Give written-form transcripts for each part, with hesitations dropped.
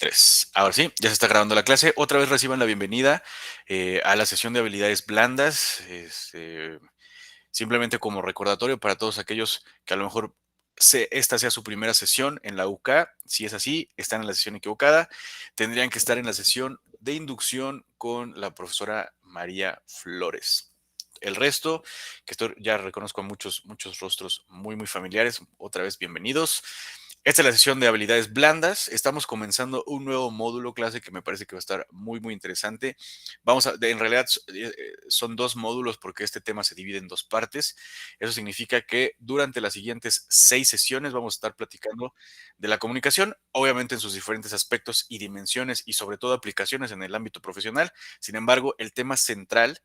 Tres. Ahora sí, ya se está grabando la clase. Otra vez reciban la bienvenida a la sesión de habilidades blandas. Simplemente como recordatorio para todos aquellos que a lo mejor esta sea su primera sesión en la UK. Si es así, están en la sesión equivocada. Tendrían que estar en la sesión de inducción con la profesora María Flores. El resto, que esto ya reconozco a muchos rostros muy familiares. Otra vez, bienvenidos. Esta es la sesión de habilidades blandas. Estamos comenzando un nuevo módulo clase que me parece que va a estar muy interesante. En realidad son dos módulos porque este tema se divide en dos partes. Eso significa que durante las siguientes 6 sesiones vamos a estar platicando de la comunicación, obviamente en sus diferentes aspectos y dimensiones y sobre todo aplicaciones en el ámbito profesional. Sin embargo, el tema central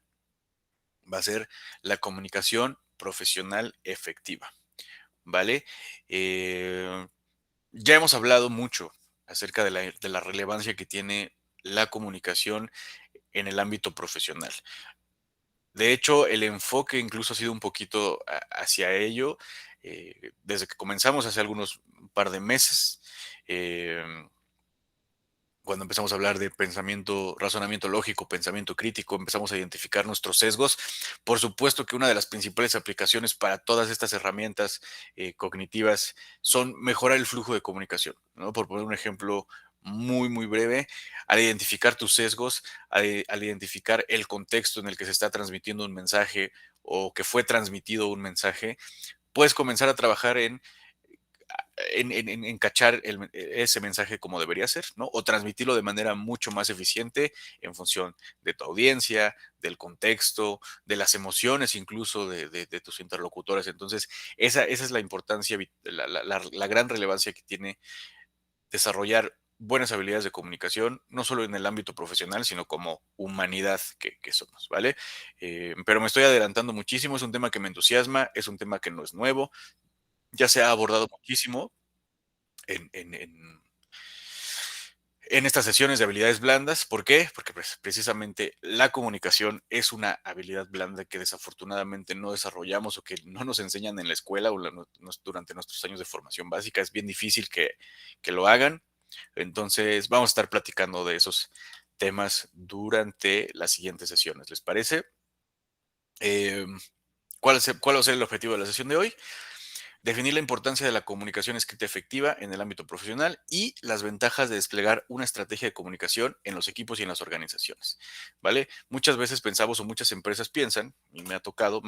va a ser la comunicación profesional efectiva, ¿vale? Eh, ya hemos hablado mucho acerca de la relevancia que tiene la comunicación en el ámbito profesional. De hecho, el enfoque incluso ha sido un poquito hacia ello desde que comenzamos hace algunos un par de meses. em, Cuando empezamos a hablar de pensamiento, razonamiento lógico, pensamiento crítico, empezamos a identificar nuestros sesgos. Por supuesto que una de las principales aplicaciones para todas estas herramientas cognitivas son mejorar el flujo de comunicación, ¿no? Por poner un ejemplo muy breve, al identificar tus sesgos, al identificar el contexto en el que se está transmitiendo un mensaje o que fue transmitido un mensaje, puedes comenzar a trabajar en cachar ese mensaje como debería ser, ¿no? O transmitirlo de manera mucho más eficiente en función de tu audiencia, del contexto, de las emociones incluso de tus interlocutores. Entonces, esa es la importancia, la gran relevancia que tiene desarrollar buenas habilidades de comunicación, no solo en el ámbito profesional, sino como humanidad que somos, ¿vale? Pero me estoy adelantando muchísimo, es un tema que me entusiasma, es un tema que no es nuevo, ya se ha abordado muchísimo en, en, en, en estas sesiones de habilidades blandas. ¿Por qué? Porque precisamente la comunicación es una habilidad blanda que desafortunadamente no desarrollamos o que no nos enseñan en la escuela o durante nuestros años de formación básica. Es bien difícil que lo hagan. Entonces vamos a estar platicando de esos temas durante las siguientes sesiones. ¿Les parece? Eh, ¿Cuál va a ser el objetivo de la sesión de hoy? Definir la importancia de la comunicación escrita efectiva en el ámbito profesional y las ventajas de desplegar una estrategia de comunicación en los equipos y en las organizaciones, ¿vale? Muchas veces pensamos o muchas empresas piensan, y me han tocado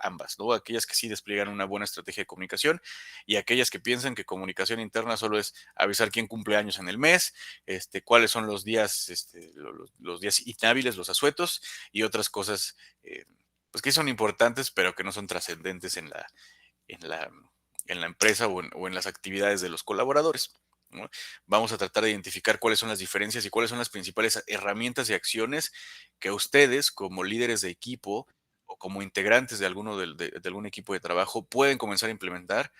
ambas, ¿no? Aquellas que sí despliegan una buena estrategia de comunicación y aquellas que piensan que comunicación interna solo es avisar quién cumple años en el mes, cuáles son los días, los días inhábiles, los asuetos y otras cosas, pues que son importantes, pero que no son trascendentes en la, en la empresa o en las actividades de los colaboradores, ¿no? Vamos a tratar de identificar cuáles son las diferencias y cuáles son las principales herramientas y acciones que ustedes como líderes de equipo o como integrantes de de algún equipo de trabajo pueden comenzar a implementar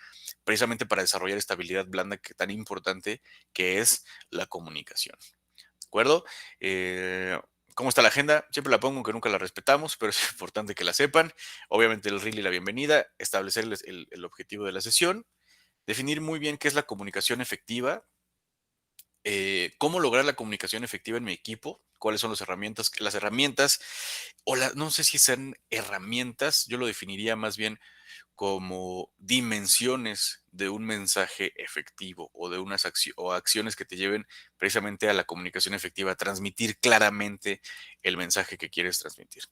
precisamente para desarrollar esta habilidad blanda tan importante que es la comunicación. ¿De acuerdo? ¿Cómo está la agenda? Siempre la pongo, aunque nunca la respetamos, pero es importante que la sepan. Obviamente el reel y la bienvenida, establecer el objetivo de la sesión, definir muy bien qué es la comunicación efectiva, cómo lograr la comunicación efectiva en mi equipo, cuáles son las herramientas, no sé si sean herramientas, yo lo definiría más bien como dimensiones de un mensaje efectivo o de o acciones que te lleven precisamente a la comunicación efectiva, a transmitir claramente el mensaje que quieres transmitir.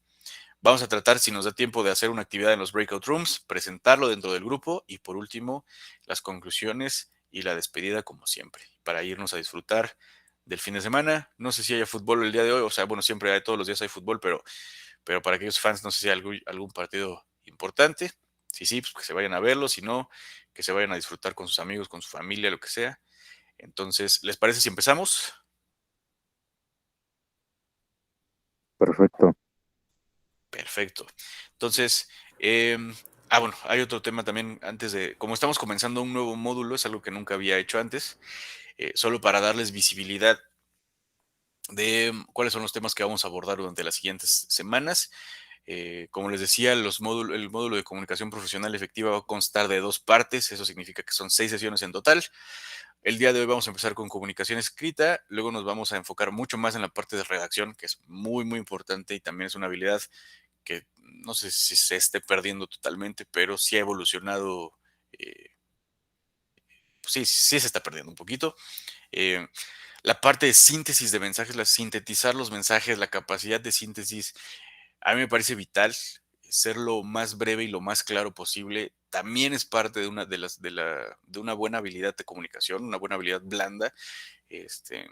Vamos a tratar, si nos da tiempo, de hacer una actividad en los breakout rooms, presentarlo dentro del grupo y por último, las conclusiones y la despedida como siempre, para irnos a disfrutar del fin de semana. No sé si haya fútbol el día de hoy, o sea, bueno, siempre hay, todos los días hay fútbol, pero para aquellos fans no sé si hay algún partido importante. Si sí, pues que se vayan a verlo, si no, que se vayan a disfrutar con sus amigos, con su familia, lo que sea. Entonces, ¿les parece si empezamos? Perfecto. Perfecto. Entonces, bueno, hay otro tema también antes como estamos comenzando un nuevo módulo, es algo que nunca había hecho antes, solo para darles visibilidad de cuáles son los temas que vamos a abordar durante las siguientes semanas. Como les decía, el módulo de comunicación profesional efectiva va a constar de dos partes, eso significa que son 6 sesiones en total. El día de hoy vamos a empezar con comunicación escrita, luego nos vamos a enfocar mucho más en la parte de redacción, que es muy, muy importante y también es una habilidad que no sé si se esté perdiendo totalmente, pero sí ha evolucionado, pues sí, sí se está perdiendo un poquito. Eh, la parte de síntesis de mensajes, sintetizar los mensajes, la capacidad de síntesis, a mí me parece vital ser lo más breve y lo más claro posible. También es parte de una de una buena habilidad de comunicación, una buena habilidad blanda. Este,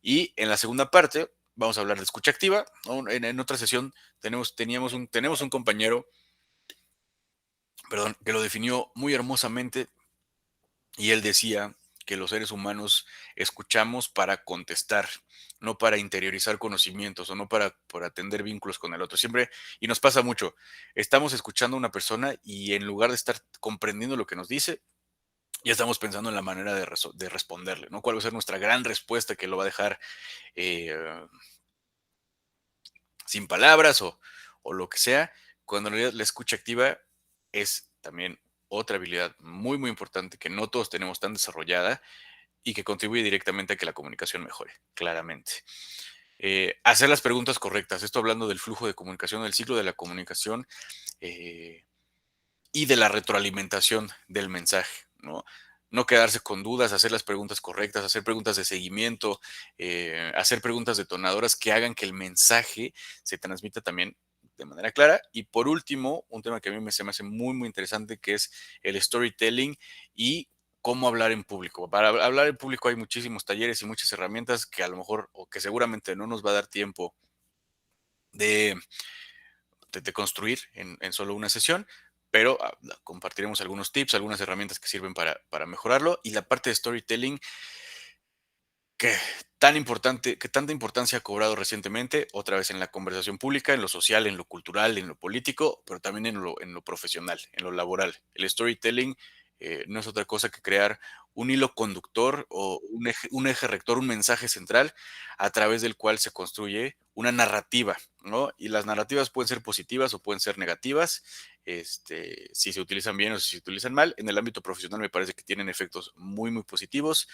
y en la segunda parte vamos a hablar de escucha activa, ¿no? En otra sesión tenemos un compañero, perdón, que lo definió muy hermosamente y él decía que los seres humanos escuchamos para contestar, no para interiorizar conocimientos o no para atender vínculos con el otro. Siempre, y nos pasa mucho, estamos escuchando a una persona y en lugar de estar comprendiendo lo que nos dice, ya estamos pensando en la manera de responderle, ¿no? ¿Cuál va a ser nuestra gran respuesta que lo va a dejar eh, sin palabras o lo que sea? Cuando en realidad la escucha activa es también otra habilidad muy, muy importante que no todos tenemos tan desarrollada y que contribuye directamente a que la comunicación mejore, claramente. Hacer las preguntas correctas, esto hablando del flujo de comunicación, del ciclo de la comunicación eh, y de la retroalimentación del mensaje, ¿no? No quedarse con dudas, hacer las preguntas correctas, hacer preguntas de seguimiento, hacer preguntas detonadoras que hagan que el mensaje se transmita también de manera clara. Y por último, un tema que a mí se me hace muy, muy interesante, que es el storytelling y cómo hablar en público. Para hablar en público hay muchísimos talleres y muchas herramientas que a lo mejor o que seguramente no nos va a dar tiempo de de construir en solo una sesión, pero compartiremos algunos tips, algunas herramientas que sirven para mejorarlo. Y la parte de storytelling que que tanta importancia ha cobrado recientemente, otra vez en la conversación pública, en lo social, en lo cultural, en lo político, pero también en lo profesional, en lo laboral. El storytelling no es otra cosa que crear un hilo conductor o un eje rector, un mensaje central a través del cual se construye una narrativa, ¿no? Y las narrativas pueden ser positivas o pueden ser negativas, si se utilizan bien o si se utilizan mal. En el ámbito profesional me parece que tienen efectos muy, muy positivos.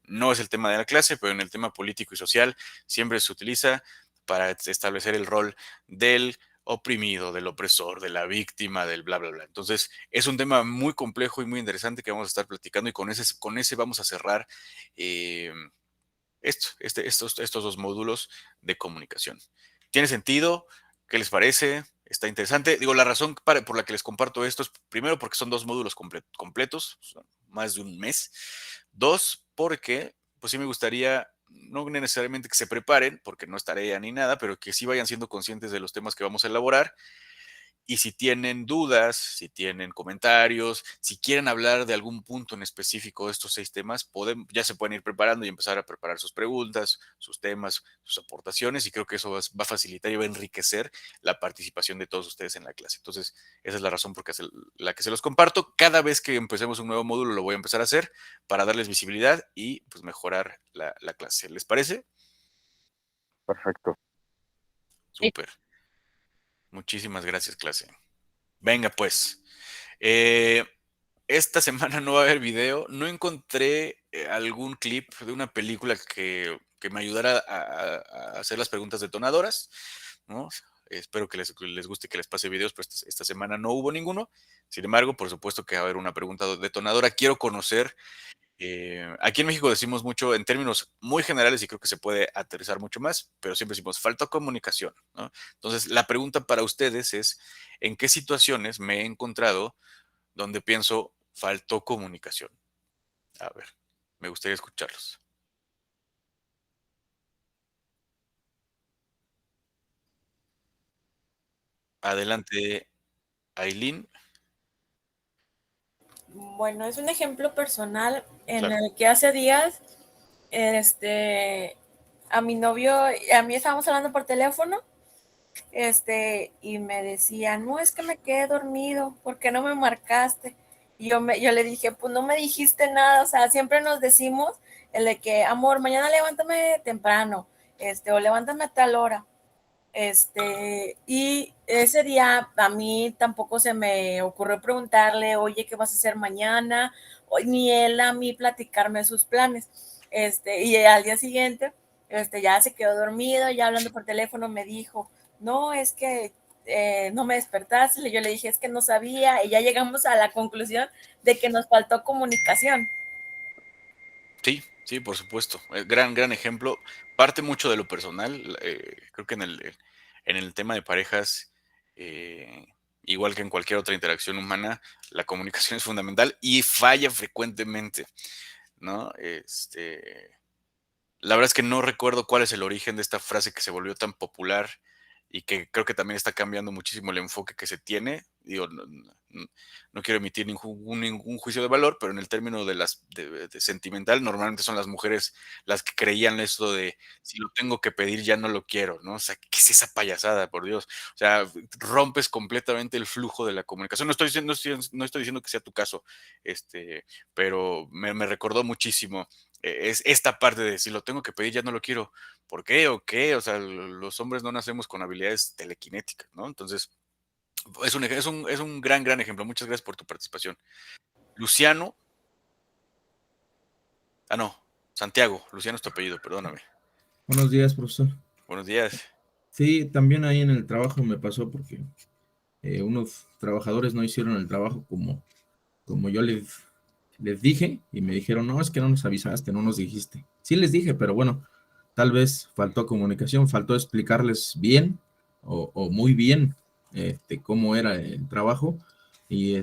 No es el tema de la clase, pero en el tema político y social siempre se utiliza para establecer el rol del oprimido, del opresor, de la víctima, del bla, bla, bla. Entonces, es un tema muy complejo y muy interesante que vamos a estar platicando y con ese vamos a cerrar eh, estos dos módulos de comunicación. ¿Tiene sentido? ¿Qué les parece? ¿Está interesante? Digo, la razón por la que les comparto esto es primero porque son dos módulos completos, son más de un mes. Dos, porque pues sí me gustaría, no necesariamente que se preparen, porque no es tarea ni nada, pero que sí vayan siendo conscientes de los temas que vamos a elaborar y si tienen dudas, si tienen comentarios, si quieren hablar de algún punto en específico de estos 6 temas, ya se pueden ir preparando y empezar a preparar sus preguntas, sus temas, sus aportaciones, y creo que eso va a facilitar y va a enriquecer la participación de todos ustedes en la clase. Entonces, esa es la razón por la que se los comparto. Cada vez que empecemos un nuevo módulo lo voy a empezar a hacer para darles visibilidad y pues mejorar la clase. ¿Les parece? Perfecto. Súper. Muchísimas gracias, clase. Venga, pues. Eh, esta semana no va a haber video. No encontré algún clip de una película que me ayudara a hacer las preguntas detonadoras, ¿no? Espero que les guste que les pase videos, pero esta semana no hubo ninguno. Sin embargo, por supuesto que va a haber una pregunta detonadora. Quiero conocer, aquí en México decimos mucho en términos muy generales y creo que se puede aterrizar mucho más, pero siempre decimos falta comunicación, ¿no? Entonces, la pregunta para ustedes es, ¿en qué situaciones me he encontrado donde pienso faltó comunicación? A ver, me gustaría escucharlos. Adelante, Aileen. Bueno, es un ejemplo personal en Claro. el que hace días, este, a mi novio, a mí estábamos hablando por teléfono, y me decía, no, es que me quedé dormido, ¿por qué no me marcaste? Y yo le dije, pues no me dijiste nada, o sea, siempre nos decimos el de que, amor, mañana levántame temprano, o levántame a tal hora. Y ese día a mí tampoco se me ocurrió preguntarle, oye, ¿qué vas a hacer mañana? ni él a mí platicarme sus planes. Y al día siguiente, ya se quedó dormido, ya hablando por teléfono me dijo, no, es que no me despertaste. Yo le dije, es que no sabía, y ya llegamos a la conclusión de que nos faltó comunicación. Sí, sí, por supuesto. Gran ejemplo. Parte mucho de lo personal. Creo que en el tema de parejas, eh, igual que en cualquier otra interacción humana, la comunicación es fundamental y falla frecuentemente, ¿no? La verdad es que no recuerdo cuál es el origen de esta frase que se volvió tan popular y que creo que también está cambiando muchísimo el enfoque que se tiene. Digo, no quiero emitir ningún juicio de valor, pero en el término de sentimental, normalmente son las mujeres las que creían esto de si lo tengo que pedir ya no lo quiero, ¿no? O sea, ¿qué es esa payasada, por Dios? O sea, rompes completamente el flujo de la comunicación. No estoy diciendo que sea tu caso, pero me recordó muchísimo es esta parte de si lo tengo que pedir ya no lo quiero. ¿Por qué o qué? O sea, los hombres no nacemos con habilidades telequinéticas, ¿no? Entonces, es un gran ejemplo. Muchas gracias por tu participación. Luciano, no, Santiago, Luciano es tu apellido, perdóname. Buenos días, profesor. Buenos días. Sí, también ahí en el trabajo me pasó porque unos trabajadores no hicieron el trabajo como yo les dije y me dijeron, no, es que no nos avisaste, no nos dijiste. Sí les dije, pero bueno, tal vez faltó comunicación, faltó explicarles bien o muy bien cómo era el trabajo y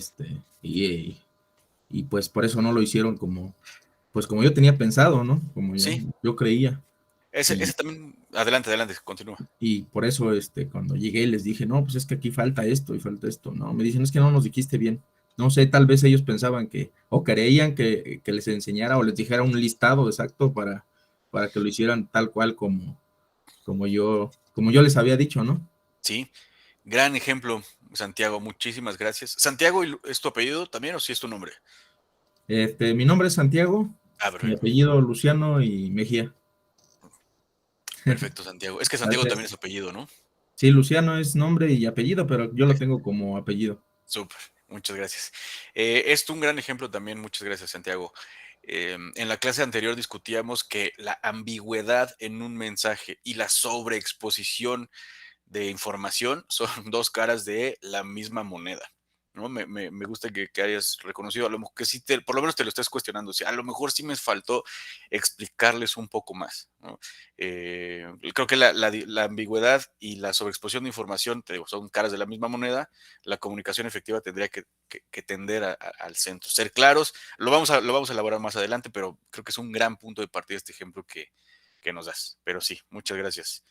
y pues por eso no lo hicieron pues como yo tenía pensado, ¿no? Como Sí, yo creía. ese también. Adelante, continúa. Y por eso, cuando llegué les dije, no, pues es que aquí falta esto y falta esto, ¿no? Me dicen, es que no nos dijiste bien. No sé, tal vez ellos pensaban o creían que les enseñara o les dijera un listado exacto para que lo hicieran tal cual como yo les había dicho, ¿no? Sí, gran ejemplo, Santiago. Muchísimas gracias. ¿Santiago es tu apellido también o sí es tu nombre? Mi nombre es Santiago, mi Perfecto. apellido Luciano y Mejía. Perfecto, Santiago. Es que Santiago también es apellido, ¿no? Sí, Luciano es nombre y apellido, pero yo lo tengo como apellido. Súper, muchas gracias. Es un gran ejemplo también, muchas gracias, Santiago. En la clase anterior discutíamos que la ambigüedad en un mensaje y la sobreexposición de información son dos caras de la misma moneda, ¿no? Me gusta que hayas reconocido, a lo mejor que sí, por lo menos te lo estás cuestionando, o sea, a lo mejor sí me faltó explicarles un poco más, ¿no? Creo que la ambigüedad y la sobreexposición de información, te digo, son caras de la misma moneda. La comunicación efectiva tendría que tender al centro, ser claros. Lo vamos a elaborar más adelante, pero creo que es un gran punto de partida este ejemplo que nos das. Pero sí, muchas gracias.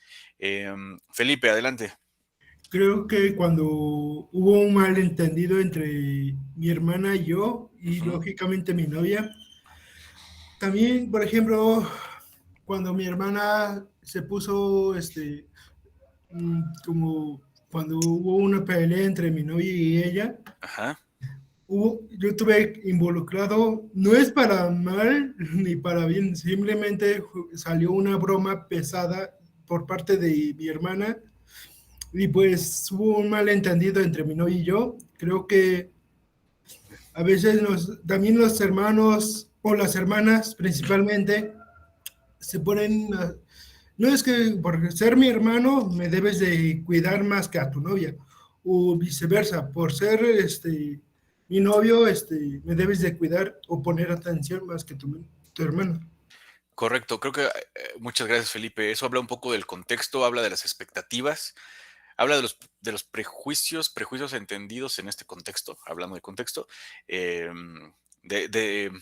Felipe, adelante. Creo que cuando hubo un malentendido entre mi hermana y yo, y lógicamente mi novia, también, por ejemplo, cuando mi hermana se puso, como cuando hubo una pelea entre mi novia y ella, Ajá. yo estuve involucrado, no es para mal ni para bien, simplemente salió una broma pesada por parte de mi hermana y pues hubo un malentendido entre mi novia y yo. Creo que a veces también los hermanos o las hermanas principalmente se ponen, no es que por ser mi hermano me debes de cuidar más que a tu novia, o viceversa, por ser mi novio me debes de cuidar o poner atención más que tu hermano. Correcto, creo que muchas gracias, Felipe. Eso habla un poco del contexto, habla de las expectativas, habla de los prejuicios entendidos en este contexto, hablando de contexto, de, de-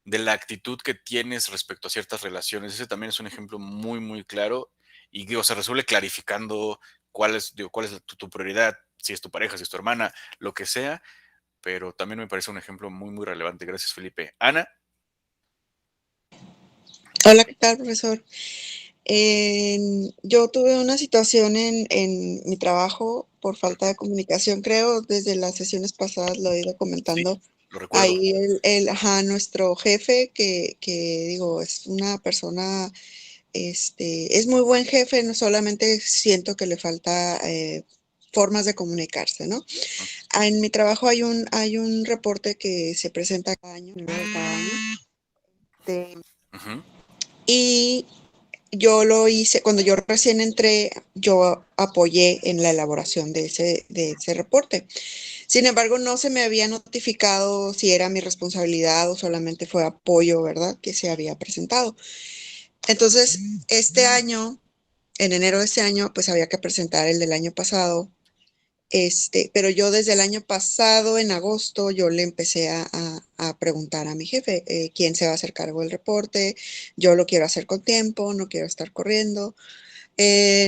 de la actitud que tienes respecto a ciertas relaciones. Ese también es un ejemplo muy claro y digo, se resuelve clarificando cuál es tu prioridad, si es tu pareja, si es tu hermana, lo que sea, pero también me parece un ejemplo muy relevante. Gracias, Felipe. Ana, Hola, ¿qué tal, profesor? Yo tuve una situación en mi trabajo por falta de comunicación, creo, desde las sesiones pasadas lo he ido sí, comentando. lo recuerdo. Ahí nuestro jefe, que digo, es una persona, es muy buen jefe, no solamente siento que le falta formas de comunicarse, ¿no? En mi trabajo hay un reporte que se presenta cada año, Ujú. y yo lo hice, cuando yo recién entré, yo apoyé en la elaboración de ese reporte. Sin embargo, no se me había notificado si era mi responsabilidad o solamente fue apoyo, ¿verdad? Que se había presentado. Entonces, este año, en enero de este año, pues había que presentar el del año pasado. Pero yo desde el año pasado, en agosto, yo le empecé a preguntar a mi jefe quién se va a hacer cargo del reporte. Yo lo quiero hacer con tiempo, no quiero estar corriendo.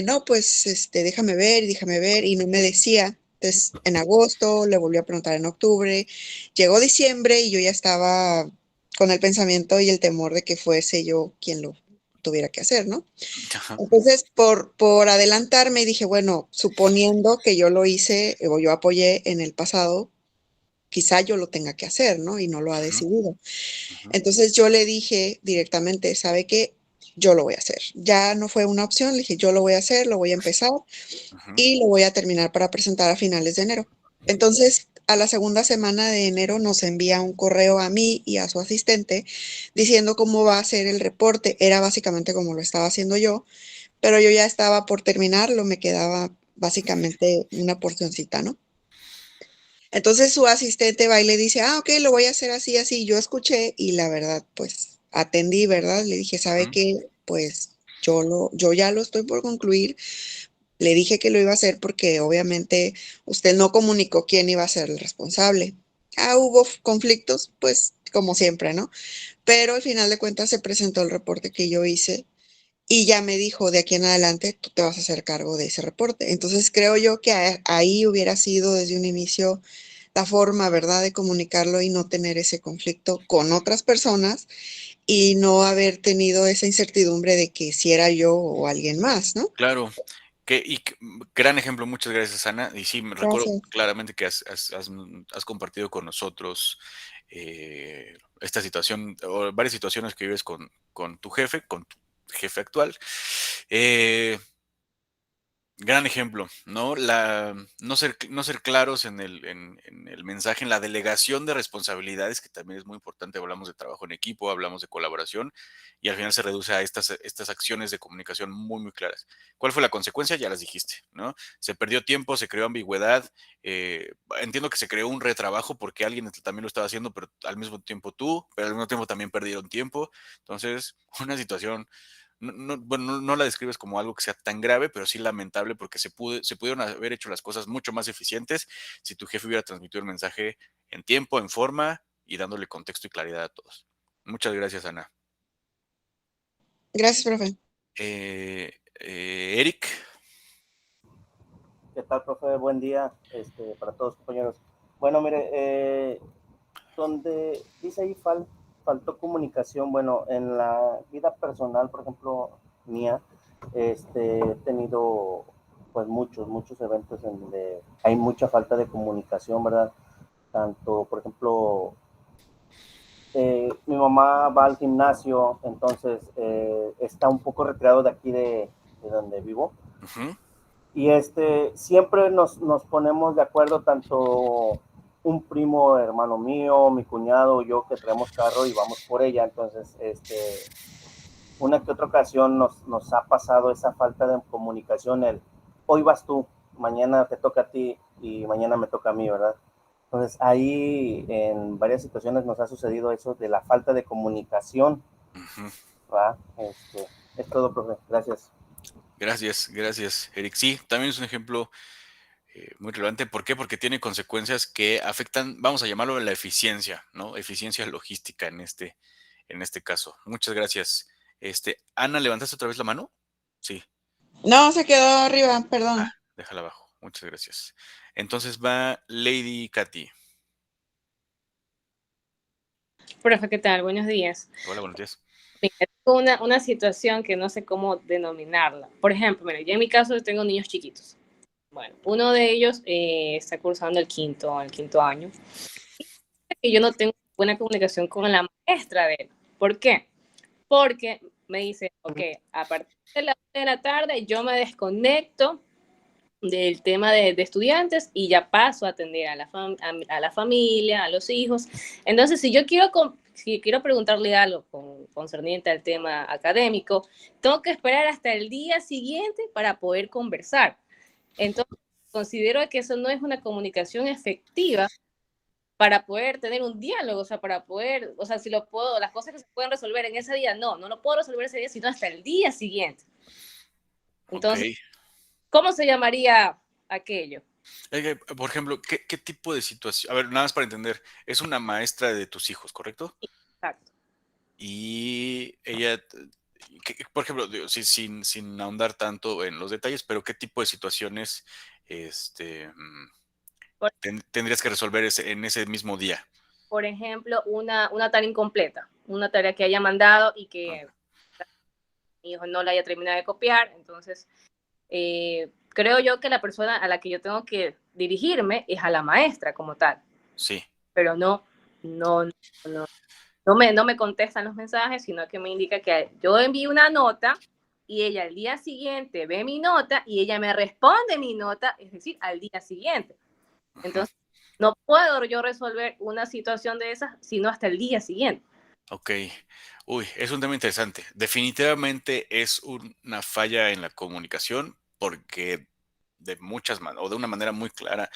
No, pues déjame ver, y no me decía. Entonces, en agosto, le volví a preguntar en octubre, llegó diciembre y yo ya estaba con el pensamiento y el temor de que fuese yo quien lo tuviera que hacer, ¿no? Ajá. Entonces, por adelantarme, dije, bueno, suponiendo que yo lo hice o yo apoyé en el pasado, quizá yo lo tenga que hacer, ¿no? Y no lo ha Ujú, decidido. ujú, Entonces yo le dije directamente, ¿sabe qué? Yo lo voy a hacer. Ya no fue una opción, le dije, yo lo voy a hacer, lo voy a empezar ujú. y lo voy a terminar para presentar a finales de enero. Entonces, a la segunda semana de enero nos envía un correo a mí y a su asistente diciendo cómo va a ser el reporte. Era básicamente como lo estaba haciendo yo, pero yo ya estaba por terminarlo, me quedaba básicamente una porcioncita, ¿no? Entonces su asistente va y le dice, ok, lo voy a hacer así, así. Yo escuché y la verdad, pues atendí, ¿verdad? Le dije, ¿sabe Ujú. qué? Pues yo ya lo estoy por concluir. Le dije que lo iba a hacer porque obviamente usted no comunicó quién iba a ser el responsable. Hubo conflictos, pues como siempre, ¿no? Pero al final de cuentas se presentó el reporte que yo hice y ya me dijo, de aquí en adelante tú te vas a hacer cargo de ese reporte. Entonces creo yo que ahí hubiera sido desde un inicio la forma, ¿verdad?, de comunicarlo y no tener ese conflicto con otras personas y no haber tenido esa incertidumbre de que si era yo o alguien más, ¿no? Claro, gran ejemplo, muchas gracias, Ana. Y sí, me recuerdo Gracias. claramente que has compartido con nosotros esta situación o varias situaciones que vives con tu jefe actual. Eh, Gran ejemplo, ¿no? No ser claros en el mensaje, en la delegación de responsabilidades, que también es muy importante. Hablamos de trabajo en equipo, hablamos de colaboración, y al final se reduce a estas acciones de comunicación muy, muy claras. ¿Cuál fue la consecuencia? Ya las dijiste, ¿no? Se perdió tiempo, se creó ambigüedad. Entiendo que se creó un retrabajo porque alguien también lo estaba haciendo, pero al mismo tiempo tú, pero al mismo tiempo también perdieron tiempo. Entonces, una situación bueno, no la describes como algo que sea tan grave, pero sí lamentable porque se pudieron haber hecho las cosas mucho más eficientes si tu jefe hubiera transmitido el mensaje en tiempo, en forma y dándole contexto y claridad a todos. Muchas gracias, Ana. Gracias, profe. Eric, ¿Qué tal, profe? Buen día para todos, compañeros. Bueno, mire, donde dice ahí faltó comunicación, bueno, en la vida personal, por ejemplo, mía, he tenido pues muchos eventos en donde hay mucha falta de comunicación, ¿verdad? Tanto, por ejemplo, mi mamá va al gimnasio, entonces está un poco retirado de aquí de donde vivo. ujú, Y siempre nos ponemos de acuerdo, tanto un primo, hermano mío, mi cuñado, yo, que traemos carro y vamos por ella. Entonces, una que otra ocasión nos ha pasado esa falta de comunicación, hoy vas tú, mañana te toca a ti y mañana me toca a mí, ¿verdad? Entonces, ahí en varias situaciones nos ha sucedido eso de la falta de comunicación, ujú. ¿verdad? Es todo, profe. Gracias. Gracias, Eric. Sí, también es un ejemplo muy relevante. ¿Por qué? Porque tiene consecuencias que afectan, vamos a llamarlo la eficiencia, ¿no? Eficiencia logística en este caso. Muchas gracias. Ana, ¿levantaste otra vez la mano? Sí. No, se quedó arriba, Ah, perdón. déjala abajo. Muchas gracias. Entonces va Lady Katy. Profe, ¿qué tal? Buenos días. Hola, buenos días. Mira, tengo una situación que no sé cómo denominarla. Por ejemplo, mira, yo en mi caso tengo niños chiquitos. Bueno, uno de ellos está cursando el quinto año. Y yo no tengo buena comunicación con la maestra de él. ¿Por qué? Porque me dice, ok, a partir de las 1 de la tarde yo me desconecto, del tema de estudiantes y ya paso a atender a a la familia, a los hijos. Entonces, si quiero preguntarle algo concerniente al tema académico, tengo que esperar hasta el día siguiente para poder conversar. Entonces, considero que eso no es una comunicación efectiva para poder tener un diálogo, o sea, para poder, o sea, si lo puedo, las cosas que se pueden resolver en ese día, no lo puedo resolver ese día, sino hasta el día siguiente. Entonces, ¿cómo se llamaría aquello? Por ejemplo, ¿qué tipo de situación? A ver, nada más para entender, es una maestra de tus hijos, ¿correcto? Exacto. Y ella, por ejemplo, sin ahondar tanto en los detalles, pero ¿qué tipo de situaciones tendrías que resolver en ese mismo día? Por ejemplo, una tarea incompleta, una tarea que haya mandado y que mi hijo no la haya terminado de copiar. Entonces, creo yo que la persona a la que yo tengo que dirigirme es a la maestra como tal. Sí. Pero no me contestan los mensajes, sino que me indica que yo envío una nota y ella al día siguiente ve mi nota y ella me responde mi nota, es decir, al día siguiente. Entonces, no puedo yo resolver una situación de esas, sino hasta el día siguiente. Ok. Uy, es un tema interesante. Definitivamente es una falla en la comunicación porque de muchas maneras, o de una manera muy clara,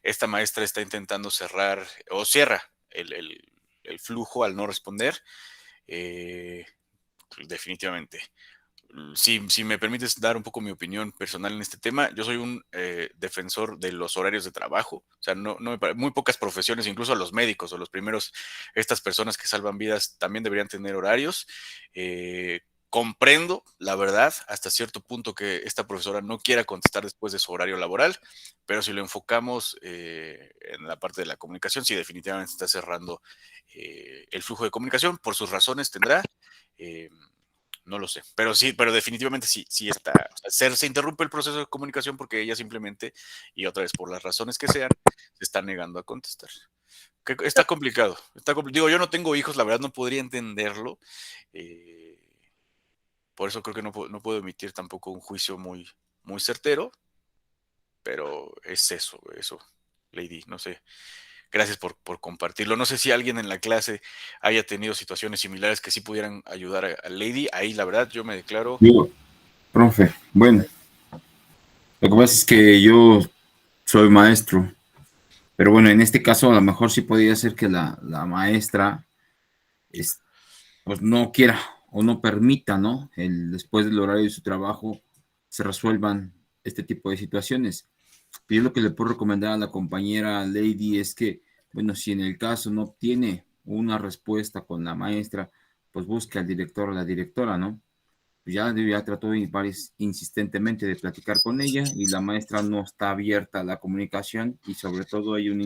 esta maestra está intentando cerrar o cierra el flujo al no responder. Definitivamente. Si me permites dar un poco mi opinión personal en este tema, yo soy un defensor de los horarios de trabajo. O sea, muy pocas profesiones, incluso los médicos o estas personas que salvan vidas también deberían tener horarios. Comprendo, la verdad, hasta cierto punto que esta profesora no quiera contestar después de su horario laboral, pero si lo enfocamos en la parte de la comunicación, sí, definitivamente está cerrando el flujo de comunicación. Por sus razones tendrá. No lo sé, pero definitivamente sí está. O sea, se interrumpe el proceso de comunicación porque ella simplemente, y otra vez por las razones que sean, se está negando a contestar. Está complicado. Digo, yo no tengo hijos, la verdad no podría entenderlo. Por eso creo que no puedo emitir tampoco un juicio muy, muy certero, pero es eso, Lady, no sé. Gracias por compartirlo. No sé si alguien en la clase haya tenido situaciones similares que sí pudieran ayudar a Lady. Ahí, la verdad, yo me declaro. Digo, profe, bueno, lo que pasa es que yo soy maestro, pero bueno, en este caso a lo mejor sí podría ser que la maestra pues no quiera o no permita, ¿no? Después del horario de su trabajo se resuelvan este tipo de situaciones. Yo lo que le puedo recomendar a la compañera Lady es que, bueno, si en el caso no obtiene una respuesta con la maestra, pues busque al director o la directora, ¿no? Ya trató insistentemente de platicar con ella y la maestra no está abierta a la comunicación y sobre todo hay una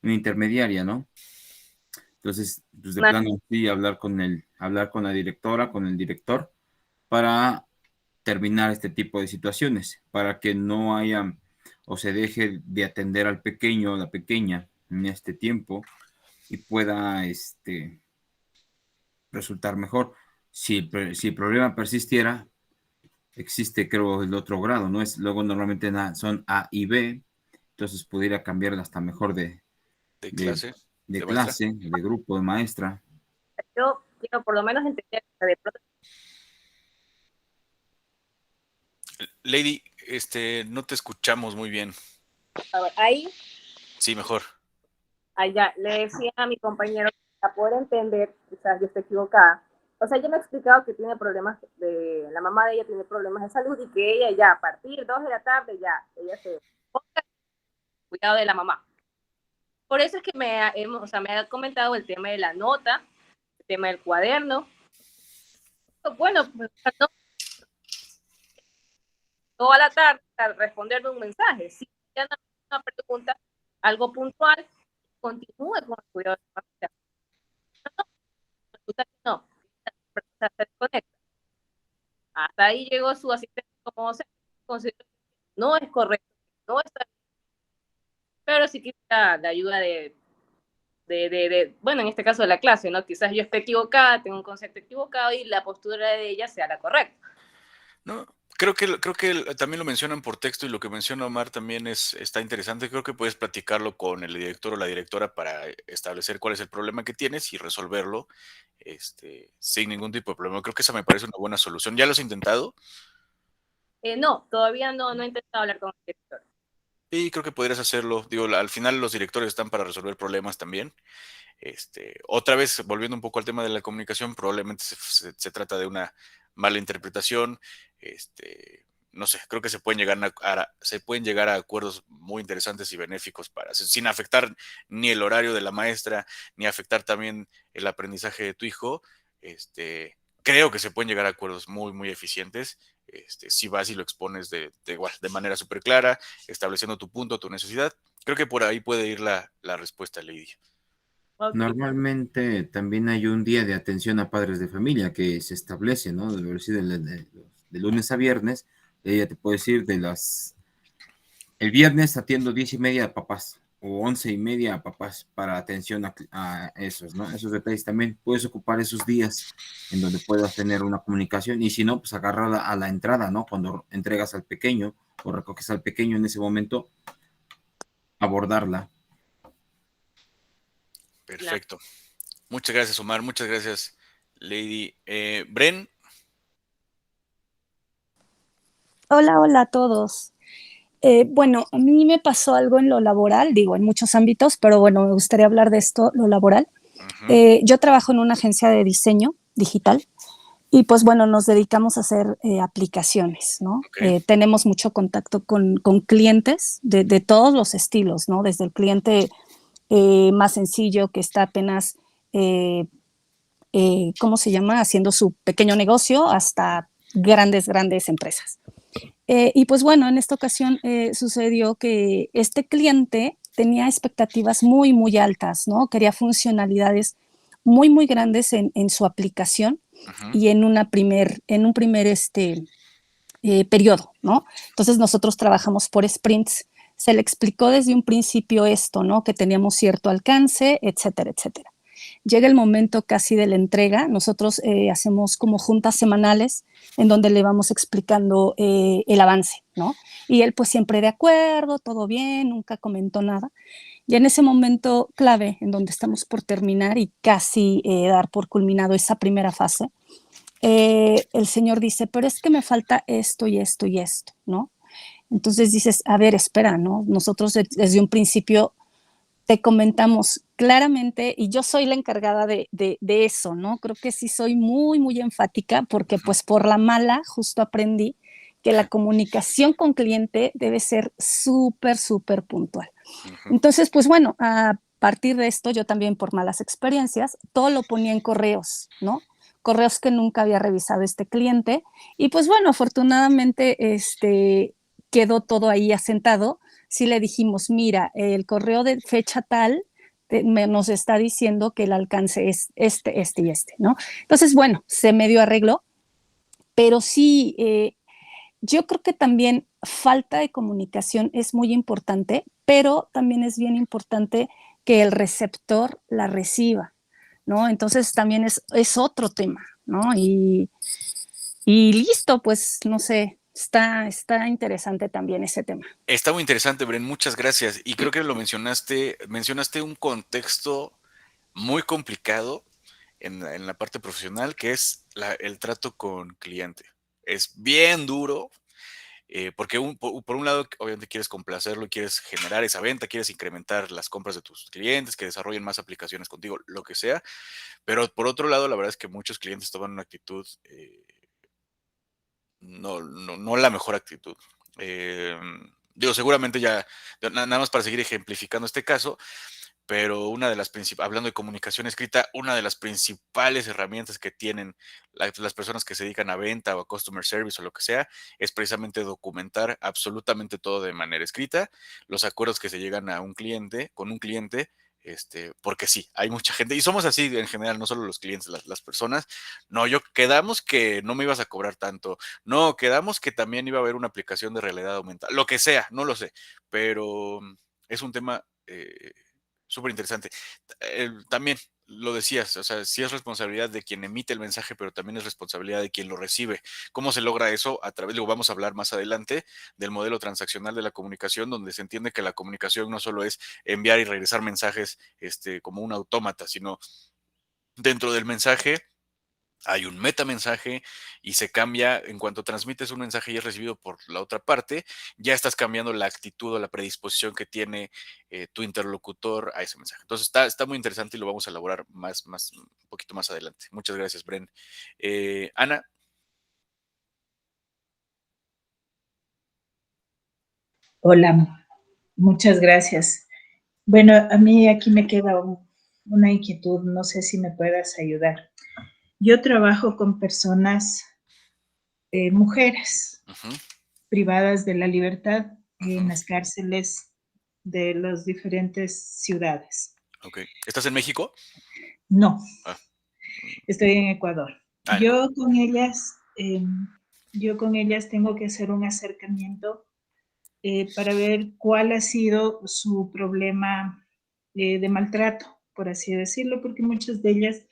intermediaria, ¿no? Entonces, pues de plano sí, hablar con la directora, con el director, para terminar este tipo de situaciones, para que no haya o se deje de atender al pequeño o la pequeña en este tiempo y pueda resultar mejor. Si el problema persistiera, existe, creo, el otro grado, ¿no? Luego normalmente son A y B, entonces pudiera cambiar hasta mejor de clase, de clase, de grupo, de maestra. Yo quiero por lo menos entender que de pronto... Lady, no te escuchamos muy bien. A ver, ahí. Sí, mejor. Allá, le decía a mi compañero que para poder entender, quizás yo estoy equivocada. O sea, ella me ha explicado que tiene problemas la mamá de ella tiene problemas de salud y que ella ya a partir 2 de la tarde ella se ponga cuidado de la mamá. Por eso es que me ha comentado el tema de la nota, el tema del cuaderno. Bueno, pues no, toda la tarde para responderme un mensaje. Si ya no una pregunta, algo puntual, continúe con el cuidado de la familia. No, se desconecta. Hasta ahí llegó su asistente como se considera, no es correcto, no está bien, pero sí quizá la ayuda bueno, en este caso de la clase, ¿no? Quizás yo esté equivocada, tengo un concepto equivocado y la postura de ella sea la correcta. No, Creo que también lo mencionan por texto y lo que menciona Omar también está interesante. Creo que puedes platicarlo con el director o la directora para establecer cuál es el problema que tienes y resolverlo sin ningún tipo de problema. Creo que esa me parece una buena solución. ¿Ya lo has intentado? No, todavía no he intentado hablar con el director. Sí, creo que podrías hacerlo. Digo, al final los directores están para resolver problemas también. Otra vez, volviendo un poco al tema de la comunicación, probablemente se trata de una mala interpretación. No sé, creo que se pueden llegar a acuerdos muy interesantes y benéficos sin afectar ni el horario de la maestra, ni afectar también el aprendizaje de tu hijo. Creo que se pueden llegar a acuerdos muy, muy eficientes. Si vas y lo expones de manera súper clara, estableciendo tu punto, tu necesidad. Creo que por ahí puede ir la respuesta, Lady. Ok. Normalmente también hay un día de atención a padres de familia que se establece, ¿no? De lunes a viernes. Ella te puede decir el viernes atiendo 10:30 a papás o 11:30 a papás para atención a esos, ¿no? Esos detalles también. Puedes ocupar esos días en donde puedas tener una comunicación y si no, pues agarrarla a la entrada, ¿no? Cuando entregas al pequeño o recoges al pequeño en ese momento, abordarla. Perfecto. Muchas gracias, Omar. Muchas gracias, Lady. Bren. Hola, hola a todos. Bueno, a mí me pasó algo en lo laboral, digo, en muchos ámbitos, pero bueno, me gustaría hablar de esto, lo laboral. Yo trabajo en una agencia de diseño digital y pues bueno, nos dedicamos a hacer aplicaciones, ¿no? Ok. Tenemos mucho contacto con clientes de todos los estilos, ¿no? Desde el cliente más sencillo que está apenas, ¿cómo se llama? Haciendo su pequeño negocio hasta grandes empresas. Y pues bueno, en esta ocasión sucedió que este cliente tenía expectativas muy altas, ¿no? Quería funcionalidades muy grandes en su aplicación y en un primer periodo, ¿no? Entonces nosotros trabajamos por sprints. Se le explicó desde un principio esto, ¿no? Que teníamos cierto alcance, etcétera, etcétera. Llega el momento casi de la entrega, nosotros hacemos como juntas semanales en donde le vamos explicando el avance, ¿no? Y él pues siempre de acuerdo, todo bien, nunca comentó nada. Y en ese momento clave, en donde estamos por terminar y casi dar por culminado esa primera fase, el señor dice, pero es que me falta esto y esto y esto, ¿no? Entonces dices, a ver, espera, ¿no? Nosotros desde un principio te comentamos claramente, y yo soy la encargada de eso, ¿no? Creo que sí soy muy enfática porque pues por la mala justo aprendí que la comunicación con cliente debe ser súper puntual. Entonces, pues bueno, a partir de esto yo también por malas experiencias, todo lo ponía en correos, ¿no? Correos que nunca había revisado este cliente y pues bueno, afortunadamente quedó todo ahí asentado. Sí le dijimos, mira, el correo de fecha tal nos está diciendo que el alcance es este y este, ¿no? Entonces, bueno, se medio arregló, pero sí, yo creo que también falta de comunicación es muy importante, pero también es bien importante que el receptor la reciba, ¿no? Entonces también es otro tema, ¿no? Y listo, pues no sé, está interesante también ese tema. Está muy interesante, Bren. Muchas gracias. Y creo que mencionaste un contexto muy complicado en la parte profesional, que es el trato con cliente. Es bien duro. Porque por un lado, obviamente quieres complacerlo, quieres generar esa venta, quieres incrementar las compras de tus clientes, que desarrollen más aplicaciones contigo, lo que sea. Pero por otro lado, la verdad es que muchos clientes toman una actitud, no la mejor actitud. Digo, seguramente nada más para seguir ejemplificando este caso, pero hablando de comunicación escrita, una de las principales herramientas que tienen las personas que se dedican a venta o a customer service o lo que sea, es precisamente documentar absolutamente todo de manera escrita, los acuerdos que se llegan con un cliente, porque sí, hay mucha gente, y somos así en general, no solo los clientes, las personas. No, quedamos que no me ibas a cobrar tanto, no, quedamos que también iba a haber una aplicación de realidad aumentada, lo que sea, no lo sé, pero es un tema súper interesante. También lo decías, o sea, sí es responsabilidad de quien emite el mensaje, pero también es responsabilidad de quien lo recibe. ¿Cómo se logra eso? A través, luego vamos a hablar más adelante del modelo transaccional de la comunicación, donde se entiende que la comunicación no solo es enviar y regresar mensajes como un autómata, sino dentro del mensaje hay un metamensaje y se cambia en cuanto transmites un mensaje y es recibido por la otra parte, ya estás cambiando la actitud o la predisposición que tiene tu interlocutor a ese mensaje. Entonces está muy interesante y lo vamos a elaborar un poquito más adelante. Muchas gracias, Bren. Ana. Hola, muchas gracias. Bueno, a mí aquí me queda una inquietud, no sé si me puedas ayudar. Yo trabajo con personas, mujeres, Ujú, privadas de la libertad en ujú. las cárceles de las diferentes ciudades. Ok. ¿Estás en México? No, Ah, estoy en Ecuador. en Ecuador. Yo con ellas tengo que hacer un acercamiento para ver cuál ha sido su problema de maltrato, por así decirlo, porque muchas de ellas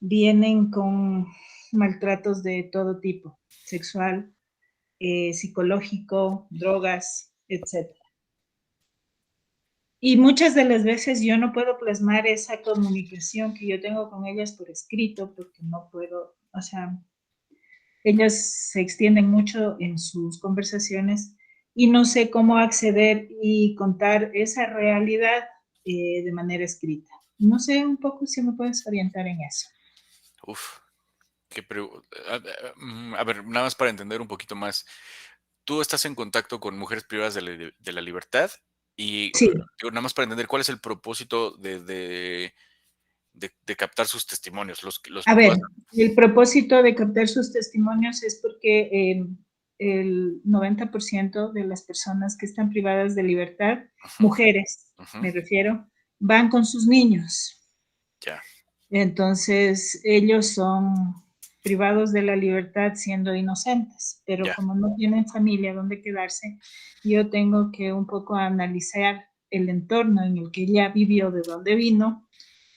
vienen con maltratos de todo tipo, sexual, psicológico, drogas, etc. Y muchas de las veces yo no puedo plasmar esa comunicación que yo tengo con ellas por escrito, porque no puedo, o sea, ellas se extienden mucho en sus conversaciones y no sé cómo acceder y contar esa realidad de manera escrita. No sé un poco si me puedes orientar en eso. Uf, a ver, nada más para entender un poquito más. Tú estás en contacto con mujeres privadas de la libertad y Sí, digo, nada más para entender cuál es el propósito de captar sus testimonios. a ver, el propósito de captar sus testimonios es porque el 90% de las personas que están privadas de libertad, Ujú, mujeres, ujú, me refiero, van con sus niños. ya, Entonces, ellos son privados de la libertad siendo inocentes, pero ya, como no tienen familia donde quedarse, yo tengo que un poco analizar el entorno en el que ella vivió, de dónde vino,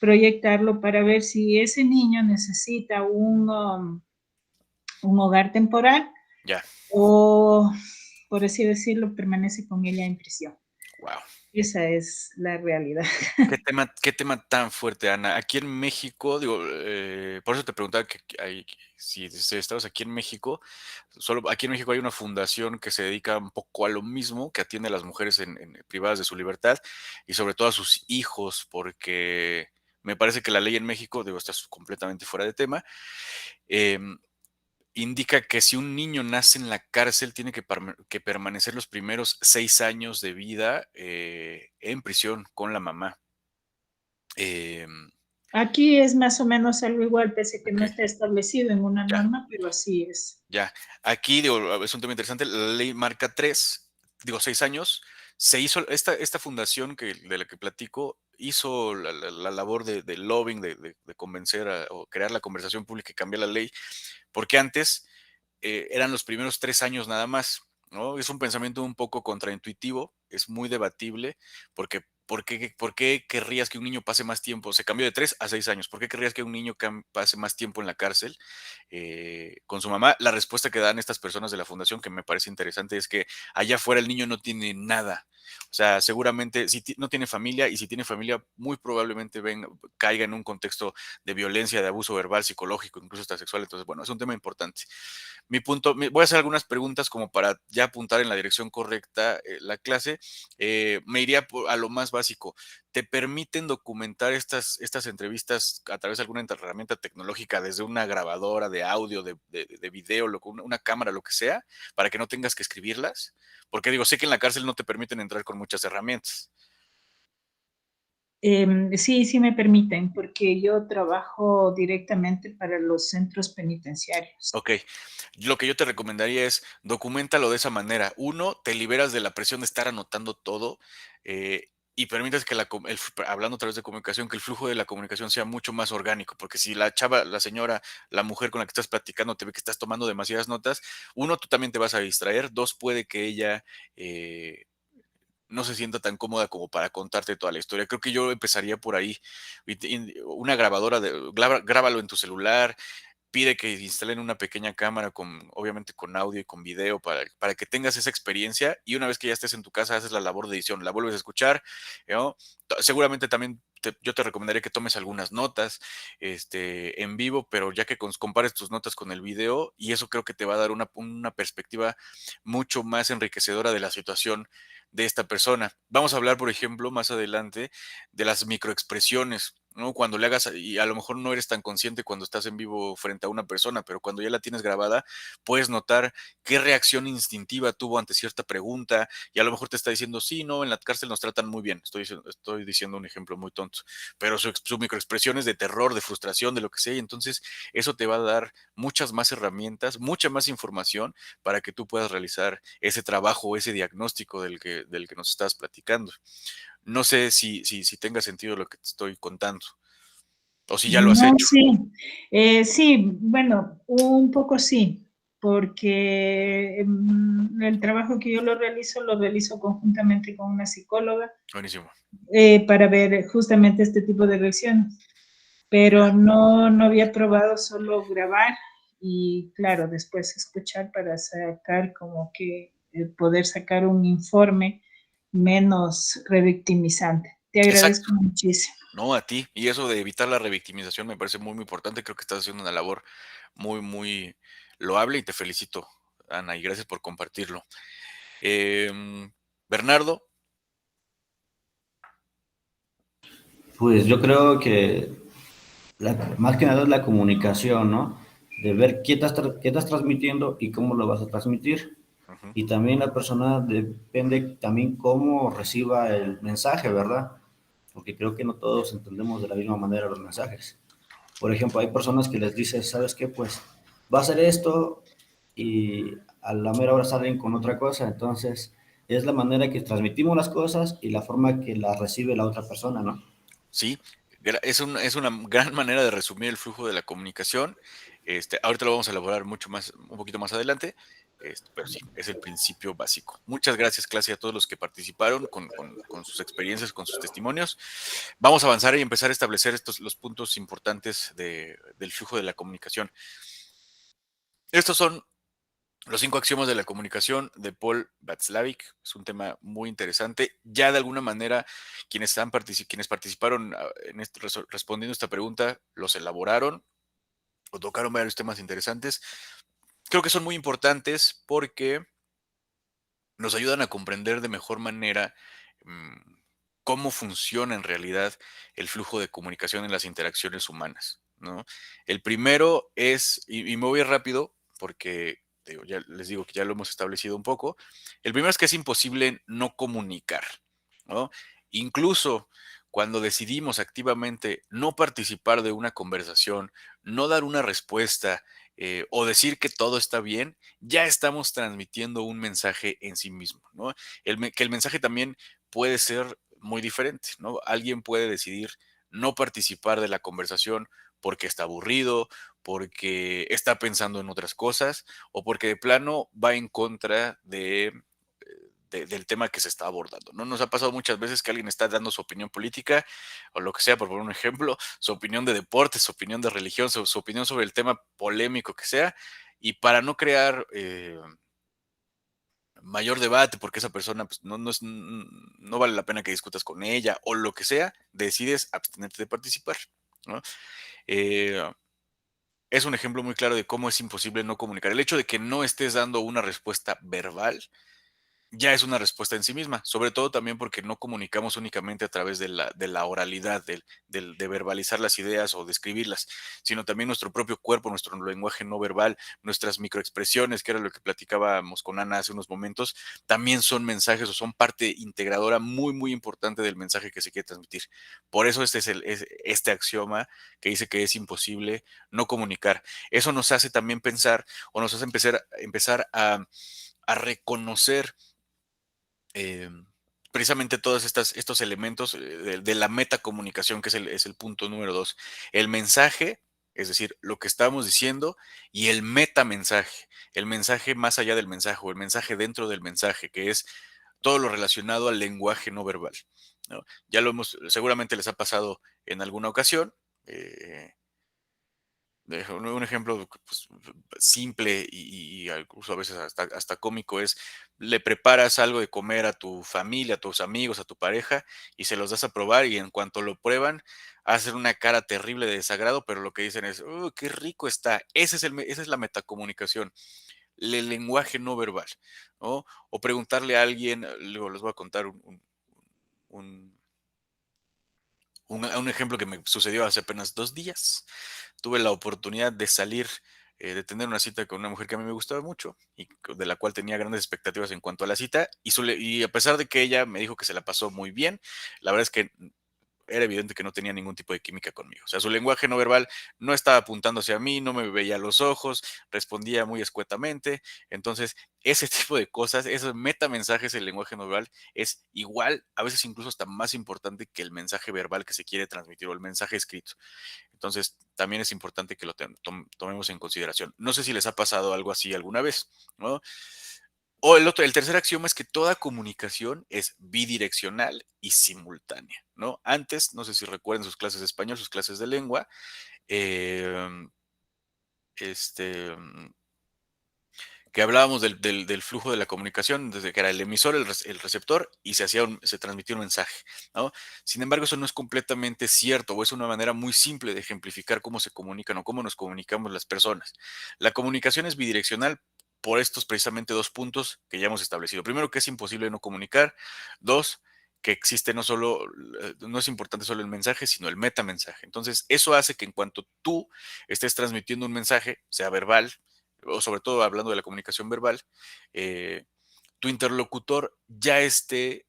proyectarlo para ver si ese niño necesita un hogar temporal ya. o, por así decirlo, permanece con ella en prisión. Wow. Esa es la realidad. Qué tema tan fuerte, Ana. Aquí en México, digo, por eso te preguntaba si estabas aquí en México. Solo aquí en México hay una fundación que se dedica un poco a lo mismo, que atiende a las mujeres privadas de su libertad y sobre todo a sus hijos, porque me parece que la ley en México, digo, está completamente fuera de tema, em, indica que si un niño nace en la cárcel, tiene que permanecer los primeros 6 años de vida en prisión con la mamá. Em, Aquí es más o menos algo igual, pese a que no ok, está establecido en una ya, norma, pero así es. ya. Aquí, digo, es un tema interesante. La ley marca 6 años. Se hizo esta fundación de la que platico, hizo la labor de lobbying, de convencer o crear la conversación pública y cambiar la ley, porque antes eran los primeros 3 años nada más, ¿no? Es un pensamiento un poco contraintuitivo, es muy debatible, porque ¿por qué querrías que un niño pase más tiempo? Se cambió de 3 a 6 años. ¿Por qué querrías que un niño pase más tiempo en la cárcel con su mamá? La respuesta que dan estas personas de la fundación, que me parece interesante, es que allá afuera el niño no tiene nada. O sea, seguramente si no tiene familia y si tiene familia, muy probablemente caiga en un contexto de violencia, de abuso verbal, psicológico, incluso hasta sexual. Entonces, bueno, es un tema importante. Voy a hacer algunas preguntas como para ya apuntar en la dirección correcta la clase. Me iría a lo más básico. ¿Te permiten documentar estas entrevistas a través de alguna herramienta tecnológica, desde una grabadora de audio, de video, una cámara, lo que sea, para que no tengas que escribirlas? Porque digo, sé que en la cárcel no te permiten entrar con muchas herramientas. Sí, sí me permiten, porque yo trabajo directamente para los centros penitenciarios. Ok, lo que yo te recomendaría es documentalo de esa manera. Uno, te liberas de la presión de estar anotando todo y permites que hablando a través de comunicación, que el flujo de la comunicación sea mucho más orgánico, porque si la chava, la señora, la mujer con la que estás platicando te ve que estás tomando demasiadas notas, uno, tú también te vas a distraer. Dos, puede que ella no se sienta tan cómoda como para contarte toda la historia. Creo que yo empezaría por ahí. Una grabadora, grábalo en tu celular, pide que instalen una pequeña cámara obviamente con audio y con video para que tengas esa experiencia, y una vez que ya estés en tu casa haces la labor de edición, la vuelves a escuchar, ¿no? Seguramente también yo te recomendaría que tomes algunas notas en vivo, pero ya que compares tus notas con el video, y eso creo que te va a dar una perspectiva mucho más enriquecedora de la situación de esta persona. Vamos a hablar, por ejemplo, más adelante de las microexpresiones, ¿no? Cuando le hagas, y a lo mejor no eres tan consciente cuando estás en vivo frente a una persona, pero cuando ya la tienes grabada, puedes notar qué reacción instintiva tuvo ante cierta pregunta, y a lo mejor te está diciendo, sí, no, en la cárcel nos tratan muy bien. Estoy diciendo un ejemplo muy tonto, pero su microexpresión es de terror, de frustración, de lo que sea, y entonces eso te va a dar muchas más herramientas, mucha más información para que tú puedas realizar ese trabajo, ese diagnóstico del que nos estás platicando. No sé si tenga sentido lo que te estoy contando, o si ya lo has No, hecho. sí. Sí, bueno, un poco sí, porque el trabajo que yo lo realizo conjuntamente con una psicóloga Buenísimo. para ver justamente este tipo de reacciones. Pero no había probado solo grabar y, claro, después escuchar para sacar como que poder sacar un informe menos revictimizante. Te Exacto. agradezco muchísimo. No, a ti. Y eso de evitar la revictimización me parece muy, muy importante. Creo que estás haciendo una labor muy, muy loable, y te felicito, Ana, y gracias por compartirlo. Bernardo. Pues yo creo que más que nada es la comunicación, ¿no? De ver qué estás transmitiendo y cómo lo vas a transmitir. Ujú. Y también la persona depende también cómo reciba el mensaje, ¿verdad? Porque creo que no todos entendemos de la misma manera los mensajes. Por ejemplo, hay personas que les dices, ¿sabes qué? Pues va a ser esto, y a la mera hora salen con otra cosa. Entonces, es la manera que transmitimos las cosas y la forma que las recibe la otra persona, ¿no? Sí, es una gran manera de resumir el flujo de la comunicación. Ahorita lo vamos a elaborar un poquito más adelante, pero sí, es el principio básico. Muchas gracias, clase, a todos los que participaron con sus experiencias, con sus testimonios. Vamos a avanzar y empezar a establecer los puntos importantes del flujo de la comunicación. Estos son los 5 axiomas de la comunicación de Paul Václavic. Es un tema muy interesante. Ya de alguna manera, quienes participaron respondiendo esta pregunta, los elaboraron o tocaron varios temas interesantes. Creo que son muy importantes porque nos ayudan a comprender de mejor manera cómo funciona en realidad el flujo de comunicación en las interacciones humanas, ¿no? El primero es, y me voy rápido porque ya les digo que ya lo hemos establecido un poco. El primero es que es imposible no comunicar, ¿no? Incluso cuando decidimos activamente no participar de una conversación, no dar una respuesta, o decir que todo está bien, ya estamos transmitiendo un mensaje en sí mismo, ¿no? Que el mensaje también puede ser muy diferente, ¿no? Alguien puede decidir no participar de la conversación porque está aburrido, porque está pensando en otras cosas, o porque de plano va en contra del tema que se está abordando, ¿no? Nos ha pasado muchas veces que alguien está dando su opinión política o lo que sea, por poner un ejemplo, su opinión de deporte, su opinión de religión, su opinión sobre el tema polémico que sea, y para no crear mayor debate, porque esa persona pues, no vale la pena que discutas con ella o lo que sea, decides abstenerte de participar, ¿no? Eh, es un ejemplo muy claro de cómo es imposible no comunicar. El hecho de que no estés dando una respuesta verbal ya es una respuesta en sí misma, sobre todo también porque no comunicamos únicamente a través de la oralidad, de verbalizar las ideas o de escribirlas, sino también nuestro propio cuerpo, nuestro lenguaje no verbal, nuestras microexpresiones, que era lo que platicábamos con Ana hace unos momentos, también son mensajes o son parte integradora muy, muy importante del mensaje que se quiere transmitir. Por eso este axioma que dice que es imposible no comunicar. Eso nos hace también pensar, o nos hace empezar a reconocer eh, precisamente todos estos elementos de la metacomunicación, que es el punto número 2. El mensaje, es decir, lo que estamos diciendo, y el metamensaje, el mensaje más allá del mensaje, o el mensaje dentro del mensaje, que es todo lo relacionado al lenguaje no verbal, ¿no? Ya lo seguramente les ha pasado en alguna ocasión. Un ejemplo pues, simple y incluso a veces hasta cómico es, le preparas algo de comer a tu familia, a tus amigos, a tu pareja, y se los das a probar, y en cuanto lo prueban, hacen una cara terrible de desagrado, pero lo que dicen es, qué rico está. Esa es la metacomunicación, el lenguaje no verbal, ¿no? O preguntarle a alguien, luego les voy a contar un, un ejemplo que me sucedió hace apenas 2 días. Tuve la oportunidad de salir, de tener una cita con una mujer que a mí me gustaba mucho y de la cual tenía grandes expectativas en cuanto a la cita. Y a pesar de que ella me dijo que se la pasó muy bien, la verdad es que era evidente que no tenía ningún tipo de química conmigo. O sea, su lenguaje no verbal no estaba apuntando hacia mí, no me veía a los ojos, respondía muy escuetamente. Entonces, ese tipo de cosas, esos metamensajes, el lenguaje no verbal, es igual, a veces incluso hasta más importante que el mensaje verbal que se quiere transmitir o el mensaje escrito. Entonces, también es importante que lo tomemos en consideración. No sé si les ha pasado algo así alguna vez, ¿no? O el tercer axioma es que toda comunicación es bidireccional y simultánea, ¿no? Antes, no sé si recuerdan sus clases de español, sus clases de lengua, em, este, que hablábamos del flujo de la comunicación, desde que era el emisor, el receptor, y se transmitía un mensaje, ¿no? Sin embargo, eso no es completamente cierto, o es una manera muy simple de ejemplificar cómo se comunican o cómo nos comunicamos las personas. La comunicación es bidireccional por estos precisamente 2 puntos que ya hemos establecido. Primero, que es imposible no comunicar. 2, que existe no es importante solo el mensaje, sino el metamensaje. Entonces, eso hace que en cuanto tú estés transmitiendo un mensaje, sea verbal, o sobre todo hablando de la comunicación verbal, tu interlocutor ya esté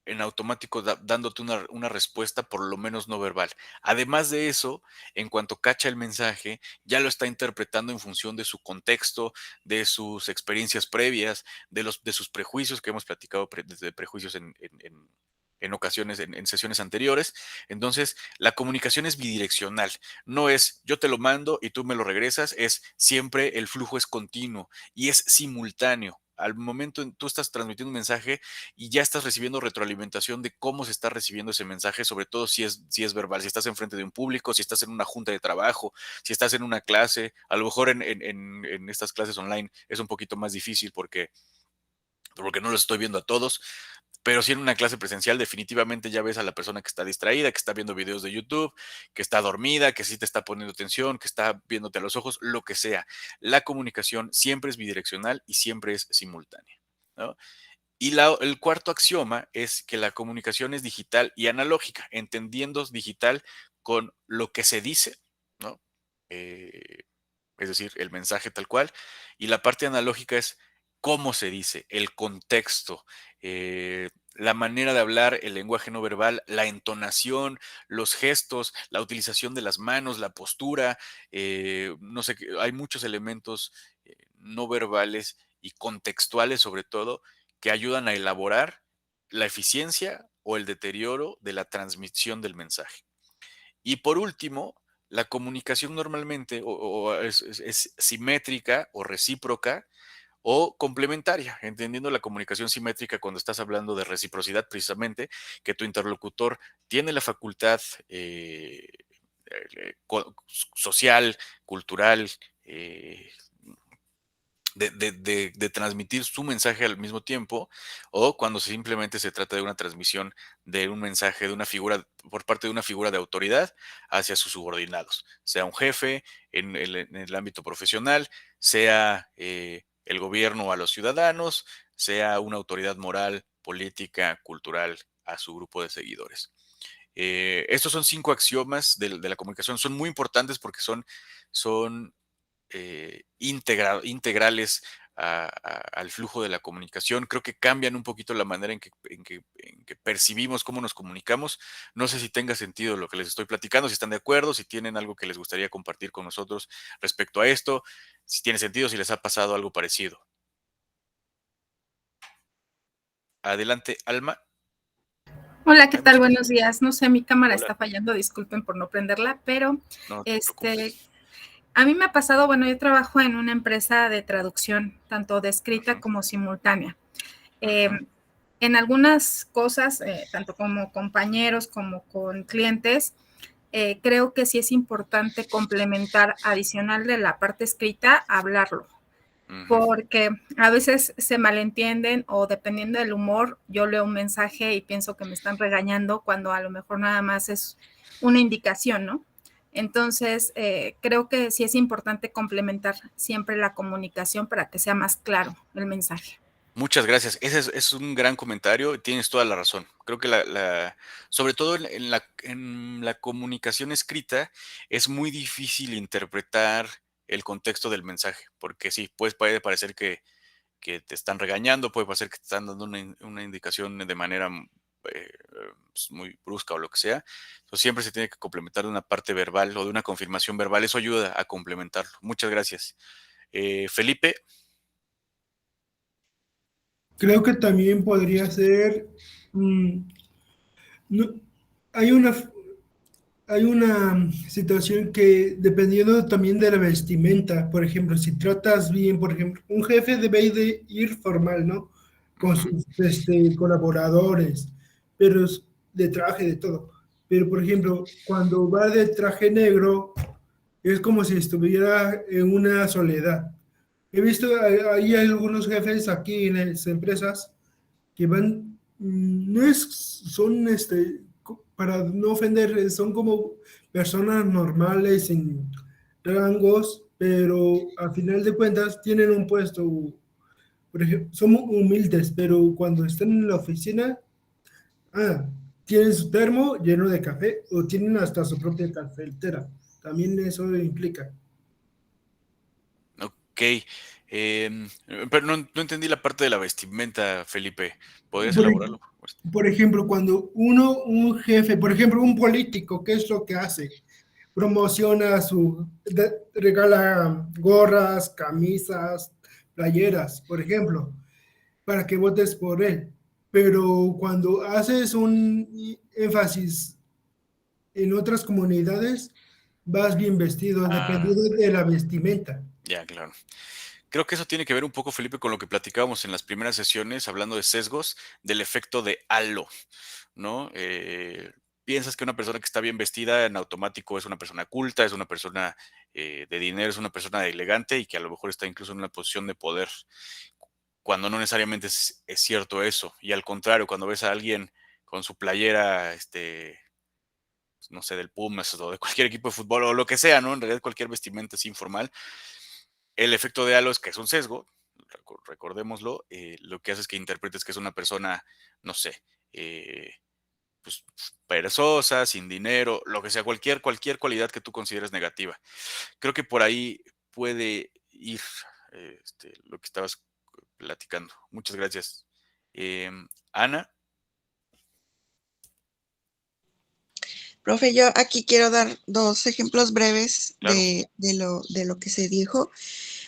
en automático dándote una respuesta por lo menos no verbal. Además de eso, en cuanto cacha el mensaje, ya lo está interpretando en función de su contexto, de sus experiencias previas, de sus prejuicios, que hemos platicado desde prejuicios en ocasiones, en sesiones anteriores. Entonces, la comunicación es bidireccional. No es yo te lo mando y tú me lo regresas, es siempre el flujo es continuo y es simultáneo. Al momento tú estás transmitiendo un mensaje y ya estás recibiendo retroalimentación de cómo se está recibiendo ese mensaje, sobre todo si es verbal, si estás enfrente de un público, si estás en una junta de trabajo, si estás en una clase. A lo mejor en estas clases online es un poquito más difícil porque no los estoy viendo a todos, pero sí en una clase presencial definitivamente ya ves a la persona que está distraída, que está viendo videos de YouTube, que está dormida, que sí te está poniendo atención, que está viéndote a los ojos, lo que sea. La comunicación siempre es bidireccional y siempre es simultánea, ¿no? Y el cuarto axioma es que la comunicación es digital y analógica, entendiendo digital con lo que se dice, ¿no? Es decir, el mensaje tal cual, y la parte analógica es cómo se dice, el contexto, la manera de hablar, el lenguaje no verbal, la entonación, los gestos, la utilización de las manos, la postura, no sé, hay muchos elementos no verbales y contextuales sobre todo que ayudan a elaborar la eficiencia o el deterioro de la transmisión del mensaje. Y por último, la comunicación normalmente es simétrica o recíproca o complementaria, entendiendo la comunicación simétrica cuando estás hablando de reciprocidad precisamente, que tu interlocutor tiene la facultad social, cultural, de transmitir su mensaje al mismo tiempo, o cuando simplemente se trata de una transmisión de un mensaje de una figura, por parte de una figura de autoridad hacia sus subordinados, sea un jefe en el ámbito profesional, sea el gobierno a los ciudadanos, sea una autoridad moral, política, cultural a su grupo de seguidores. Estos son 5 axiomas de la comunicación, son muy importantes porque son integrales al flujo de la comunicación. Creo que cambian un poquito la manera en que percibimos cómo nos comunicamos. No sé si tenga sentido lo que les estoy platicando, si están de acuerdo, si tienen algo que les gustaría compartir con nosotros respecto a esto, si tiene sentido, si les ha pasado algo parecido. Adelante, Alma. Hola, ¿qué tal? Buenos días. No sé, mi cámara está fallando, disculpen por no prenderla, pero No te preocupes. a mí me ha pasado, bueno, yo trabajo en una empresa de traducción, tanto de escrita como simultánea. en algunas cosas, tanto como compañeros como con clientes, creo que sí es importante complementar, adicional de la parte escrita, hablarlo. Porque a veces se malentienden o dependiendo del humor, yo leo un mensaje y pienso que me están regañando cuando a lo mejor nada más es una indicación, ¿no? Entonces, creo que sí es importante complementar siempre la comunicación para que sea más claro el mensaje. Muchas gracias. Ese es un gran comentario, tienes toda la razón. Creo que sobre todo en la comunicación escrita es muy difícil interpretar el contexto del mensaje, porque sí, pues puede parecer que te están regañando, puede parecer que te están dando una indicación de manera pues, muy brusca o lo que sea. Entonces, siempre se tiene que complementar de una parte verbal o de una confirmación verbal. Eso ayuda a complementarlo. Muchas gracias. Felipe. Creo que también podría ser, no, hay una, hay una situación que dependiendo también de la vestimenta, por ejemplo, si tratas bien, por ejemplo, un jefe debe de ir formal, ¿no? Con sus colaboradores, pero de traje, de todo. Pero, por ejemplo, cuando va de traje negro, es como si estuviera en una soledad. He visto, hay algunos jefes aquí en las empresas que van, no es, son, para no ofender, son como personas normales en rangos, pero al final de cuentas tienen un puesto, por ejemplo, son humildes, pero cuando están en la oficina, ah, tienen su termo lleno de café o tienen hasta su propia cafetera. También eso implica. Ok, pero no entendí la parte de la vestimenta, Felipe. ¿Podrías Por, elaborarlo? por ejemplo, cuando un jefe, por ejemplo, un político, ¿qué es lo que hace? Promociona regala gorras, camisas, playeras, por ejemplo, para que votes por él. Pero cuando haces un énfasis en otras comunidades, vas bien vestido, dependiendo de la vestimenta. Ya, claro. Creo que eso tiene que ver un poco, Felipe, con lo que platicábamos en las primeras sesiones, hablando de sesgos, del efecto de halo, ¿no? Piensas que una persona que está bien vestida en automático es una persona culta, es una persona de dinero, es una persona elegante y que a lo mejor está incluso en una posición de poder, cuando no necesariamente es cierto eso. Y al contrario, cuando ves a alguien con su playera, no sé, del Pumas o de cualquier equipo de fútbol o lo que sea, ¿no? En realidad cualquier vestimenta es informal. El efecto de halo es que es un sesgo, recordémoslo, lo que hace es que interpretes que es una persona, no sé, pues perezosa, sin dinero, lo que sea, cualquier cualidad que tú consideres negativa. Creo que por ahí puede ir lo que estabas platicando. Muchas gracias. Ana. Profe, yo aquí quiero dar dos ejemplos breves Claro. de lo que se dijo.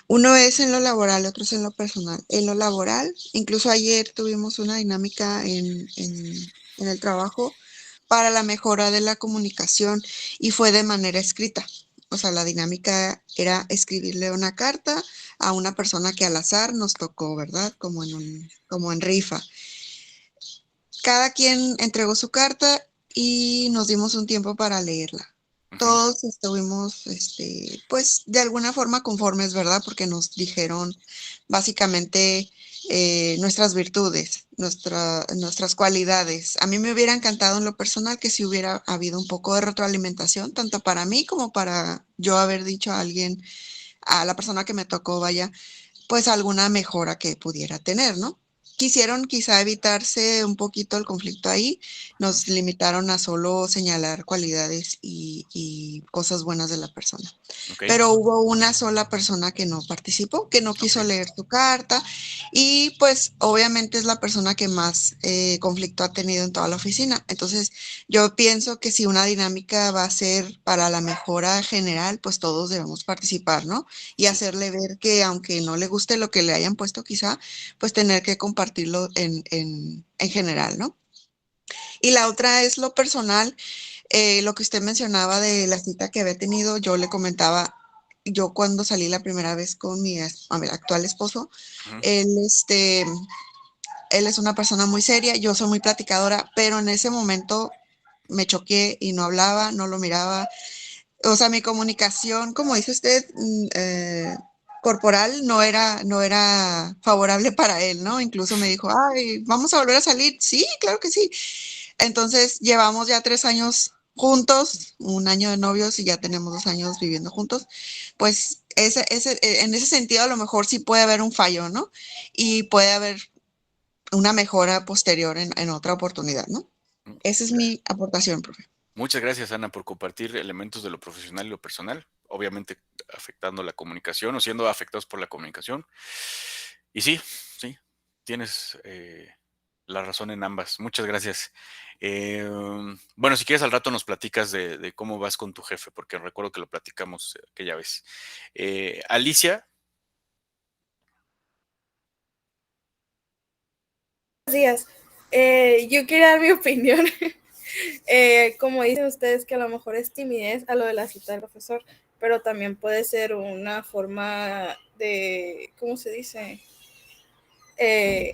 Uno es en lo laboral, otro es en lo personal. En lo laboral, incluso ayer tuvimos una dinámica en el trabajo para la mejora de la comunicación y fue de manera escrita. O sea, la dinámica era escribirle una carta a una persona que al azar nos tocó, ¿verdad? Como en rifa. Cada quien entregó su carta y nos dimos un tiempo para leerla. Todos estuvimos, pues, de alguna forma conformes, ¿verdad? Porque nos dijeron básicamente nuestras virtudes, nuestras cualidades. A mí me hubiera encantado en lo personal que si hubiera habido un poco de retroalimentación, tanto para mí como para yo haber dicho a alguien, a la persona que me tocó, vaya, pues alguna mejora que pudiera tener, ¿no? Quisieron quizá evitarse un poquito el conflicto ahí, nos limitaron a solo señalar cualidades y cosas buenas de la persona. Okay. Pero hubo una sola persona que no participó, que no quiso leer su carta y pues obviamente es la persona que más conflicto ha tenido en toda la oficina. Entonces yo pienso que si una dinámica va a ser para la mejora general, pues todos debemos participar, ¿no? Y hacerle ver que aunque no le guste lo que le hayan puesto quizá, pues tener que compartirlo en general, ¿no? Y la otra es lo personal, lo que usted mencionaba de la cita que había tenido, yo le comentaba, yo cuando salí la primera vez con mi actual esposo, él él es una persona muy seria, yo soy muy platicadora, pero en ese momento me choqué y no hablaba, no lo miraba. O sea, mi comunicación, como dice usted, corporal no era favorable para él, ¿no? Incluso me dijo, ay, ¿vamos a volver a salir? Sí, claro que sí. Entonces, llevamos ya 3 años juntos, 1 año de novios y ya tenemos 2 años viviendo juntos. Pues en ese sentido, a lo mejor sí puede haber un fallo, ¿no? Y puede haber una mejora posterior en otra oportunidad, ¿no? Esa es mi aportación, profe. Muchas gracias, Ana, por compartir elementos de lo profesional y lo personal, obviamente afectando la comunicación o siendo afectados por la comunicación. Y sí, tienes la razón en ambas. Muchas gracias. Bueno, si quieres al rato nos platicas de cómo vas con tu jefe, porque recuerdo que lo platicamos aquella vez. Alicia. Buenos días. Yo quería dar mi opinión. Como dicen ustedes que a lo mejor es timidez a lo de la cita del profesor, pero también puede ser una forma de, ¿cómo se dice? De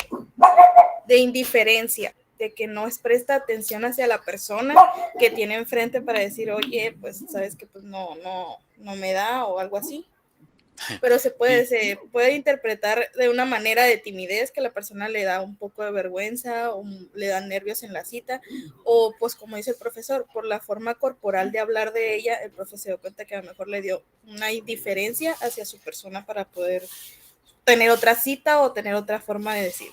indiferencia, de que no presta atención hacia la persona que tiene enfrente para decir, oye, pues sabes que pues no me da o algo así. Pero se puede interpretar de una manera de timidez, que la persona le da un poco de vergüenza o le dan nervios en la cita, o pues como dice el profesor, por la forma corporal de hablar de ella, el profesor se dio cuenta que a lo mejor le dio una indiferencia hacia su persona para poder tener otra cita o tener otra forma de decir.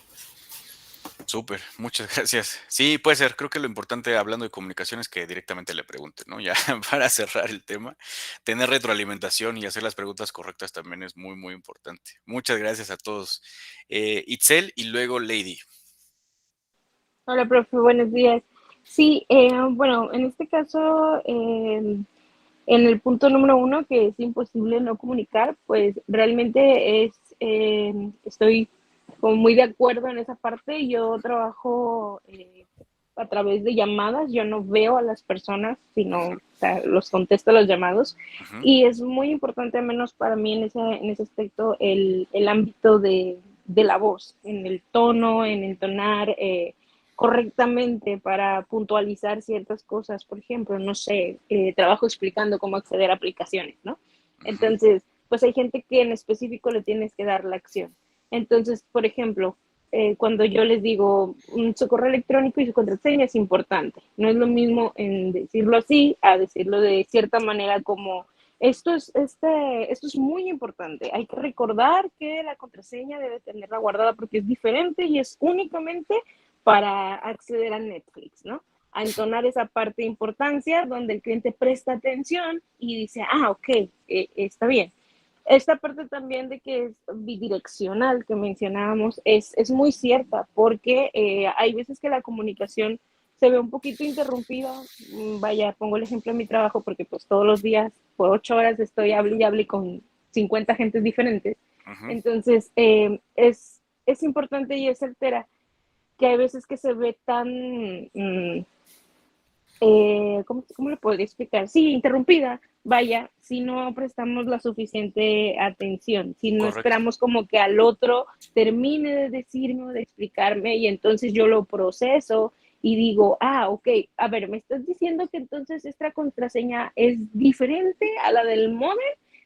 Súper, muchas gracias. Sí, puede ser. Creo que lo importante hablando de comunicación es que directamente le pregunten, ¿no? Ya para cerrar el tema, tener retroalimentación y hacer las preguntas correctas también es muy, muy importante. Muchas gracias a todos. Itzel y luego Lady. Hola, profe, buenos días. Sí, bueno, en este caso, en el punto número 1, que es imposible no comunicar, pues realmente estoy como muy de acuerdo en esa parte. Yo trabajo a través de llamadas, yo no veo a las personas, sino, o sea, los contesto los llamados. Y es muy importante, al menos para mí en ese aspecto, el ámbito de la voz, en el tono, en entonar correctamente para puntualizar ciertas cosas. Por ejemplo, no sé, trabajo explicando cómo acceder a aplicaciones, ¿no? Entonces, pues hay gente que en específico le tienes que dar la acción. Entonces, por ejemplo, cuando yo les digo su correo electrónico y su contraseña es importante. No es lo mismo en decirlo así a decirlo de cierta manera, como esto es muy importante. Hay que recordar que la contraseña debe tenerla guardada porque es diferente y es únicamente para acceder a Netflix, ¿no? A entonar esa parte de importancia donde el cliente presta atención y dice, ok, está bien. Esta parte también de que es bidireccional que mencionábamos es muy cierta, porque hay veces que la comunicación se ve un poquito interrumpida. Vaya, pongo el ejemplo de mi trabajo, porque pues todos los días por 8 horas estoy hable y hable con 50 gentes diferentes. Entonces, es importante y es certera que hay veces que se ve tan, ¿cómo le podría explicar? Sí, interrumpida, vaya, si no prestamos la suficiente atención, si no esperamos como que al otro termine de decirme o de explicarme y entonces yo lo proceso y digo, ok, a ver, me estás diciendo que entonces esta contraseña es diferente a la del modem.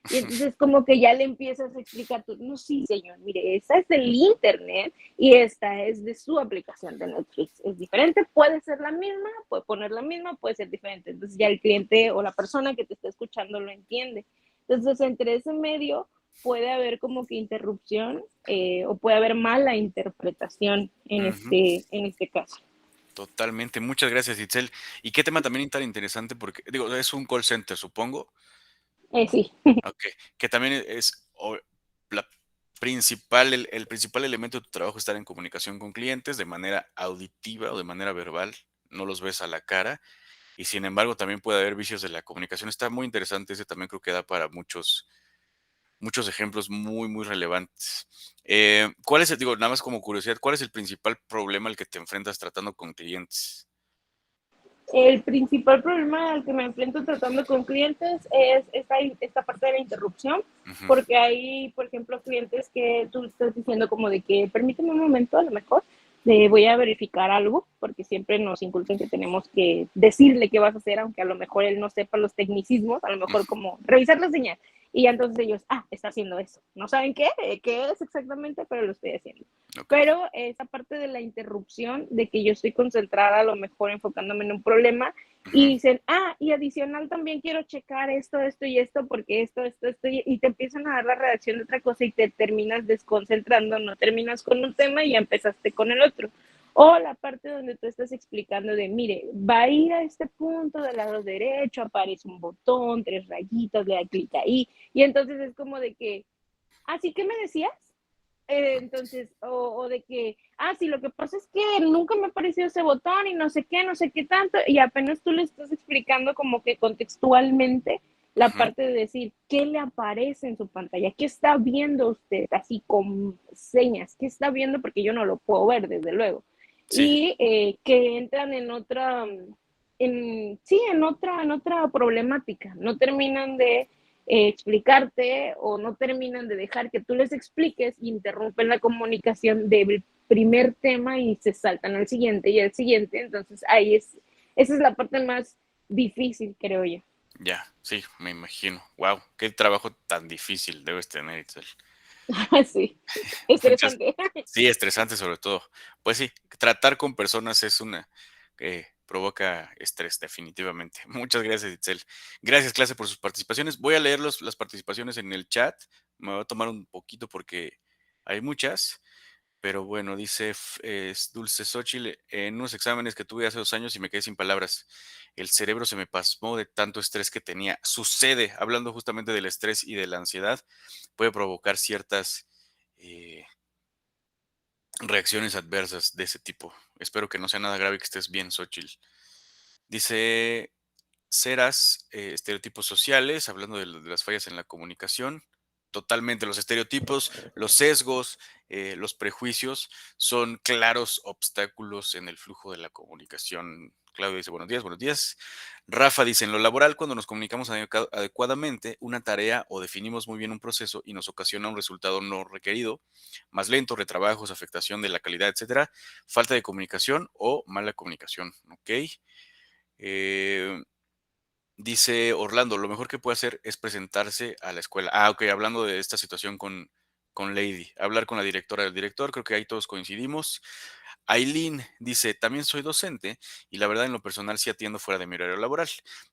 Y entonces como que ya le empiezas a explicar, no, sí, señor, mire, esa es del internet y esta es de su aplicación de Netflix. Es diferente, puede ser la misma, puede poner la misma, puede ser diferente. Entonces ya el cliente o la persona que te está escuchando lo entiende. Entonces entre ese medio puede haber como que interrupción o puede haber mala interpretación en este caso. Totalmente. Muchas gracias, Itzel. ¿Y qué tema también tan interesante? Porque, digo, es un call center, supongo. Sí. Ok, que también es el principal elemento de tu trabajo, estar en comunicación con clientes de manera auditiva o de manera verbal, no los ves a la cara, y sin embargo también puede haber vicios de la comunicación. Está muy interesante, ese también creo que da para muchos ejemplos muy, muy relevantes. ¿Cuál es nada más como curiosidad, cuál es el principal problema al que te enfrentas tratando con clientes? El principal problema al que me enfrento tratando con clientes es esta parte de la interrupción, porque hay, por ejemplo, clientes que tú estás diciendo como de que permíteme un momento, a lo mejor, voy a verificar algo, porque siempre nos inculcan que tenemos que decirle qué vas a hacer, aunque a lo mejor él no sepa los tecnicismos, a lo mejor como revisar la señal. Y ya entonces ellos, está haciendo eso. No saben qué es exactamente, pero lo estoy haciendo. Pero esa parte de la interrupción, de que yo estoy concentrada, a lo mejor enfocándome en un problema, y dicen, y adicional también quiero checar esto y esto, porque esto, y te empiezan a dar la redacción de otra cosa y te terminas desconcentrando, no terminas con un tema y ya empezaste con el otro. O la parte donde tú estás explicando de, mire, va a ir a este punto del lado derecho, aparece un botón, 3 rayitas, le da clic ahí, y entonces es como de que, ¿sí qué me decías? Entonces, o de que, sí, lo que pasa es que nunca me apareció ese botón y no sé qué tanto, y apenas tú le estás explicando como que contextualmente la parte de decir qué le aparece en su pantalla, qué está viendo usted, así con señas, qué está viendo, porque yo no lo puedo ver, desde luego. Sí. Y que entran en otra, en otra problemática, no terminan de explicarte o no terminan de dejar que tú les expliques, interrumpen la comunicación del primer tema y se saltan al siguiente y al siguiente. Entonces esa es la parte más difícil, creo yo. Ya, sí, me imagino. Wow, qué trabajo tan difícil debes tener, Itzel. Sí, estresante. Sí, estresante sobre todo. Pues sí, tratar con personas es una que provoca estrés, definitivamente. Muchas gracias, Itzel. Gracias, clase, por sus participaciones. Voy a leer las participaciones en el chat. Me va a tomar un poquito porque hay muchas. Pero bueno, dice Dulce Xochitl, en unos exámenes que tuve hace 2 años y me quedé sin palabras. El cerebro se me pasmó de tanto estrés que tenía. Sucede, hablando justamente del estrés y de la ansiedad, puede provocar ciertas reacciones adversas de ese tipo. Espero que no sea nada grave y que estés bien, Xochitl. Dice Ceras, estereotipos sociales, hablando de las fallas en la comunicación. Totalmente, los estereotipos, los sesgos, los prejuicios son claros obstáculos en el flujo de la comunicación. Claudio dice, buenos días, buenos días. Rafa dice, en lo laboral, cuando nos comunicamos adecuadamente una tarea o definimos muy bien un proceso y nos ocasiona un resultado no requerido, más lento, retrabajos, afectación de la calidad, etcétera, falta de comunicación o mala comunicación, ¿ok? Dice Orlando, lo mejor que puede hacer es presentarse a la escuela. Ok, hablando de esta situación con Lady, hablar con la directora del director, creo que ahí todos coincidimos. Aileen dice, también soy docente y la verdad en lo personal sí atiendo fuera de mi horario laboral,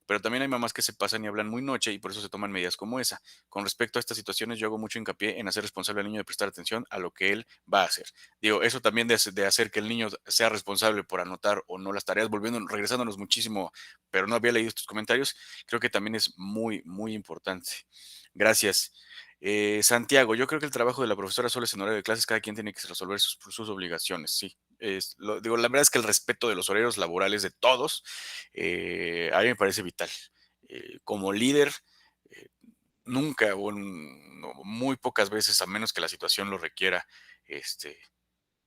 pero también hay mamás que se pasan y hablan muy noche y por eso se toman medidas como esa. Con respecto a estas situaciones yo hago mucho hincapié en hacer responsable al niño de prestar atención a lo que él va a hacer. Digo, eso también de hacer que el niño sea responsable por anotar o no las tareas, regresándonos muchísimo, pero no había leído estos comentarios, creo que también es muy, muy importante. Gracias. Santiago, yo creo que el trabajo de la profesora solo es en horario de clases, cada quien tiene que resolver sus obligaciones, sí. Digo, la verdad es que el respeto de los horarios laborales de todos, a mí me parece vital. Como líder, eh, nunca o muy pocas veces, a menos que la situación lo requiera,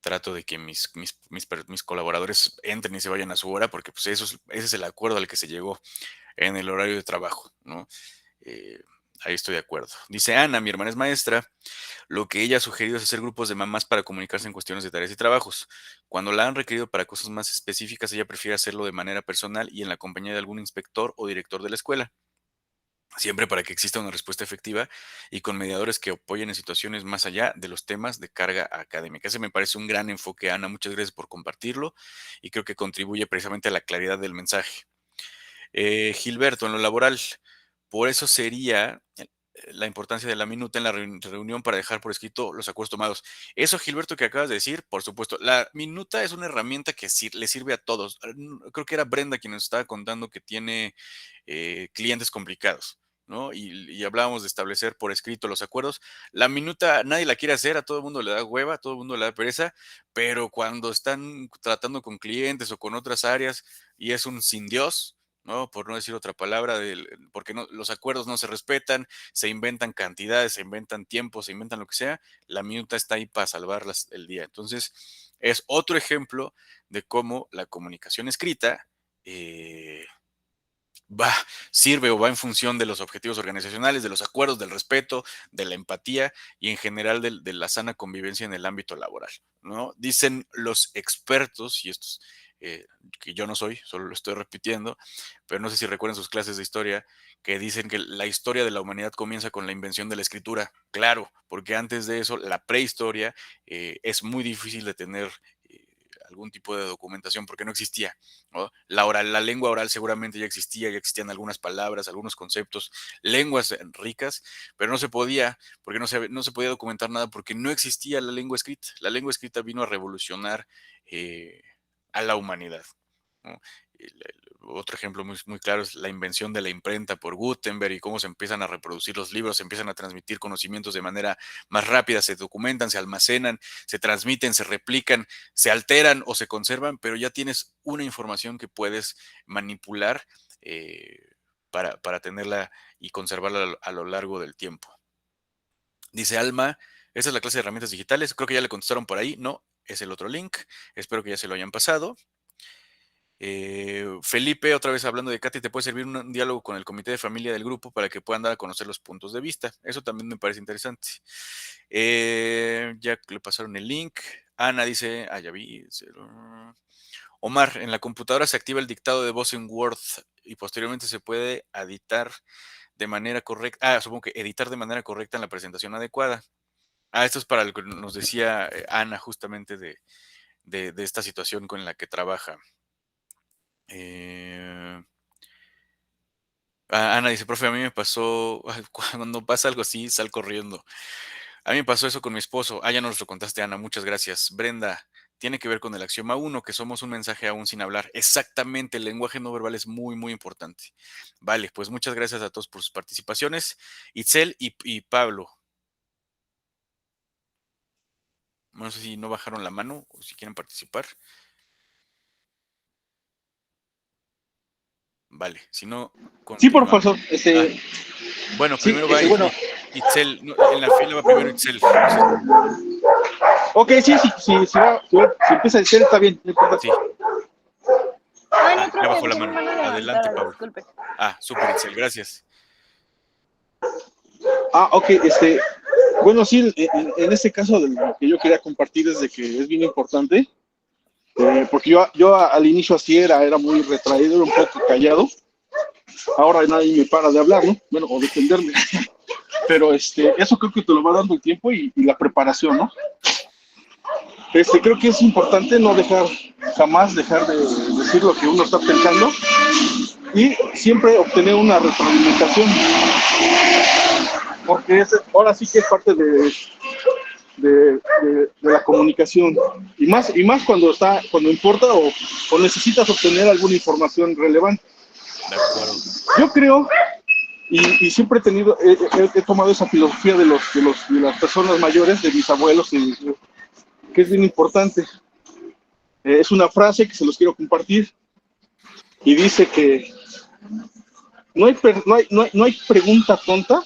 trato de que mis colaboradores entren y se vayan a su hora, porque pues ese es el acuerdo al que se llegó en el horario de trabajo, ¿no? Ahí estoy de acuerdo. Dice Ana, mi hermana es maestra, lo que ella ha sugerido es hacer grupos de mamás para comunicarse en cuestiones de tareas y trabajos. Cuando la han requerido para cosas más específicas, ella prefiere hacerlo de manera personal y en la compañía de algún inspector o director de la escuela. Siempre para que exista una respuesta efectiva y con mediadores que apoyen en situaciones más allá de los temas de carga académica. Ese me parece un gran enfoque, Ana. Muchas gracias por compartirlo y creo que contribuye precisamente a la claridad del mensaje. Gilberto, en lo laboral, por eso sería la importancia de la minuta en la reunión para dejar por escrito los acuerdos tomados. Eso, Gilberto, que acabas de decir, por supuesto, la minuta es una herramienta que le sirve a todos. Creo que era Brenda quien nos estaba contando que tiene clientes complicados, ¿no? Y hablábamos de establecer por escrito los acuerdos. La minuta nadie la quiere hacer, a todo el mundo le da hueva, a todo el mundo le da pereza, pero cuando están tratando con clientes o con otras áreas y es un sin Dios, ¿no? Por no decir otra palabra, porque los acuerdos no se respetan, se inventan cantidades, se inventan tiempos, se inventan lo que sea, la minuta está ahí para salvar el día. Entonces, es otro ejemplo de cómo la comunicación escrita sirve o va en función de los objetivos organizacionales, de los acuerdos, del respeto, de la empatía y en general de la sana convivencia en el ámbito laboral, ¿no? Dicen los expertos, y estos que yo no soy, solo lo estoy repitiendo, pero no sé si recuerdan sus clases de historia, que dicen que la historia de la humanidad comienza con la invención de la escritura. Claro, porque antes de eso, la prehistoria, es muy difícil de tener algún tipo de documentación porque no existía, ¿no? La lengua oral seguramente ya existían algunas palabras, algunos conceptos, lenguas ricas, pero no se podía, porque no se podía documentar nada porque no existía la lengua escrita. La lengua escrita vino a revolucionar a la humanidad, ¿no? Otro ejemplo muy claro es la invención de la imprenta por Gutenberg y cómo se empiezan a reproducir los libros, se empiezan a transmitir conocimientos de manera más rápida, se documentan, se almacenan, se transmiten, se replican, se alteran o se conservan, pero ya tienes una información que puedes manipular para tenerla y conservarla a lo largo del tiempo. Dice Alma, esa es la clase de herramientas digitales, creo que ya le contestaron por ahí, no, es el otro link, espero que ya se lo hayan pasado. Felipe, otra vez hablando de Katy, te puede servir un diálogo con el comité de familia del grupo para que puedan dar a conocer los puntos de vista. Eso también me parece interesante. Ya le pasaron el link. Ana dice, ya vi. Omar, en la computadora se activa el dictado de voz en Word y posteriormente se puede editar de manera correcta. Supongo que editar de manera correcta en la presentación adecuada. Esto es para lo que nos decía Ana justamente de esta situación con la que trabaja. Ana dice, profe, a mí me pasó, cuando pasa algo así, sal corriendo. A mí me pasó eso con mi esposo. Ya nos lo contaste, Ana, muchas gracias. Brenda, tiene que ver con el axioma 1, que somos un mensaje aún sin hablar. Exactamente, el lenguaje no verbal es muy, muy importante. Vale, pues muchas gracias a todos por sus participaciones. Itzel y Pablo. No sé si no bajaron la mano o si quieren participar. Vale, si no... Sí, por continuamos. favor. Bueno, Sí, primero va bueno. Itzel. En la fila va primero Itzel. Ok, sí, si empieza a Itzel, está bien. No importa. Sí. Ay, no, Ya profe, bajó la tenía mi mano. mano Adelante, levantada, Pablo. disculpe. Súper, Itzel, gracias. Ok, bueno, sí, en este caso lo que yo quería compartir es de que es bien importante, porque yo al inicio así era muy retraído, era un poco callado. Ahora nadie me para de hablar, ¿no? Bueno, o defenderme. Pero eso creo que te lo va dando el tiempo y la preparación, ¿no? Creo que es importante no jamás dejar de decir lo que uno está pensando y siempre obtener una retroalimentación, porque ahora sí que es parte de la comunicación y más cuando importa o necesitas obtener alguna información relevante. De acuerdo. Yo creo y siempre he tomado esa filosofía de las personas mayores, de mis abuelos, que es bien importante. Es una frase que se los quiero compartir y dice que no hay pregunta tonta,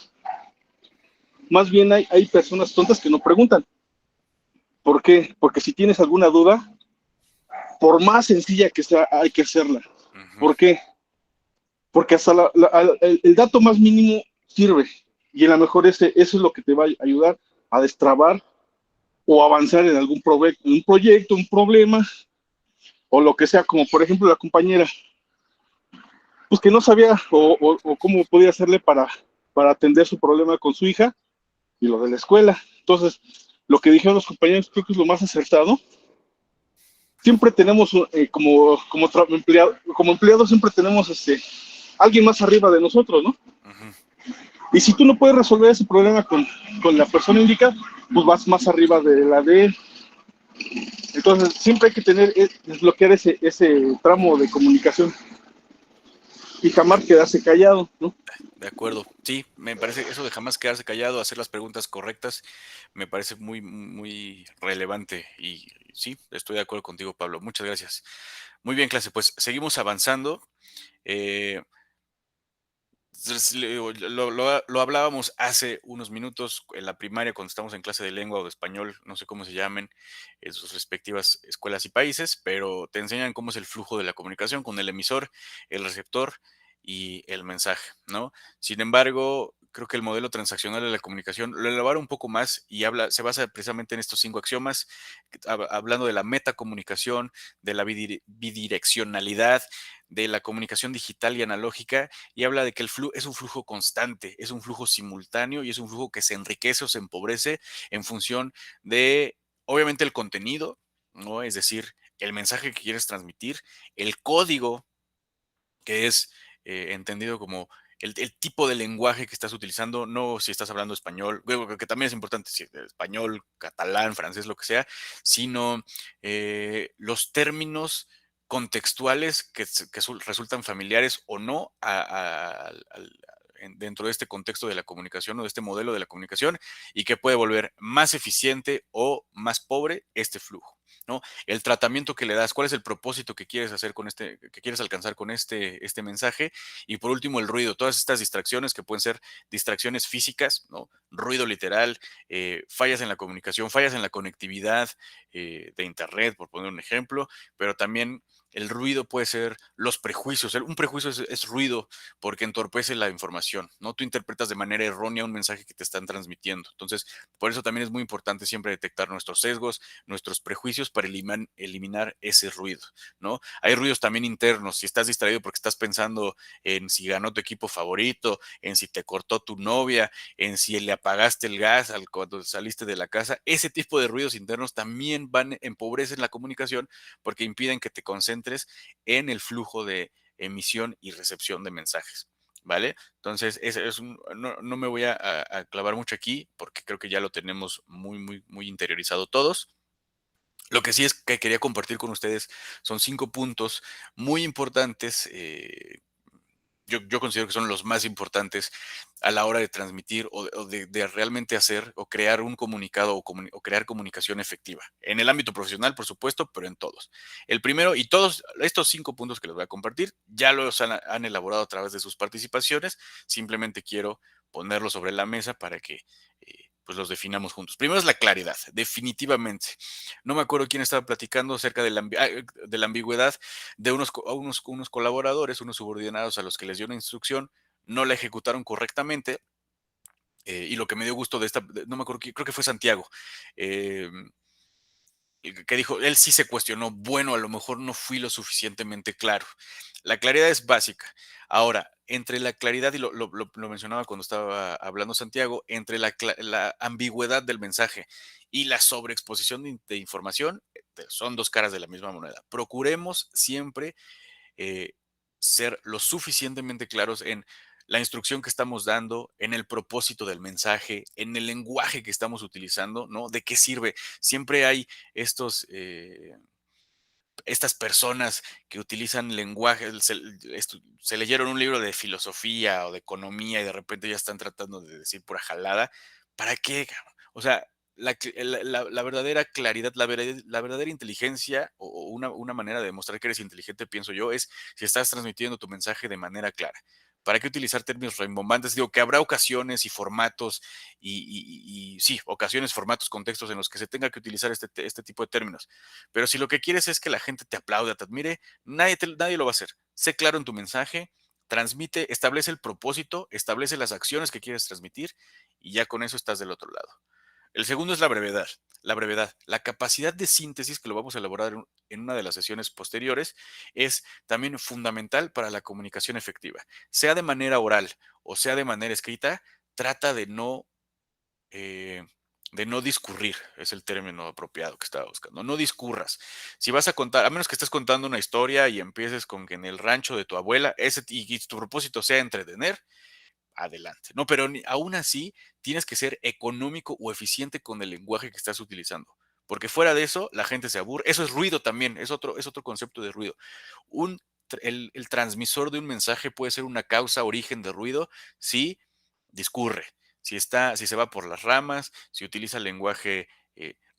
más bien hay personas tontas que no preguntan. ¿Por qué? Porque si tienes alguna duda, por más sencilla que sea, hay que hacerla. ¿Por qué? Porque hasta el dato más mínimo sirve y a lo mejor eso es lo que te va a ayudar a destrabar o avanzar en algún proyecto, un problema o lo que sea, como por ejemplo la compañera, pues que no sabía o cómo podía hacerle para atender su problema con su hija y lo de la escuela. Entonces, lo que dijeron los compañeros creo que es lo más acertado. Siempre tenemos, como empleados, siempre tenemos alguien más arriba de nosotros, ¿no? Y si tú no puedes resolver ese problema con la persona indicada, pues vas más arriba de la de él. Entonces, siempre hay que desbloquear ese tramo de comunicación y jamás quedarse callado, ¿no? De acuerdo. Sí, me parece eso de jamás quedarse callado, hacer las preguntas correctas, me parece muy, muy relevante. Y sí, estoy de acuerdo contigo, Pablo. Muchas gracias. Muy bien, clase. Pues seguimos avanzando. Lo hablábamos hace unos minutos en la primaria cuando estamos en clase de lengua o de español, no sé cómo se llamen en sus respectivas escuelas y países, pero te enseñan cómo es el flujo de la comunicación con el emisor, el receptor y el mensaje, ¿no? Sin embargo, creo que el modelo transaccional de la comunicación lo elabora un poco más y se basa precisamente en estos 5 axiomas, hablando de la metacomunicación, de la bidireccionalidad, de la comunicación digital y analógica, y habla de que el flujo es un flujo constante, es un flujo simultáneo y es un flujo que se enriquece o se empobrece en función de, obviamente, el contenido, ¿no? Es decir, el mensaje que quieres transmitir, el código que es entendido como el tipo de lenguaje que estás utilizando, no si estás hablando español, que también es importante, si español, catalán, francés, lo que sea, sino los términos contextuales que resultan familiares o no dentro de este contexto de la comunicación o de este modelo de la comunicación y que puede volver más eficiente o más pobre este flujo, ¿no? El tratamiento que le das, cuál es el propósito que quieres hacer con que quieres alcanzar con este mensaje. Y por último, el ruido, todas estas distracciones que pueden ser distracciones físicas, ¿no? Ruido literal, fallas en la comunicación, fallas en la conectividad de internet, por poner un ejemplo, pero también el ruido puede ser los prejuicios. Un prejuicio es ruido porque entorpece la información, ¿no? Tú interpretas de manera errónea un mensaje que te están transmitiendo. Entonces, por eso también es muy importante siempre detectar nuestros sesgos, nuestros prejuicios para eliminar ese ruido, ¿no? Hay ruidos también internos. Si estás distraído porque estás pensando en si ganó tu equipo favorito, en si te cortó tu novia, en si le apagaste el gas cuando saliste de la casa, ese tipo de ruidos internos también empobrecen la comunicación porque impiden que te concentres en el flujo de emisión y recepción de mensajes. ¿Vale? Entonces, no me voy a clavar mucho aquí porque creo que ya lo tenemos muy interiorizado todos. Lo que sí es que quería compartir con ustedes son 5 puntos muy importantes. Yo considero que son los más importantes a la hora de transmitir o de realmente hacer o crear un comunicado o crear comunicación efectiva. En el ámbito profesional, por supuesto, pero en todos. El primero, y todos estos 5 puntos que les voy a compartir, ya los han elaborado a través de sus participaciones. Simplemente quiero ponerlos sobre la mesa para que pues los definamos juntos. Primero es la claridad, definitivamente. No me acuerdo quién estaba platicando acerca de la ambigüedad de unos colaboradores, unos subordinados a los que les dio una instrucción, no la ejecutaron correctamente. Y lo que me dio gusto no me acuerdo, creo que fue Santiago, que dijo, él sí se cuestionó, bueno, a lo mejor no fui lo suficientemente claro. La claridad es básica. Ahora, entre la claridad, y lo mencionaba cuando estaba hablando Santiago, entre la ambigüedad del mensaje y la sobreexposición de información, son 2 caras de la misma moneda. Procuremos siempre eh, ser lo suficientemente claros en la instrucción que estamos dando, en el propósito del mensaje, en el lenguaje que estamos utilizando, ¿no? ¿De qué sirve? Siempre hay estas personas que utilizan lenguaje, se leyeron un libro de filosofía o de economía y de repente ya están tratando de decir pura jalada. ¿Para qué? O sea, la verdadera claridad, la verdadera inteligencia o una manera de demostrar que eres inteligente, pienso yo, es si estás transmitiendo tu mensaje de manera clara. ¿Para qué utilizar términos rimbombantes? Digo que habrá ocasiones y formatos sí, ocasiones, formatos, contextos en los que se tenga que utilizar este tipo de términos. Pero si lo que quieres es que la gente te aplaude, te admire, nadie lo va a hacer. Sé claro en tu mensaje, transmite, establece el propósito, establece las acciones que quieres transmitir y ya con eso estás del otro lado. El segundo es la brevedad. La capacidad de síntesis, que lo vamos a elaborar en una de las sesiones posteriores, es también fundamental para la comunicación efectiva. Sea de manera oral o sea de manera escrita, trata de no discurrir, es el término apropiado que estaba buscando. No discurras. Si vas a contar, a menos que estés contando una historia y empieces con que en el rancho de tu abuela, y tu propósito sea entretener, adelante, ¿no? Pero aún así tienes que ser económico o eficiente con el lenguaje que estás utilizando, porque fuera de eso la gente se aburre. Eso es ruido también, es otro concepto de ruido. El transmisor de un mensaje puede ser una causa, origen de ruido, si discurre, si se va por las ramas, si utiliza lenguaje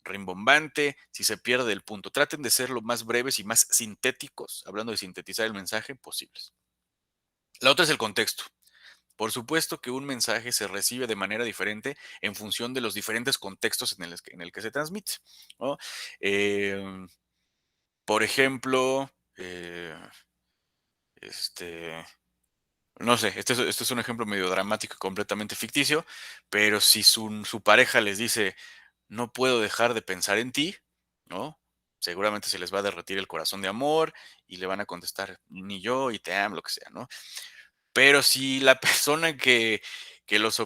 rimbombante, si se pierde el punto. Traten de ser lo más breves y más sintéticos, hablando de sintetizar el mensaje, posibles. La otra es el contexto. Por supuesto que un mensaje se recibe de manera diferente en función de los diferentes contextos en el que se transmite, ¿no? Por ejemplo, este, no sé, este es un ejemplo medio dramático y completamente ficticio, pero si su pareja les dice, no puedo dejar de pensar en ti, ¿no? Seguramente se les va a derretir el corazón de amor y le van a contestar, ni yo y te amo, lo que sea, ¿no? Pero si la persona que los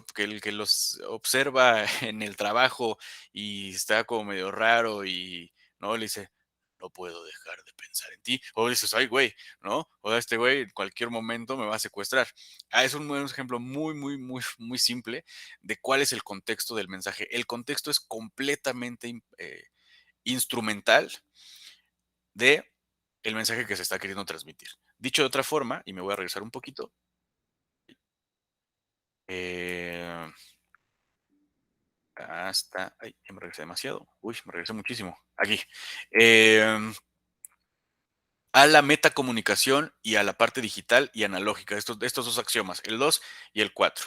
observa en el trabajo y está como medio raro y, ¿no? Le dice, no puedo dejar de pensar en ti. O dices, ay, güey, ¿no? O sea, este güey en cualquier momento me va a secuestrar. Es un buen ejemplo muy simple de cuál es el contexto del mensaje. El contexto es completamente instrumental de el mensaje que se está queriendo transmitir. Dicho de otra forma, y me voy a regresar un poquito, Eh, hasta. Ay, ya me regresé demasiado. Uy, me regresé muchísimo. Aquí. A la metacomunicación y a la parte digital y analógica. Estos dos axiomas, el 2 y el 4.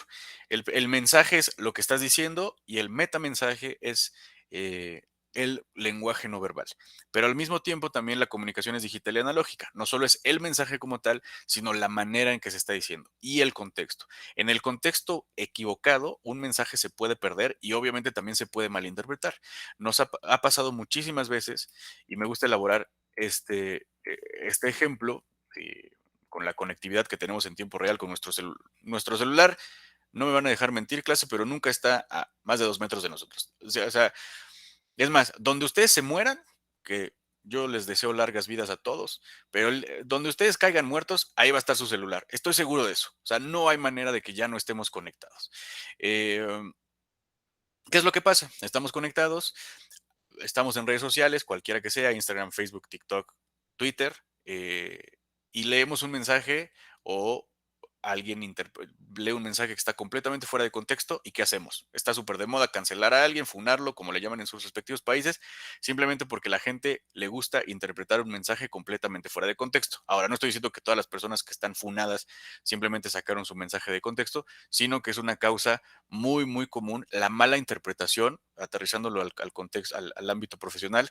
El mensaje es lo que estás diciendo y el metamensaje es eh, el lenguaje no verbal. Pero al mismo tiempo también la comunicación es digital y analógica. No solo es el mensaje como tal, sino la manera en que se está diciendo y el contexto. En el contexto equivocado, un mensaje se puede perder y obviamente también se puede malinterpretar. Nos ha pasado muchísimas veces y me gusta elaborar este ejemplo, con la conectividad que tenemos en tiempo real con nuestro celular, no me van a dejar mentir, clase, pero nunca está a más de 2 metros de nosotros. O sea, es más, donde ustedes se mueran, que yo les deseo largas vidas a todos, pero donde ustedes caigan muertos, ahí va a estar su celular. Estoy seguro de eso. O sea, no hay manera de que ya no estemos conectados. ¿Qué es lo que pasa? Estamos conectados, estamos en redes sociales, cualquiera que sea, Instagram, Facebook, TikTok, Twitter, y leemos un mensaje o alguien lee un mensaje que está completamente fuera de contexto y ¿qué hacemos? Está súper de moda cancelar a alguien, funarlo, como le llaman en sus respectivos países, simplemente porque la gente le gusta interpretar un mensaje completamente fuera de contexto. Ahora, no estoy diciendo que todas las personas que están funadas simplemente sacaron su mensaje de contexto, sino que es una causa muy común, la mala interpretación, aterrizándolo al contexto, al ámbito profesional,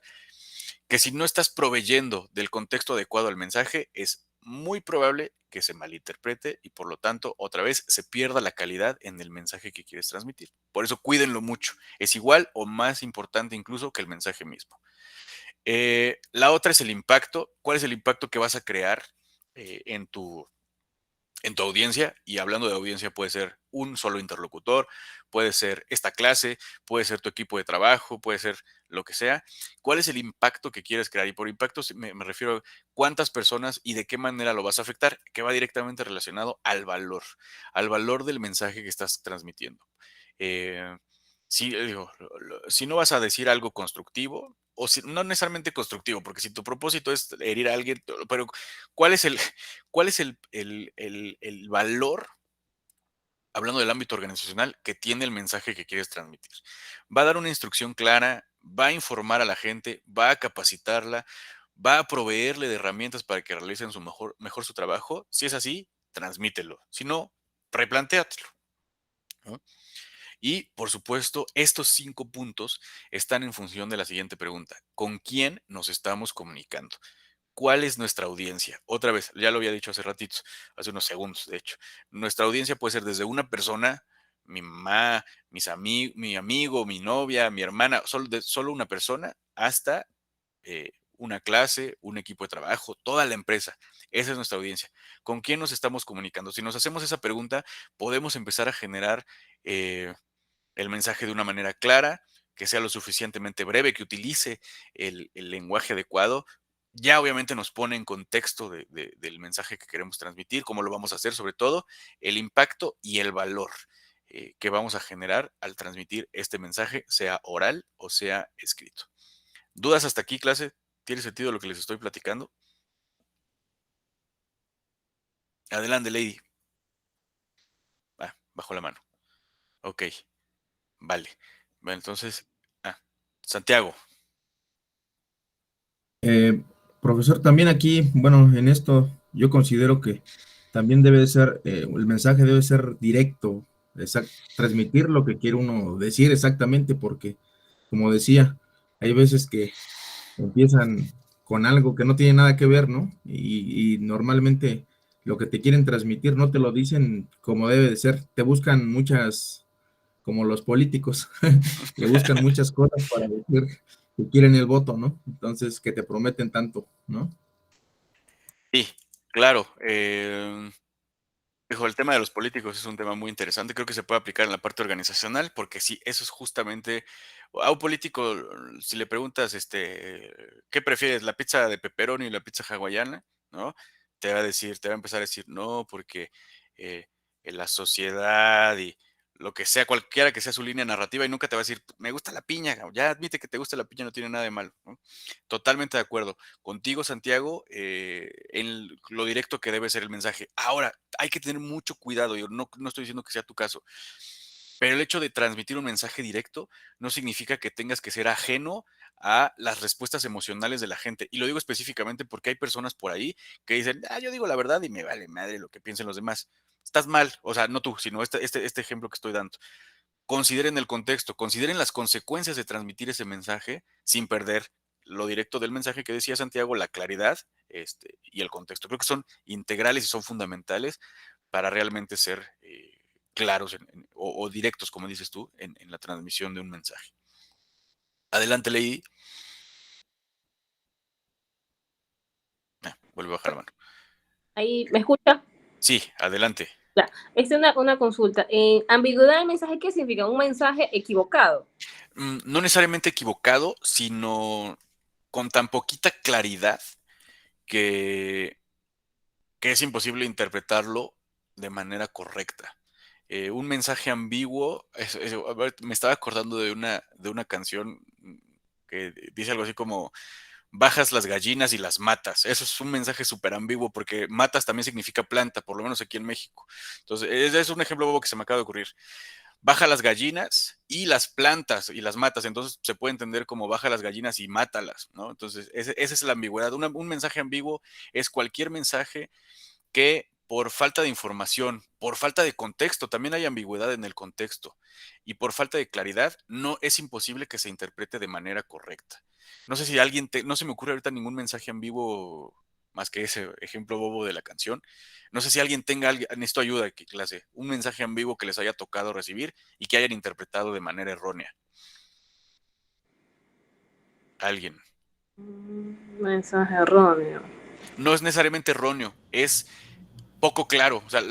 que si no estás proveyendo del contexto adecuado al mensaje, es muy probable que se malinterprete y por lo tanto otra vez se pierda la calidad en el mensaje que quieres transmitir. Por eso cuídenlo mucho. Es igual o más importante incluso que el mensaje mismo. La otra es el impacto. ¿Cuál es el impacto que vas a crear en tu audiencia? Y hablando de audiencia, puede ser un solo interlocutor, puede ser esta clase, puede ser tu equipo de trabajo, puede ser lo que sea. ¿Cuál es el impacto que quieres crear? Y por impacto me refiero a cuántas personas y de qué manera lo vas a afectar, que va directamente relacionado al valor del mensaje que estás transmitiendo. Si no vas a decir algo constructivo, o no necesariamente constructivo, porque si tu propósito es herir a alguien, pero ¿cuál es el valor, hablando del ámbito organizacional, que tiene el mensaje que quieres transmitir? ¿Va a dar una instrucción clara? ¿Va a informar a la gente? ¿Va a capacitarla? ¿Va a proveerle de herramientas para que realicen mejor su trabajo? Si es así, transmítelo. Si no, replantéatelo, ¿no? Y, por supuesto, estos 5 puntos están en función de la siguiente pregunta: ¿con quién nos estamos comunicando? ¿Cuál es nuestra audiencia? Otra vez, ya lo había dicho hace ratitos, hace unos segundos, de hecho. Nuestra audiencia puede ser desde una persona, mi mamá, mi amigo, mi novia, mi hermana, solo una persona, hasta una clase, un equipo de trabajo, toda la empresa. Esa es nuestra audiencia. ¿Con quién nos estamos comunicando? Si nos hacemos esa pregunta, podemos empezar a generar el mensaje de una manera clara, que sea lo suficientemente breve, que utilice el lenguaje adecuado. Ya obviamente nos pone en contexto del mensaje que queremos transmitir, cómo lo vamos a hacer, sobre todo el impacto y el valor que vamos a generar al transmitir este mensaje, sea oral o sea escrito. ¿Dudas hasta aquí, clase? ¿Tiene sentido lo que les estoy platicando? Adelante, Lady. Bajo la mano. Ok, vale. Bueno, entonces, Santiago. Profesor, también aquí, bueno, en esto yo considero que también debe ser, el mensaje debe ser directo, transmitir lo que quiere uno decir exactamente, porque, como decía, hay veces que empiezan con algo que no tiene nada que ver, ¿no? Y normalmente lo que te quieren transmitir no te lo dicen como debe de ser. Te buscan muchas, como los políticos, le buscan muchas cosas para decir que quieren el voto, ¿no? Entonces, que te prometen tanto, ¿no? Sí, claro. El tema de los políticos es un tema muy interesante. Creo que se puede aplicar en la parte organizacional, porque sí, eso es justamente a un político, si le preguntas, ¿qué prefieres, la pizza de pepperoni y la pizza hawaiana? ¿No? Te va a decir, te va a empezar a decir, no, porque en la sociedad y lo que sea, cualquiera que sea su línea narrativa, y nunca te va a decir, me gusta la piña, ya admite que te gusta la piña, no tiene nada de malo, ¿no? Totalmente de acuerdo contigo, Santiago, en lo directo que debe ser el mensaje. Ahora, hay que tener mucho cuidado, yo no estoy diciendo que sea tu caso, pero el hecho de transmitir un mensaje directo no significa que tengas que ser ajeno a las respuestas emocionales de la gente. Y lo digo específicamente porque hay personas por ahí que dicen, yo digo la verdad y me vale madre lo que piensen los demás. Estás mal, o sea, no tú, sino este ejemplo que estoy dando. Consideren el contexto, consideren las consecuencias de transmitir ese mensaje sin perder lo directo del mensaje que decía Santiago, la claridad y el contexto. Creo que son integrales y son fundamentales para realmente ser claros o directos, como dices tú, en la transmisión de un mensaje. Adelante, Lady. Vuelve a bajar la mano. Ahí, ¿me escucha? Sí, adelante. Ya, es una consulta. Ambigüedad del mensaje, ¿qué significa? Un mensaje equivocado. No necesariamente equivocado, sino con tan poquita claridad que es imposible interpretarlo de manera correcta. Un mensaje ambiguo, me estaba acordando de una canción que dice algo así como, bajas las gallinas y las matas. Eso es un mensaje súper ambiguo porque matas también significa planta, por lo menos aquí en México. Entonces, es un ejemplo bobo que se me acaba de ocurrir. Baja las gallinas y las plantas y las matas. Entonces se puede entender como baja las gallinas y mátalas, ¿no? Entonces, esa es la ambigüedad. Un mensaje ambiguo es cualquier mensaje que por falta de información, por falta de contexto, también hay ambigüedad en el contexto, y por falta de claridad, no es imposible que se interprete de manera correcta. No sé si no se me ocurre ahorita ningún mensaje ambiguo más que ese ejemplo bobo de la canción. No sé si alguien necesito ayuda, ¿qué clase? Un mensaje ambiguo que les haya tocado recibir y que hayan interpretado de manera errónea. Alguien. Mensaje erróneo. No es necesariamente erróneo, es poco claro. O sea,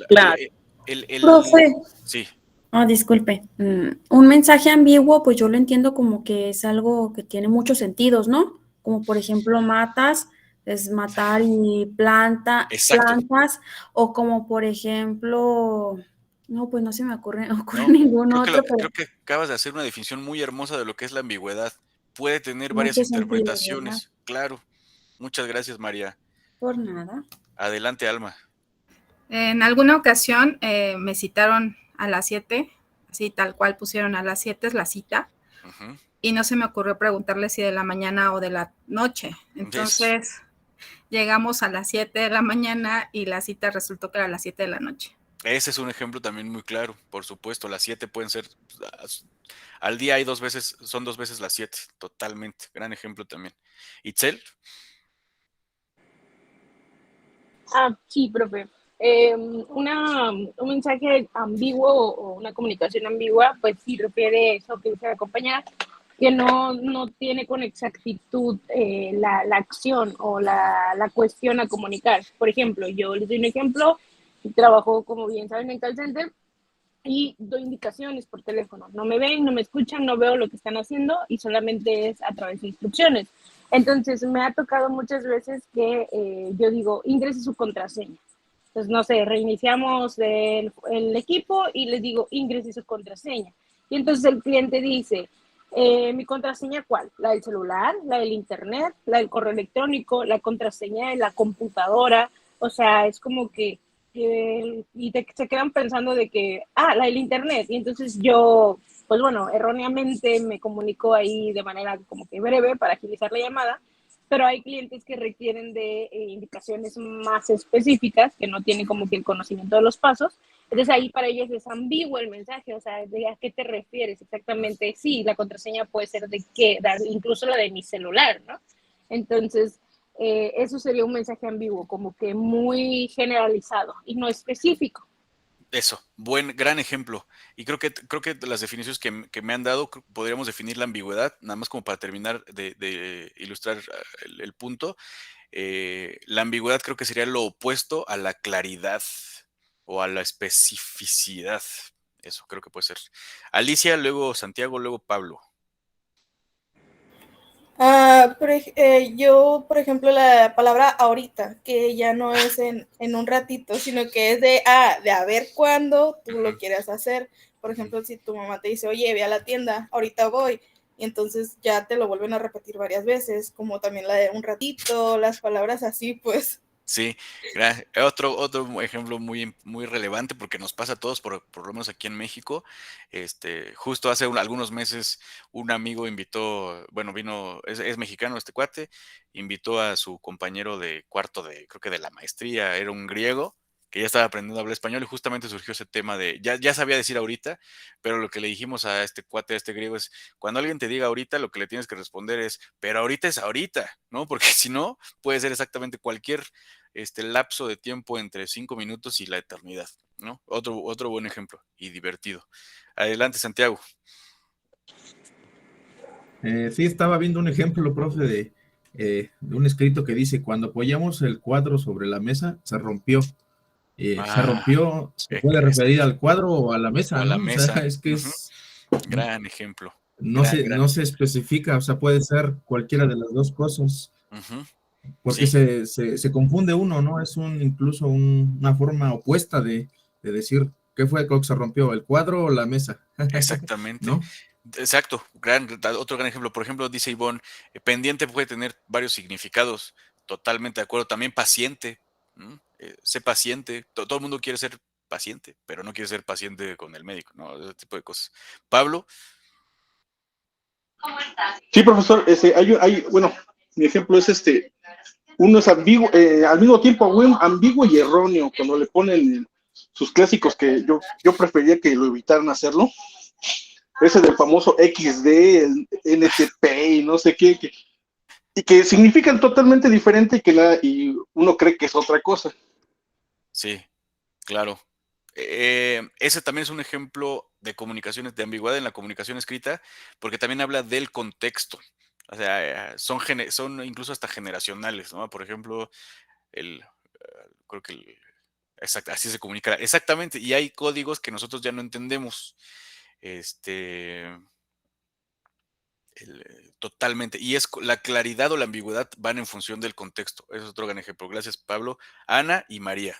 Claro. Profe. Sí. Disculpe. Un mensaje ambiguo, pues yo lo entiendo como que es algo que tiene muchos sentidos, ¿no? Como por ejemplo, matas, es matar y plantas, o como por ejemplo, no, pues no se me ocurre ningún otro, pero Creo que acabas de hacer una definición muy hermosa de lo que es la ambigüedad. Puede tener varias muchos sentidos, interpretaciones, ¿verdad? claro. Muchas gracias, María. Por nada. Adelante, Alma. En alguna ocasión me citaron a las 7, así tal cual pusieron a las 7 es la cita, y no se me ocurrió preguntarle si de la mañana o de la noche. Entonces llegamos a las 7 de la mañana y la cita resultó que era a las 7 de la noche. Ese es un ejemplo también muy claro, por supuesto. Las 7 pueden ser, al día hay son 2 veces las 7, totalmente. Gran ejemplo también. ¿Itzel? Sí, profe. Un mensaje ambiguo o una comunicación ambigua, pues sí refiere eso que dice la compañera, que no tiene con exactitud la acción o la cuestión a comunicar. Por ejemplo, yo les doy un ejemplo, trabajo, como bien saben, en call center y doy indicaciones por teléfono. No me ven, no me escuchan, no veo lo que están haciendo y solamente es a través de instrucciones. Entonces, me ha tocado muchas veces que yo digo, ingrese su contraseña. Entonces, no sé, reiniciamos el equipo y les digo, ingrese su contraseña. Y entonces el cliente dice, ¿mi contraseña cuál? ¿La del celular? ¿La del internet? ¿La del correo electrónico? ¿La contraseña de la computadora? O sea, es como que se quedan pensando de que, la del internet. Y entonces yo, pues bueno, erróneamente me comunico ahí de manera como que breve para agilizar la llamada, pero hay clientes que requieren de indicaciones más específicas, que no tienen como que el conocimiento de los pasos. Entonces ahí para ellos es ambiguo el mensaje, o sea, ¿de a qué te refieres exactamente? Sí, la contraseña puede ser de qué, incluso la de mi celular, ¿no? Entonces, eso sería un mensaje ambiguo, como que muy generalizado y no específico. Eso, gran ejemplo. Y creo que las definiciones que me han dado, podríamos definir la ambigüedad, nada más como para terminar de ilustrar el punto. La ambigüedad creo que sería lo opuesto a la claridad o a la especificidad. Eso creo que puede ser. Alicia, luego Santiago, luego Pablo. Yo, por ejemplo, la palabra ahorita, que ya no es en un ratito, sino que es de a ver cuándo tú lo quieras hacer. Por ejemplo, si tu mamá te dice, oye, ve a la tienda, ahorita voy, y entonces ya te lo vuelven a repetir varias veces, como también la de un ratito, las palabras así, pues. Sí, otro ejemplo muy relevante porque nos pasa a todos, por lo menos aquí en México. Justo hace algunos meses un amigo invitó, bueno, es mexicano este cuate, invitó a su compañero de cuarto creo que de la maestría, era un griego que ya estaba aprendiendo a hablar español y justamente surgió ese tema ya sabía decir ahorita, pero lo que le dijimos a este cuate, a este griego es, cuando alguien te diga ahorita, lo que le tienes que responder es, pero ahorita es ahorita, ¿no? Porque si no, puede ser exactamente cualquier lapso de tiempo entre 5 minutos y la eternidad, ¿no? Otro buen ejemplo y divertido. Adelante, Santiago. Sí, estaba viendo un ejemplo, profe, de un escrito que dice, cuando apoyamos el cuadro sobre la mesa, se rompió. Se rompió, se puede referir al cuadro o a la mesa, o a la ¿no? mesa. O sea, es que es... Gran ejemplo. No se especifica, o sea, puede ser cualquiera de las dos cosas. Porque sí. se confunde uno, ¿no? Es incluso una forma opuesta de decir qué fue lo que se rompió, el cuadro o la mesa. Exactamente. ¿No? Exacto. Otro gran ejemplo. Por ejemplo, dice Ivonne, pendiente puede tener varios significados. Totalmente de acuerdo. También paciente. Sé paciente. Todo el mundo quiere ser paciente, pero no quiere ser paciente con el médico, ¿no? Ese tipo de cosas. Pablo. ¿Cómo estás? Sí, profesor. Bueno, mi ejemplo es uno es ambiguo, al mismo tiempo ambiguo y erróneo, cuando le ponen sus clásicos que yo prefería que lo evitaran hacerlo. Ese del famoso XD, el NTP y no sé qué, y que significan totalmente diferente y uno cree que es otra cosa. Sí, claro. Ese también es un ejemplo de comunicaciones, de ambigüedad en la comunicación escrita, porque también habla del contexto. O sea, son incluso hasta generacionales, ¿no? Por ejemplo, creo que así se comunica. Exactamente, y hay códigos que nosotros ya no entendemos. Totalmente. Y la claridad o la ambigüedad van en función del contexto. Ese es otro gran ejemplo. Gracias, Pablo. Ana y María.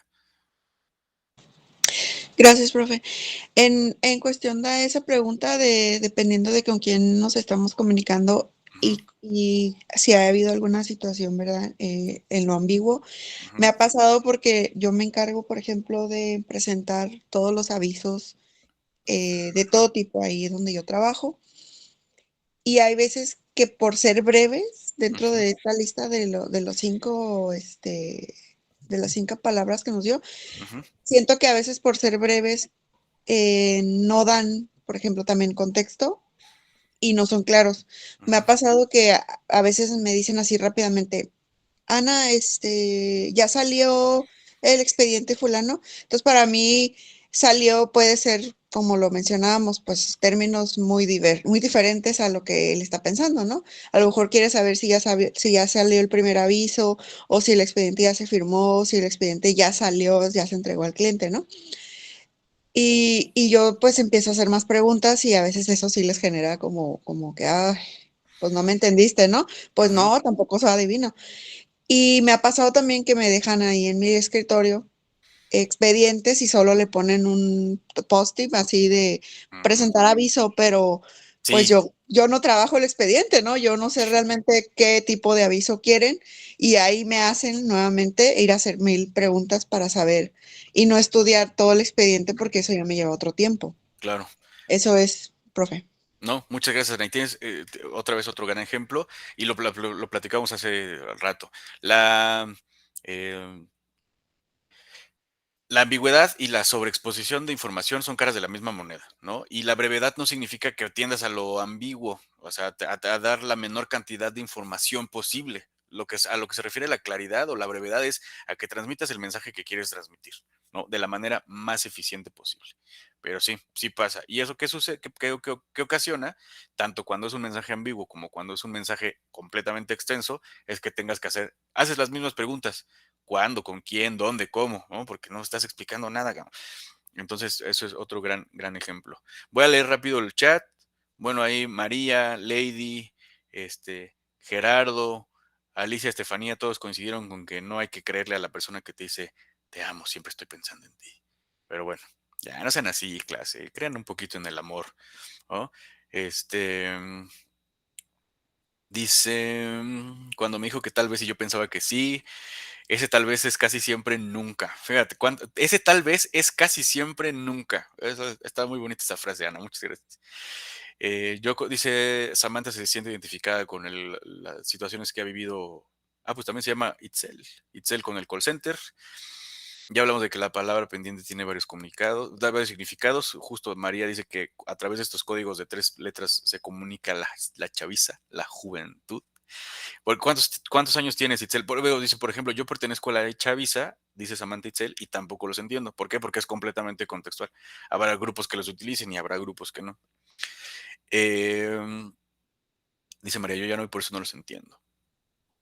Gracias, profe. En cuestión de esa pregunta dependiendo de con quién nos estamos comunicando y si ha habido alguna situación, ¿verdad? En lo ambiguo, me ha pasado porque yo me encargo, por ejemplo, de presentar todos los avisos de todo tipo ahí donde yo trabajo. Y hay veces que por ser breves, dentro de esta lista de los 5, de las 5 palabras que nos dio, siento que a veces por ser breves no dan, por ejemplo, también contexto y no son claros. Me ha pasado que a veces me dicen así rápidamente, Ana, ya salió el expediente fulano. Entonces, para mí puede ser, como lo mencionábamos, pues términos muy diferentes a lo que él está pensando, ¿no? A lo mejor quiere saber si ya salió el primer aviso, o si el expediente ya se firmó, o si el expediente ya salió, ya se entregó al cliente, ¿no? Y yo pues empiezo a hacer más preguntas y a veces eso sí les genera como que, ay, pues no me entendiste, ¿no? Pues no, tampoco soy adivino. Y me ha pasado también que me dejan ahí en mi escritorio expedientes y solo le ponen un post-it así de presentar aviso, pero pues yo no trabajo el expediente, ¿no? Yo no sé realmente qué tipo de aviso quieren y ahí me hacen nuevamente ir a hacer 1000 preguntas para saber y no estudiar todo el expediente porque eso ya me lleva otro tiempo. Claro. Eso es, profe. No, muchas gracias, Ana. Y tienes otra vez otro gran ejemplo y lo platicamos hace rato. La ambigüedad y la sobreexposición de información son caras de la misma moneda, ¿no? Y la brevedad no significa que tiendas a lo ambiguo, o sea, a dar la menor cantidad de información posible. a lo que se refiere la claridad o la brevedad es a que transmitas el mensaje que quieres transmitir, ¿no? De la manera más eficiente posible. Pero sí, sí pasa. ¿Y eso qué sucede? ¿Qué ocasiona? Tanto cuando es un mensaje ambiguo como cuando es un mensaje completamente extenso, es que haces las mismas preguntas. ¿Cuándo? ¿Con quién? ¿Dónde? ¿Cómo? ¿No? Porque no estás explicando nada, cabrón. Entonces, eso es otro gran ejemplo. Voy a leer rápido el chat. Bueno, ahí María, Lady, Gerardo, Alicia, Estefanía, todos coincidieron con que no hay que creerle a la persona que te dice, te amo, siempre estoy pensando en ti. Pero bueno, ya no sean así, clase, crean un poquito en el amor, ¿no? Dice, cuando me dijo que tal vez y yo pensaba que sí, ese tal vez es casi siempre nunca. Fíjate, ese tal vez es casi siempre nunca. Está muy bonita esa frase, Ana, muchas gracias. Dice Samantha se siente identificada con las situaciones que ha vivido. Pues también se llama Itzel. Itzel con el call center. Ya hablamos de que la palabra pendiente tiene varios comunicados, da varios significados. Justo María dice que a través de estos códigos de 3 letras se comunica la chaviza, la juventud. ¿Cuántos años tienes, Itzel? Dice, por ejemplo, yo pertenezco a la chaviza, dice Samantha Itzel, y tampoco los entiendo. ¿Por qué? Porque es completamente contextual. Habrá grupos que los utilicen y habrá grupos que no. Dice María, yo ya no y por eso no los entiendo.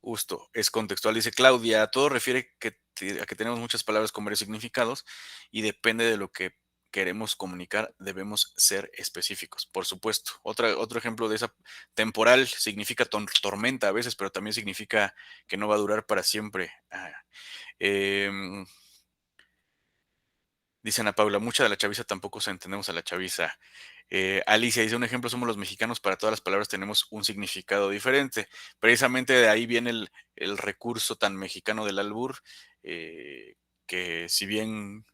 Justo, es contextual. Dice Claudia, todo refiere a que tenemos muchas palabras con varios significados y depende de lo que queremos comunicar, debemos ser específicos, por supuesto. Otro ejemplo de esa temporal significa tormenta a veces, pero también significa que no va a durar para siempre. Dice Ana Paula, mucha de la chaviza tampoco se entendemos a la chaviza. Alicia dice, un ejemplo, somos los mexicanos, para todas las palabras tenemos un significado diferente. Precisamente de ahí viene el recurso tan mexicano del albur, que si bien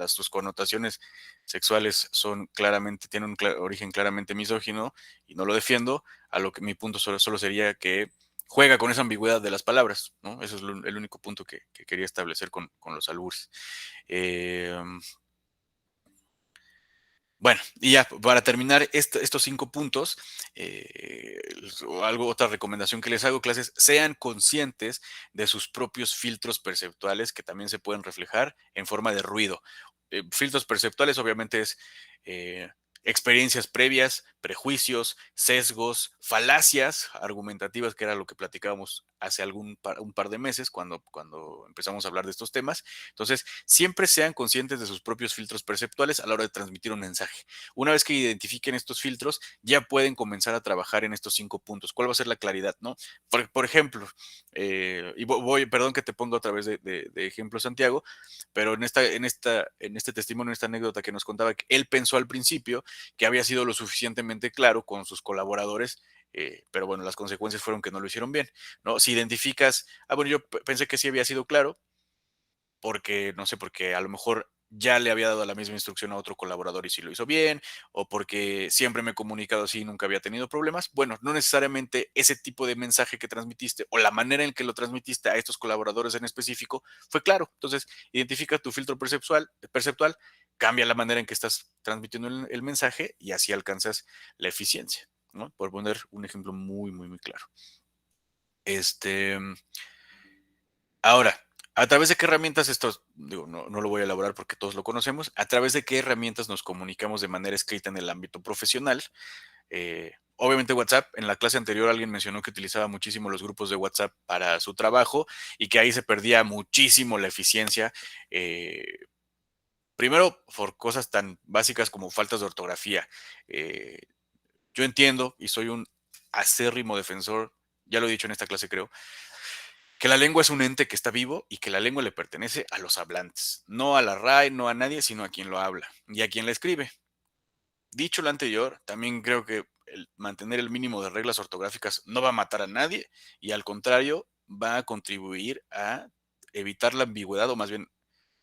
sus connotaciones sexuales tienen un origen claramente misógino, y no lo defiendo, a lo que mi punto solo sería que juega con esa ambigüedad de las palabras, ¿no? Eso es el único punto que quería establecer con los albures. Bueno, y ya para terminar estos 5 puntos, otra recomendación que les hago, clases, sean conscientes de sus propios filtros perceptuales que también se pueden reflejar en forma de ruido. Filtros perceptuales obviamente es experiencias previas, prejuicios, sesgos, falacias argumentativas, que era lo que platicábamos hace un par de meses cuando empezamos a hablar de estos temas. Entonces, siempre sean conscientes de sus propios filtros perceptuales a la hora de transmitir un mensaje. Una vez que identifiquen estos filtros, ya pueden comenzar a trabajar en estos 5 puntos. ¿Cuál va a ser la claridad, no? Por ejemplo, perdón que te ponga otra vez de ejemplo, Santiago, pero en este testimonio, en esta anécdota que nos contaba, que él pensó al principio que había sido lo suficientemente claro con sus colaboradores, pero bueno, las consecuencias fueron que no lo hicieron bien, ¿no? Si identificas, bueno, yo pensé que sí había sido claro, porque, no sé, porque a lo mejor ya le había dado la misma instrucción a otro colaborador y sí lo hizo bien, o porque siempre me he comunicado así y nunca había tenido problemas. Bueno, no necesariamente ese tipo de mensaje que transmitiste o la manera en que lo transmitiste a estos colaboradores en específico fue claro. Entonces, identifica tu filtro perceptual, cambia la manera en que estás transmitiendo el mensaje y así alcanzas la eficiencia, ¿no? Por poner un ejemplo muy, muy, muy claro. Ahora, ¿a través de qué herramientas no lo voy a elaborar porque todos lo conocemos? ¿A través de qué herramientas nos comunicamos de manera escrita en el ámbito profesional? Obviamente WhatsApp. En la clase anterior alguien mencionó que utilizaba muchísimo los grupos de WhatsApp para su trabajo y que ahí se perdía muchísimo la eficiencia. Primero, por cosas tan básicas como faltas de ortografía. Yo entiendo y soy un acérrimo defensor, ya lo he dicho en esta clase creo, que la lengua es un ente que está vivo y que la lengua le pertenece a los hablantes, no a la RAE, no a nadie, sino a quien lo habla y a quien la escribe. Dicho lo anterior, también creo que mantener el mínimo de reglas ortográficas no va a matar a nadie y al contrario va a contribuir a evitar la ambigüedad o más bien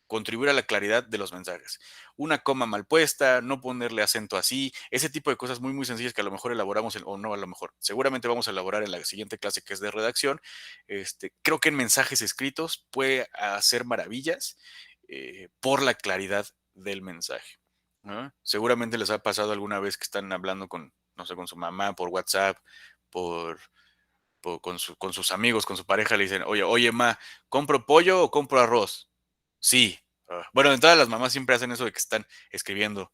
contribuir a la claridad de los mensajes. Una coma mal puesta, no ponerle acento así, ese tipo de cosas muy, muy sencillas que a lo mejor elaboramos, o no a lo mejor, seguramente vamos a elaborar en la siguiente clase que es de redacción. Creo que en mensajes escritos puede hacer maravillas por la claridad del mensaje, ¿no? Seguramente les ha pasado alguna vez que están hablando con, no sé, con su mamá por WhatsApp, por con sus amigos, con su pareja, le dicen, oye, ma, ¿compro pollo o compro arroz? Sí. Bueno, de entrada las mamás siempre hacen eso de que están escribiendo,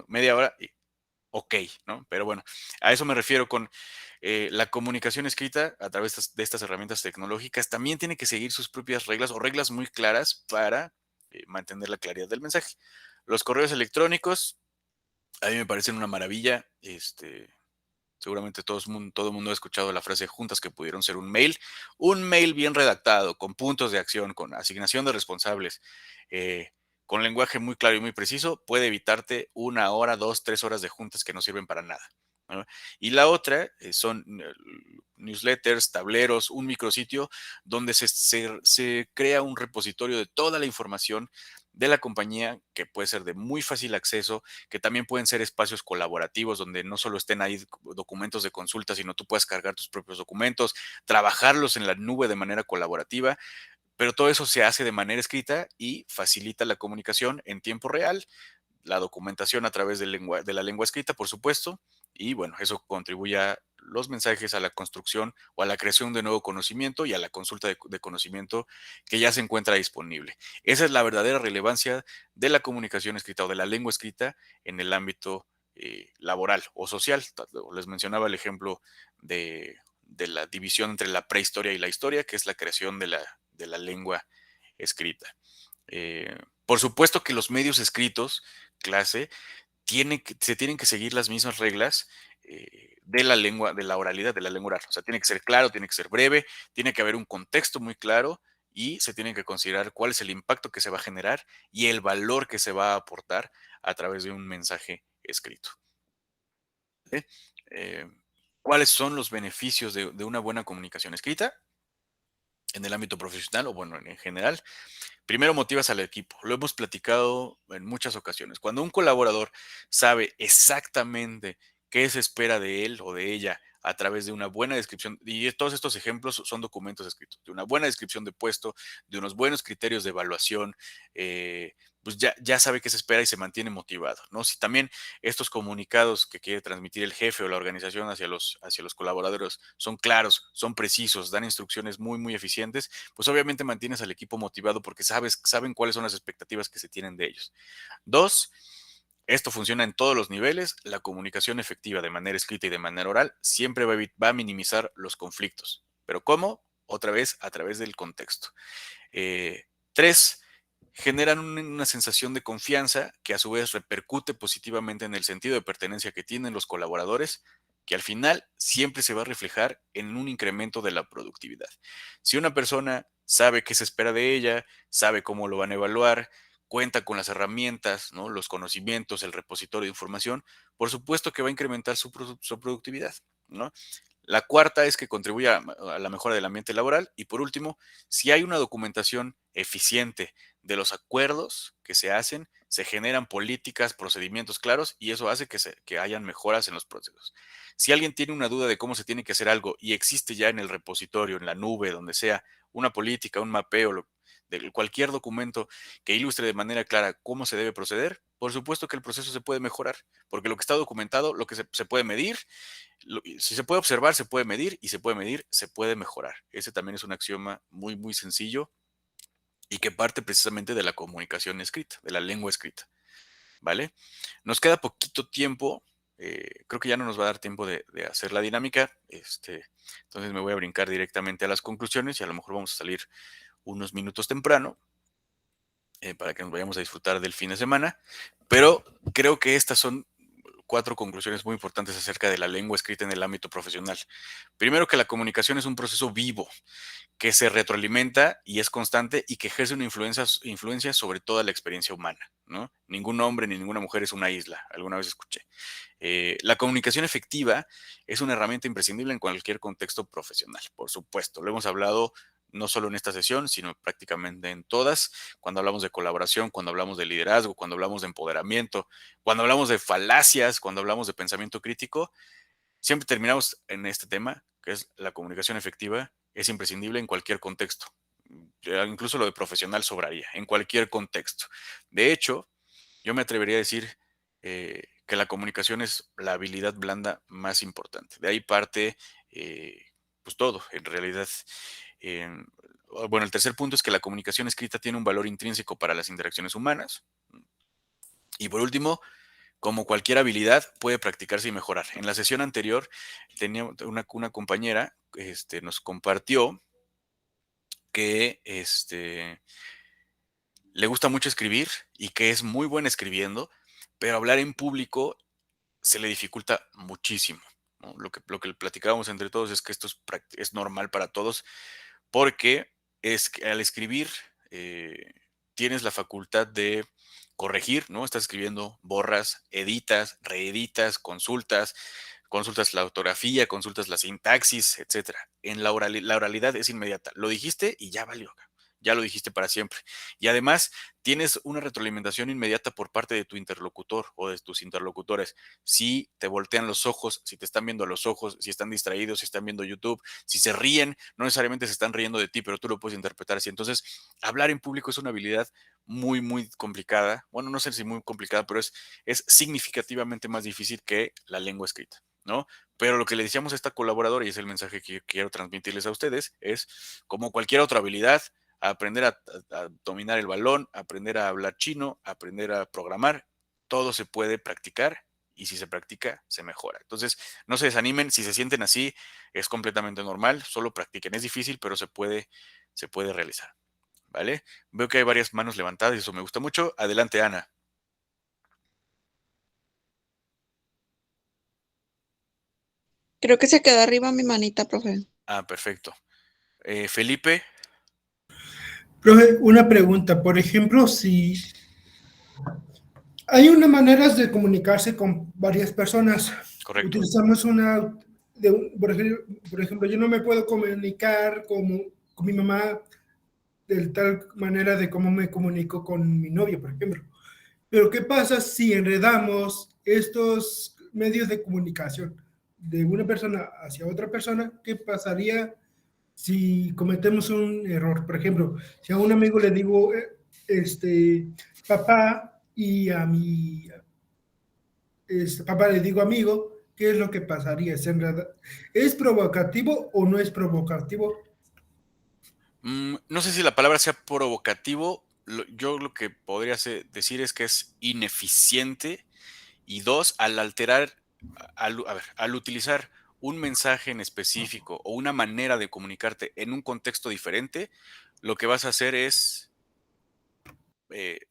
media hora y ok, ¿no? Pero bueno, a eso me refiero con la comunicación escrita a través de estas herramientas tecnológicas. También tiene que seguir sus propias reglas o reglas muy claras para mantener la claridad del mensaje. Los correos electrónicos, a mí me parecen una maravilla. Seguramente todo el mundo ha escuchado la frase juntas que pudieron ser un mail. Un mail bien redactado, con puntos de acción, con asignación de responsables, con lenguaje muy claro y muy preciso, puede evitarte 1 hora, 2, 3 horas de juntas que no sirven para nada, ¿no? Y la otra son newsletters, tableros, un micrositio donde se crea un repositorio de toda la información de la compañía, que puede ser de muy fácil acceso, que también pueden ser espacios colaborativos donde no solo estén ahí documentos de consulta, sino tú puedes cargar tus propios documentos, trabajarlos en la nube de manera colaborativa, pero todo eso se hace de manera escrita y facilita la comunicación en tiempo real, la documentación a través de la lengua escrita, por supuesto, y bueno, eso contribuye a los mensajes, a la construcción o a la creación de nuevo conocimiento y a la consulta de conocimiento que ya se encuentra disponible. Esa es la verdadera relevancia de la comunicación escrita o de la lengua escrita en el ámbito laboral o social. Les mencionaba el ejemplo de la división entre la prehistoria y la historia, que es la creación de la lengua escrita. Por supuesto que los medios escritos, clase, se tienen que seguir las mismas reglas de la lengua, de la oralidad, de la lengua oral. O sea, tiene que ser claro, tiene que ser breve, tiene que haber un contexto muy claro y se tiene que considerar cuál es el impacto que se va a generar y el valor que se va a aportar a través de un mensaje escrito. ¿Sí? ¿Cuáles son los beneficios de una buena comunicación escrita en el ámbito profesional o bueno, en general? Primero, motivas al equipo. Lo hemos platicado en muchas ocasiones. Cuando un colaborador sabe exactamente qué se espera de él o de ella a través de una buena descripción, y todos estos ejemplos son documentos escritos, de una buena descripción de puesto, de unos buenos criterios de evaluación, pues ya sabe qué se espera y se mantiene motivado, ¿no? Si también estos comunicados que quiere transmitir el jefe o la organización hacia los colaboradores son claros, son precisos, dan instrucciones muy, muy eficientes, pues obviamente mantienes al equipo motivado porque saben cuáles son las expectativas que se tienen de ellos. 2, esto funciona en todos los niveles. La comunicación efectiva de manera escrita y de manera oral siempre va a minimizar los conflictos. ¿Pero cómo? Otra vez, a través del contexto. 3, generan una sensación de confianza que a su vez repercute positivamente en el sentido de pertenencia que tienen los colaboradores, que al final siempre se va a reflejar en un incremento de la productividad. Si una persona sabe qué se espera de ella, sabe cómo lo van a evaluar, cuenta con las herramientas, ¿no? Los conocimientos, el repositorio de información, por supuesto que va a incrementar su productividad, ¿no? La cuarta es que contribuye a la mejora del ambiente laboral. Y por último, si hay una documentación eficiente de los acuerdos que se hacen, se generan políticas, procedimientos claros y eso hace que hayan mejoras en los procesos. Si alguien tiene una duda de cómo se tiene que hacer algo y existe ya en el repositorio, en la nube, donde sea, una política, un mapeo, de cualquier documento que ilustre de manera clara cómo se debe proceder, por supuesto que el proceso se puede mejorar, porque lo que está documentado, lo que se puede medir, si se puede observar, se puede medir, y se puede medir, se puede mejorar. Ese también es un axioma muy, muy sencillo y que parte precisamente de la comunicación escrita, de la lengua escrita, ¿vale? Nos queda poquito tiempo, creo que ya no nos va a dar tiempo de hacer la dinámica, entonces me voy a brincar directamente a las conclusiones y a lo mejor vamos a salir unos minutos temprano para que nos vayamos a disfrutar del fin de semana, pero creo que estas son 4 conclusiones muy importantes acerca de la lengua escrita en el ámbito profesional. Primero, que la comunicación es un proceso vivo, que se retroalimenta y es constante y que ejerce una influencia sobre toda la experiencia humana, ¿no? Ningún hombre ni ninguna mujer es una isla, alguna vez escuché. La comunicación efectiva es una herramienta imprescindible en cualquier contexto profesional, por supuesto. Lo hemos hablado no solo en esta sesión, sino prácticamente en todas, cuando hablamos de colaboración, cuando hablamos de liderazgo, cuando hablamos de empoderamiento, cuando hablamos de falacias, cuando hablamos de pensamiento crítico, siempre terminamos en este tema, que es la comunicación efectiva, es imprescindible en cualquier contexto. Incluso lo de profesional sobraría, en cualquier contexto. De hecho, yo me atrevería a decir que la comunicación es la habilidad blanda más importante. De ahí parte pues todo, en realidad. Bueno, el tercer punto es que la comunicación escrita tiene un valor intrínseco para las interacciones humanas. Y por último, como cualquier habilidad, puede practicarse y mejorar. En la sesión anterior, tenía una compañera nos compartió que le gusta mucho escribir y que es muy buena escribiendo, pero hablar en público se le dificulta muchísimo, ¿no? Lo que platicábamos entre todos es que esto es normal para todos, porque es que al escribir tienes la facultad de corregir, ¿no? Estás escribiendo, borras, editas, reeditas, consultas la ortografía, consultas la sintaxis, etcétera. En la oralidad es inmediata. Lo dijiste y ya valió. Ya lo dijiste para siempre. Y además tienes una retroalimentación inmediata por parte de tu interlocutor o de tus interlocutores. Si te voltean los ojos, si te están viendo a los ojos, si están distraídos, si están viendo YouTube, si se ríen, no necesariamente se están riendo de ti, pero tú lo puedes interpretar así. Entonces, hablar en público es una habilidad muy, muy complicada. Bueno, no sé si muy complicada, pero es significativamente más difícil que la lengua escrita, ¿no? Pero lo que le decíamos a esta colaboradora, y es el mensaje que quiero transmitirles a ustedes, es como cualquier otra habilidad, aprender a dominar el balón, aprender a hablar chino, aprender a programar, todo se puede practicar y si se practica, se mejora. Entonces, no se desanimen, si se sienten así, es completamente normal, solo practiquen. Es difícil, pero se puede realizar, ¿vale? Veo que hay varias manos levantadas y eso me gusta mucho. Adelante, Ana. Creo que se queda arriba mi manita, profe. Ah, perfecto. Felipe. Profe, una pregunta. Por ejemplo, si hay unas maneras de comunicarse con varias personas. Correcto. Utilizamos por ejemplo, yo no me puedo comunicar con mi mamá de tal manera de cómo me comunico con mi novia, por ejemplo. Pero ¿qué pasa si enredamos estos medios de comunicación de una persona hacia otra persona? ¿Qué pasaría si cometemos un error? Por ejemplo, si a un amigo le digo papá y a mi papá le digo amigo, ¿qué es lo que pasaría? ¿Es provocativo o no es provocativo? No sé si la palabra sea provocativo. Yo lo que podría decir es que es ineficiente. Y dos, al alterar, al utilizar un mensaje en específico o una manera de comunicarte en un contexto diferente, lo que vas a hacer es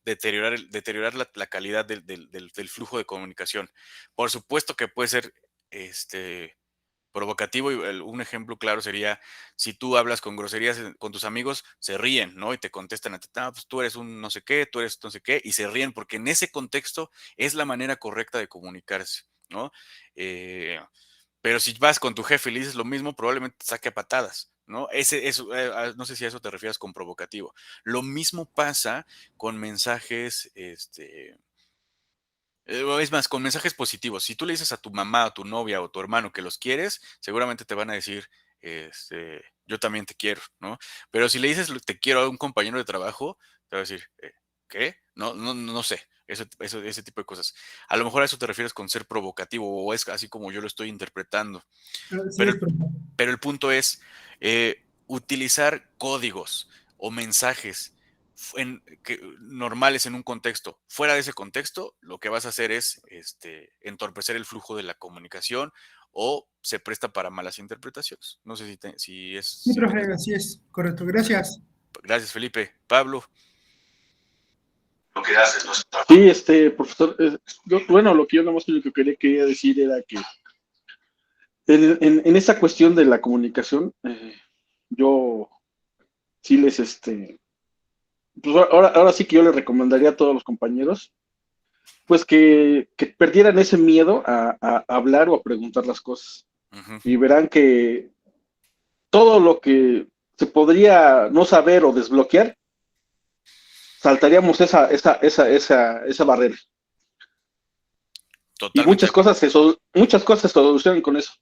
deteriorar la calidad del flujo de comunicación. Por supuesto que puede ser provocativo, y un ejemplo claro sería si tú hablas con groserías con tus amigos, se ríen, ¿no? Y te contestan a ti, pues tú eres un no sé qué, tú eres no sé qué, y se ríen porque en ese contexto es la manera correcta de comunicarse, ¿no? Pero si vas con tu jefe y le dices lo mismo, probablemente te saque a patadas, ¿no? No sé si a eso te refieres con provocativo. Lo mismo pasa con mensajes, es más, con mensajes positivos. Si tú le dices a tu mamá, a tu novia o tu hermano que los quieres, seguramente te van a decir, yo también te quiero, ¿no? Pero si le dices te quiero a un compañero de trabajo, te va a decir, ¿qué? No sé, ese tipo de cosas. A lo mejor a eso te refieres con ser provocativo, o es así como yo lo estoy interpretando. Sí, Pero el punto es utilizar códigos o mensajes normales en un contexto. Fuera de ese contexto, lo que vas a hacer es entorpecer el flujo de la comunicación o se presta para malas interpretaciones. No sé si es... Sí, profe, así es, correcto. Gracias. Gracias, Felipe. Pablo. Sí, profesor, bueno, lo que yo nada más lo que quería decir era que en esa cuestión de la comunicación, yo sí les, pues ahora sí que yo les recomendaría a todos los compañeros, pues que perdieran ese miedo a hablar o a preguntar las cosas. Y verán que todo lo que se podría no saber o desbloquear, saltaríamos esa barrera. Totalmente. Y muchas cosas se solucionan con eso.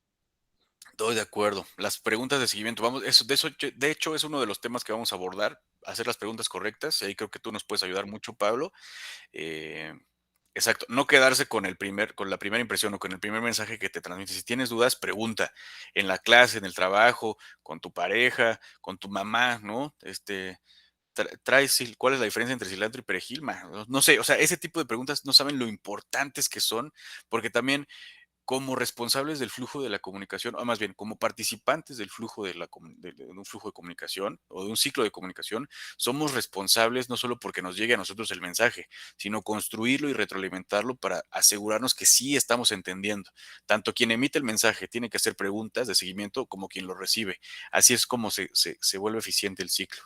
Estoy de acuerdo. Las preguntas de seguimiento, de hecho, es uno de los temas que vamos a abordar, hacer las preguntas correctas. Y ahí creo que tú nos puedes ayudar mucho, Pablo. Exacto, no quedarse con con la primera impresión o con el primer mensaje que te transmite. Si tienes dudas, pregunta en la clase, en el trabajo, con tu pareja, con tu mamá, ¿no? ¿Cuál es la diferencia entre cilantro y perejil? No sé, o sea, ese tipo de preguntas no saben lo importantes que son, porque también como responsables del flujo de la comunicación, o más bien como participantes del flujo de un flujo de comunicación o de un ciclo de comunicación, somos responsables no solo porque nos llegue a nosotros el mensaje, sino construirlo y retroalimentarlo para asegurarnos que sí estamos entendiendo. Tanto quien emite el mensaje tiene que hacer preguntas de seguimiento como quien lo recibe. Así es como se vuelve eficiente el ciclo.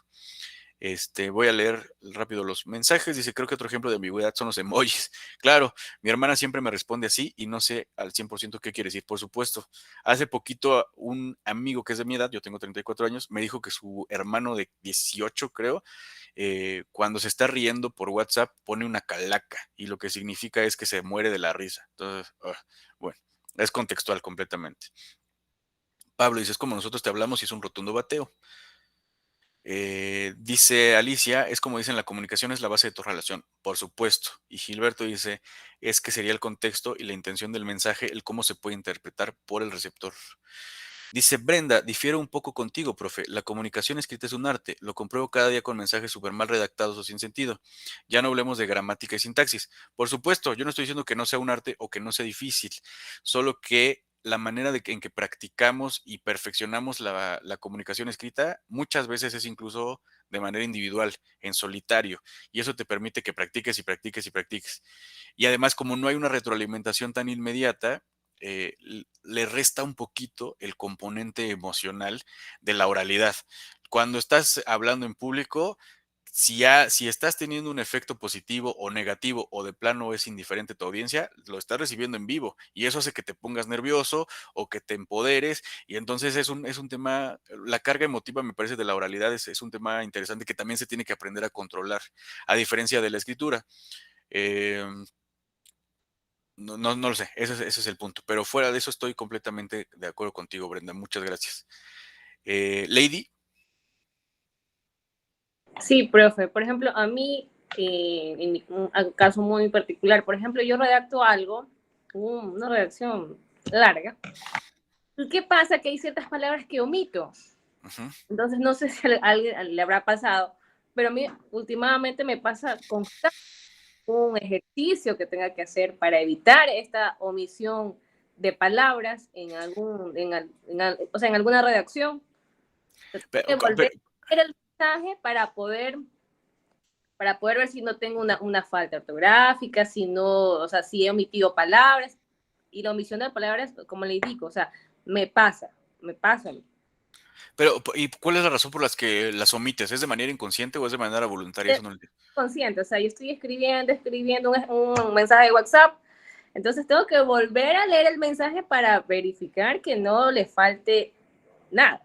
Voy a leer rápido los mensajes. Dice, creo que otro ejemplo de ambigüedad son los emojis. Claro, mi hermana siempre me responde así y no sé al 100% qué quiere decir, por supuesto. Hace poquito un amigo que es de mi edad, yo tengo 34 años, me dijo que su hermano de 18, creo, cuando se está riendo por WhatsApp pone una calaca y lo que significa es que se muere de la risa. Entonces, bueno, es contextual completamente. Pablo dice, es como nosotros te hablamos y es un rotundo bateo. Dice Alicia, es como dicen, la comunicación es la base de tu relación, por supuesto. Y Gilberto dice, es que sería el contexto y la intención del mensaje, el cómo se puede interpretar por el receptor. Dice Brenda, difiero un poco contigo, profe. La comunicación escrita es un arte. Lo compruebo cada día con mensajes súper mal redactados o sin sentido. Ya no hablemos de gramática y sintaxis. Por supuesto, yo no estoy diciendo que no sea un arte o que no sea difícil, solo que la manera en que practicamos y perfeccionamos la comunicación escrita muchas veces es incluso de manera individual, en solitario, y eso te permite que practiques y practiques y practiques. Y además, como no hay una retroalimentación tan inmediata, le resta un poquito el componente emocional de la oralidad. Cuando estás hablando en público, si estás teniendo un efecto positivo o negativo o de plano es indiferente tu audiencia, lo estás recibiendo en vivo y eso hace que te pongas nervioso o que te empoderes y entonces es un tema, la carga emotiva me parece de la oralidad es un tema interesante que también se tiene que aprender a controlar, a diferencia de la escritura. No lo sé, ese es el punto. Pero fuera de eso estoy completamente de acuerdo contigo, Brenda. Muchas gracias. Lady. Sí, profe. Por ejemplo, a mí, un caso muy particular, por ejemplo, yo redacto algo, una redacción larga. ¿Y qué pasa? Que hay ciertas palabras que omito. Entonces, no sé si a alguien le habrá pasado, pero a mí últimamente me pasa constante un ejercicio que tenga que hacer para evitar esta omisión de palabras en o sea, en alguna redacción. Volver a leer el mensaje para poder ver si no tengo una falta ortográfica, si no, o sea, si he omitido palabras. Y la omisión de palabras, como le digo, o sea, me pasa a mí. Pero, ¿y cuál es la razón por las que las omites? ¿Es de manera inconsciente o es de manera voluntaria? Eso no lo entiendo. Consciente, o sea, yo estoy escribiendo un mensaje de WhatsApp, entonces tengo que volver a leer el mensaje para verificar que no le falte nada.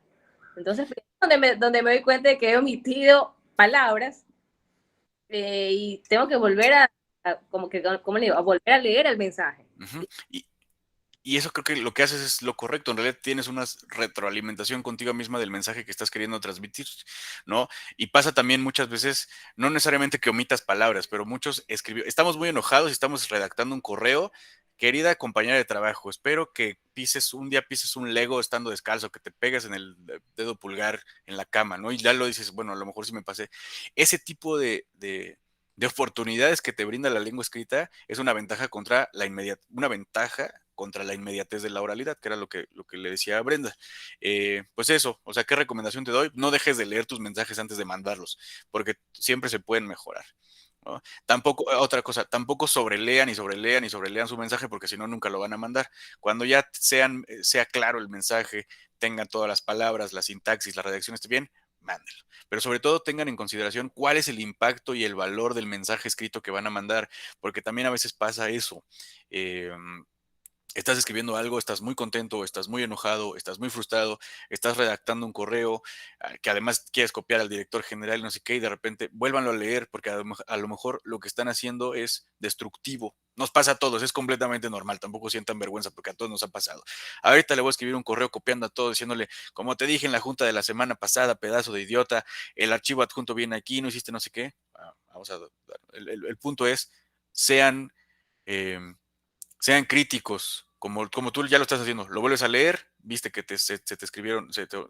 Entonces, donde me doy cuenta de que he omitido palabras y tengo que volver como le digo, a volver a leer el mensaje. Y eso creo que lo que haces es lo correcto. En realidad tienes una retroalimentación contigo misma del mensaje que estás queriendo transmitir, ¿no? Y pasa también muchas veces, no necesariamente que omitas palabras, pero muchos estamos muy enojados y estamos redactando un correo. Querida compañera de trabajo, espero que un día pises un Lego estando descalzo, que te pegues en el dedo pulgar en la cama, ¿no? Y ya lo dices, bueno, a lo mejor sí me pasé. Ese tipo de oportunidades que te brinda la lengua escrita es una ventaja contra la inmediatez de la oralidad, que era lo que le decía a Brenda. Pues eso, o sea, ¿qué recomendación te doy? No dejes de leer tus mensajes antes de mandarlos, porque siempre se pueden mejorar, ¿no? Tampoco, otra cosa, tampoco sobrelean y sobrelean y sobrelean su mensaje, porque si no, nunca lo van a mandar. Cuando ya sea claro el mensaje, tengan todas las palabras, la sintaxis, la redacción esté bien, mándelo. Pero sobre todo tengan en consideración cuál es el impacto y el valor del mensaje escrito que van a mandar, porque también a veces pasa eso. Estás escribiendo algo, estás muy contento, estás muy enojado, estás muy frustrado, estás redactando un correo que además quieres copiar al director general y no sé qué, y de repente vuélvanlo a leer porque a lo mejor lo que están haciendo es destructivo. Nos pasa a todos, es completamente normal, tampoco sientan vergüenza porque a todos nos ha pasado. Ahorita le voy a escribir un correo copiando a todos, diciéndole, como te dije en la junta de la semana pasada, pedazo de idiota, el archivo adjunto viene aquí, no hiciste no sé qué. Vamos a el punto es, sean sean críticos, como tú ya lo estás haciendo. Lo vuelves a leer, viste que se te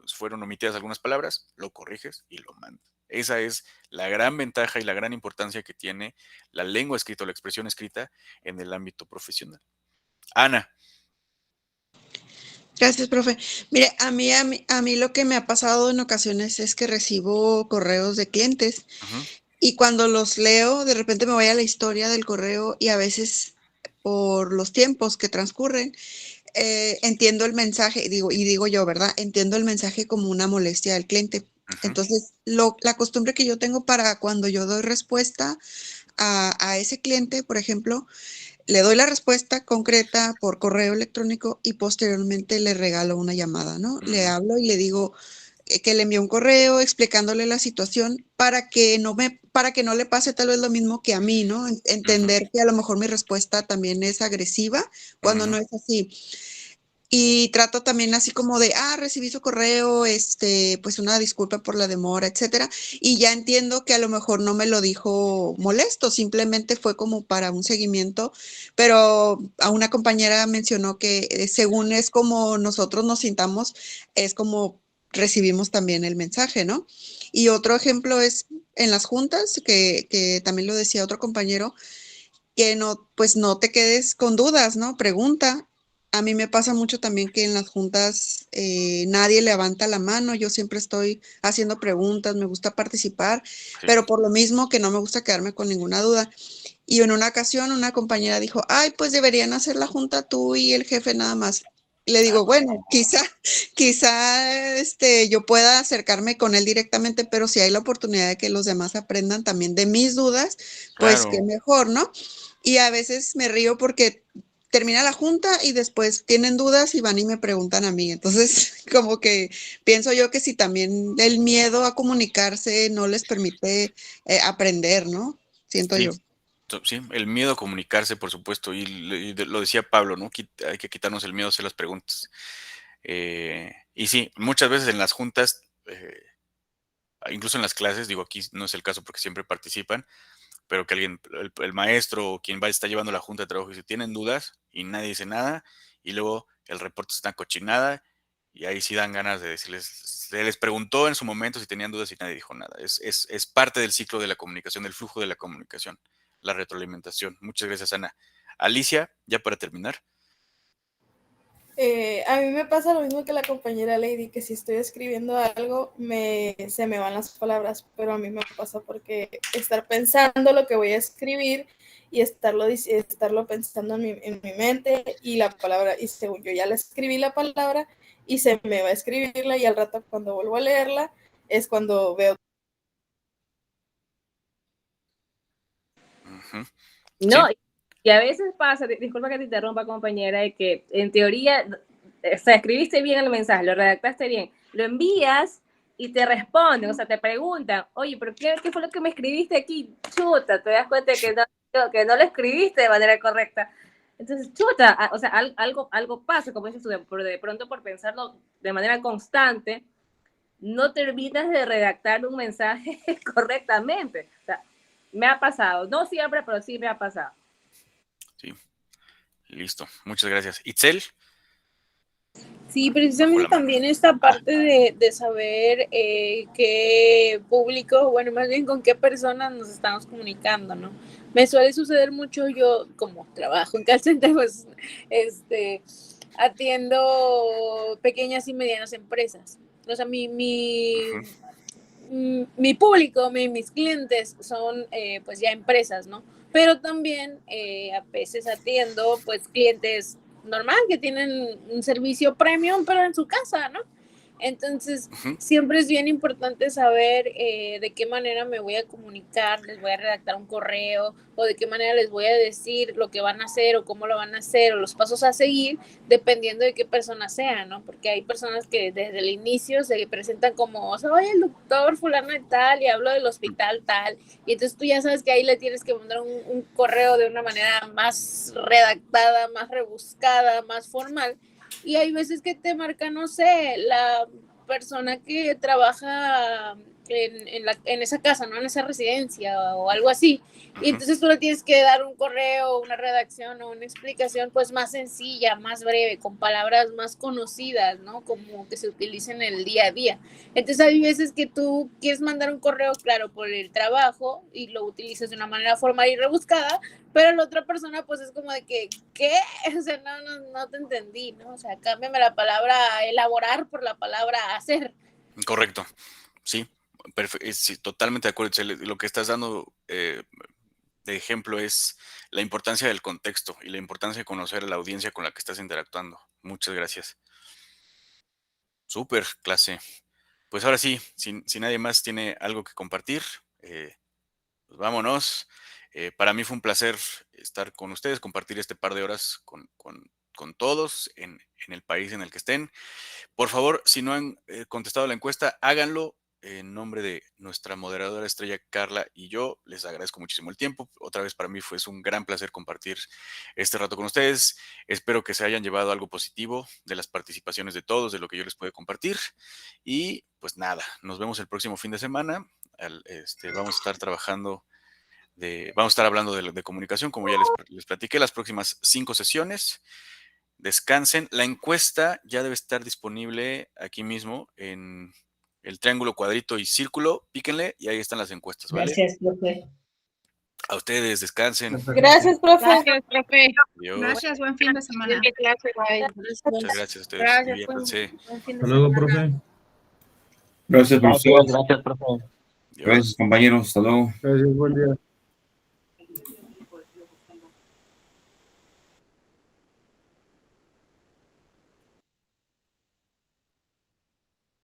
fueron omitidas algunas palabras, lo corriges y lo mandas. Esa es la gran ventaja y la gran importancia que tiene la lengua escrita o la expresión escrita en el ámbito profesional. Ana. Gracias, profe. Mire, a mí lo que me ha pasado en ocasiones es que recibo correos de clientes y cuando los leo, de repente me voy a la historia del correo y a veces por los tiempos que transcurren, entiendo el mensaje, digo yo, ¿verdad? Entiendo el mensaje como una molestia del cliente. Entonces, la costumbre que yo tengo para cuando yo doy respuesta a ese cliente, por ejemplo, le doy la respuesta concreta por correo electrónico y posteriormente le regalo una llamada, ¿no? Le hablo y le digo que le envío un correo explicándole la situación para que no le pase tal vez lo mismo que a mí, ¿no? Entender que a lo mejor mi respuesta también es agresiva cuando no es así. Y trato también así como de, recibí su correo, pues una disculpa por la demora, etcétera. Y ya entiendo que a lo mejor no me lo dijo molesto, simplemente fue como para un seguimiento, pero a una compañera mencionó que según es como nosotros nos sintamos, es como recibimos también el mensaje, ¿no? Y otro ejemplo es en las juntas, que también lo decía otro compañero, que pues no te quedes con dudas, ¿no? Pregunta. A mí me pasa mucho también que en las juntas nadie levanta la mano, yo siempre estoy haciendo preguntas, me gusta participar, pero por lo mismo que no me gusta quedarme con ninguna duda. Y en una ocasión una compañera dijo, pues deberían hacer la junta tú y el jefe nada más. Le digo, bueno, quizá yo pueda acercarme con él directamente, pero si hay la oportunidad de que los demás aprendan también de mis dudas, pues qué mejor, ¿no? Y a veces me río porque termina la junta y después tienen dudas y van y me preguntan a mí. Entonces, como que pienso yo que si también el miedo a comunicarse no les permite aprender, ¿no? Siento yo. Sí, el miedo a comunicarse, por supuesto, y lo decía Pablo, ¿no? Hay que quitarnos el miedo a hacer las preguntas. Y sí, muchas veces en las juntas, incluso en las clases, digo, aquí no es el caso porque siempre participan, pero que alguien, el maestro o quien está llevando la junta de trabajo, dice, tienen dudas y nadie dice nada, y luego el reporte está cochinada, y ahí sí dan ganas de decirles, se les preguntó en su momento si tenían dudas y nadie dijo nada. Es parte del ciclo de la comunicación, del flujo de la comunicación, la retroalimentación. Muchas gracias, Ana. Alicia, ya para terminar. A mí me pasa lo mismo que la compañera Lady, que si estoy escribiendo algo, se me van las palabras, pero a mí me pasa porque estar pensando lo que voy a escribir y estarlo pensando en mi mente y la palabra, y según yo ya la escribí la palabra y se me va a escribirla y al rato cuando vuelvo a leerla es cuando veo. No, y a veces pasa, disculpa que te interrumpa, compañera, de que en teoría, o sea, escribiste bien el mensaje, lo redactaste bien, lo envías y te responden, o sea, te preguntan, oye, pero ¿qué fue lo que me escribiste aquí? Chuta, te das cuenta que no lo escribiste de manera correcta. Entonces, chuta, o sea, algo pasa, como dices tú, de pronto por pensarlo de manera constante, no terminas de redactar un mensaje correctamente. O sea, me ha pasado, no siempre, pero sí me ha pasado. Sí, listo, muchas gracias. Itzel. Sí, precisamente también esta parte de saber qué público, bueno, más bien con qué personas nos estamos comunicando, ¿no? Me suele suceder mucho, yo como trabajo en call center, pues atiendo pequeñas y medianas empresas. O sea, mi público, mis clientes son pues ya empresas, ¿no? Pero también a veces atiendo pues clientes normal que tienen un servicio premium pero en su casa, ¿no? Entonces siempre es bien importante saber de qué manera me voy a comunicar, les voy a redactar un correo o de qué manera les voy a decir lo que van a hacer o cómo lo van a hacer o los pasos a seguir dependiendo de qué persona sea, ¿no? Porque hay personas que desde el inicio se presentan como, soy el doctor fulano de tal y hablo del hospital tal, y entonces tú ya sabes que ahí le tienes que mandar un correo de una manera más redactada, más rebuscada, más formal. Y hay veces que te marca, no sé, la persona que trabaja en esa casa, ¿no? En esa residencia o algo así. Y entonces tú le tienes que dar un correo, una redacción o una explicación pues más sencilla, más breve, con palabras más conocidas, ¿no? Como que se utilicen en el día a día. Entonces hay veces que tú quieres mandar un correo, claro, por el trabajo y lo utilizas de una manera formal y rebuscada, pero la otra persona pues es como de que, ¿qué? O sea, no te entendí, ¿no? O sea, cámbiame la palabra elaborar por la palabra hacer. Correcto, sí, sí, totalmente de acuerdo, Itzel. Lo que estás dando de ejemplo es la importancia del contexto y la importancia de conocer a la audiencia con la que estás interactuando. Muchas gracias. Súper, clase. Pues ahora sí, si nadie más tiene algo que compartir, pues vámonos. Para mí fue un placer estar con ustedes, compartir este par de horas con todos en el país en el que estén. Por favor, si no han contestado la encuesta, háganlo. En nombre de nuestra moderadora estrella Carla y yo, les agradezco muchísimo el tiempo. Otra vez para mí fue un gran placer compartir este rato con ustedes. Espero que se hayan llevado algo positivo de las participaciones de todos, de lo que yo les puedo compartir. Y pues nada, nos vemos el próximo fin de semana. Vamos a estar trabajando, vamos a estar hablando de comunicación, como ya les platiqué, las próximas 5 sesiones. Descansen. La encuesta ya debe estar disponible aquí mismo en el triángulo, cuadrito y círculo. Píquenle y ahí están las encuestas, ¿vale? Gracias, profe. A ustedes, descansen. Gracias, profe. Gracias, profe. Adiós. Gracias, buen fin de semana. Siguiente clase, bye. Muchas gracias a ustedes. Gracias, Diviértanse. buen fin de Hasta luego, semana. profe. Gracias, profesor. Gracias, profe. Adiós. Gracias, compañeros. Hasta luego. Gracias, buen día.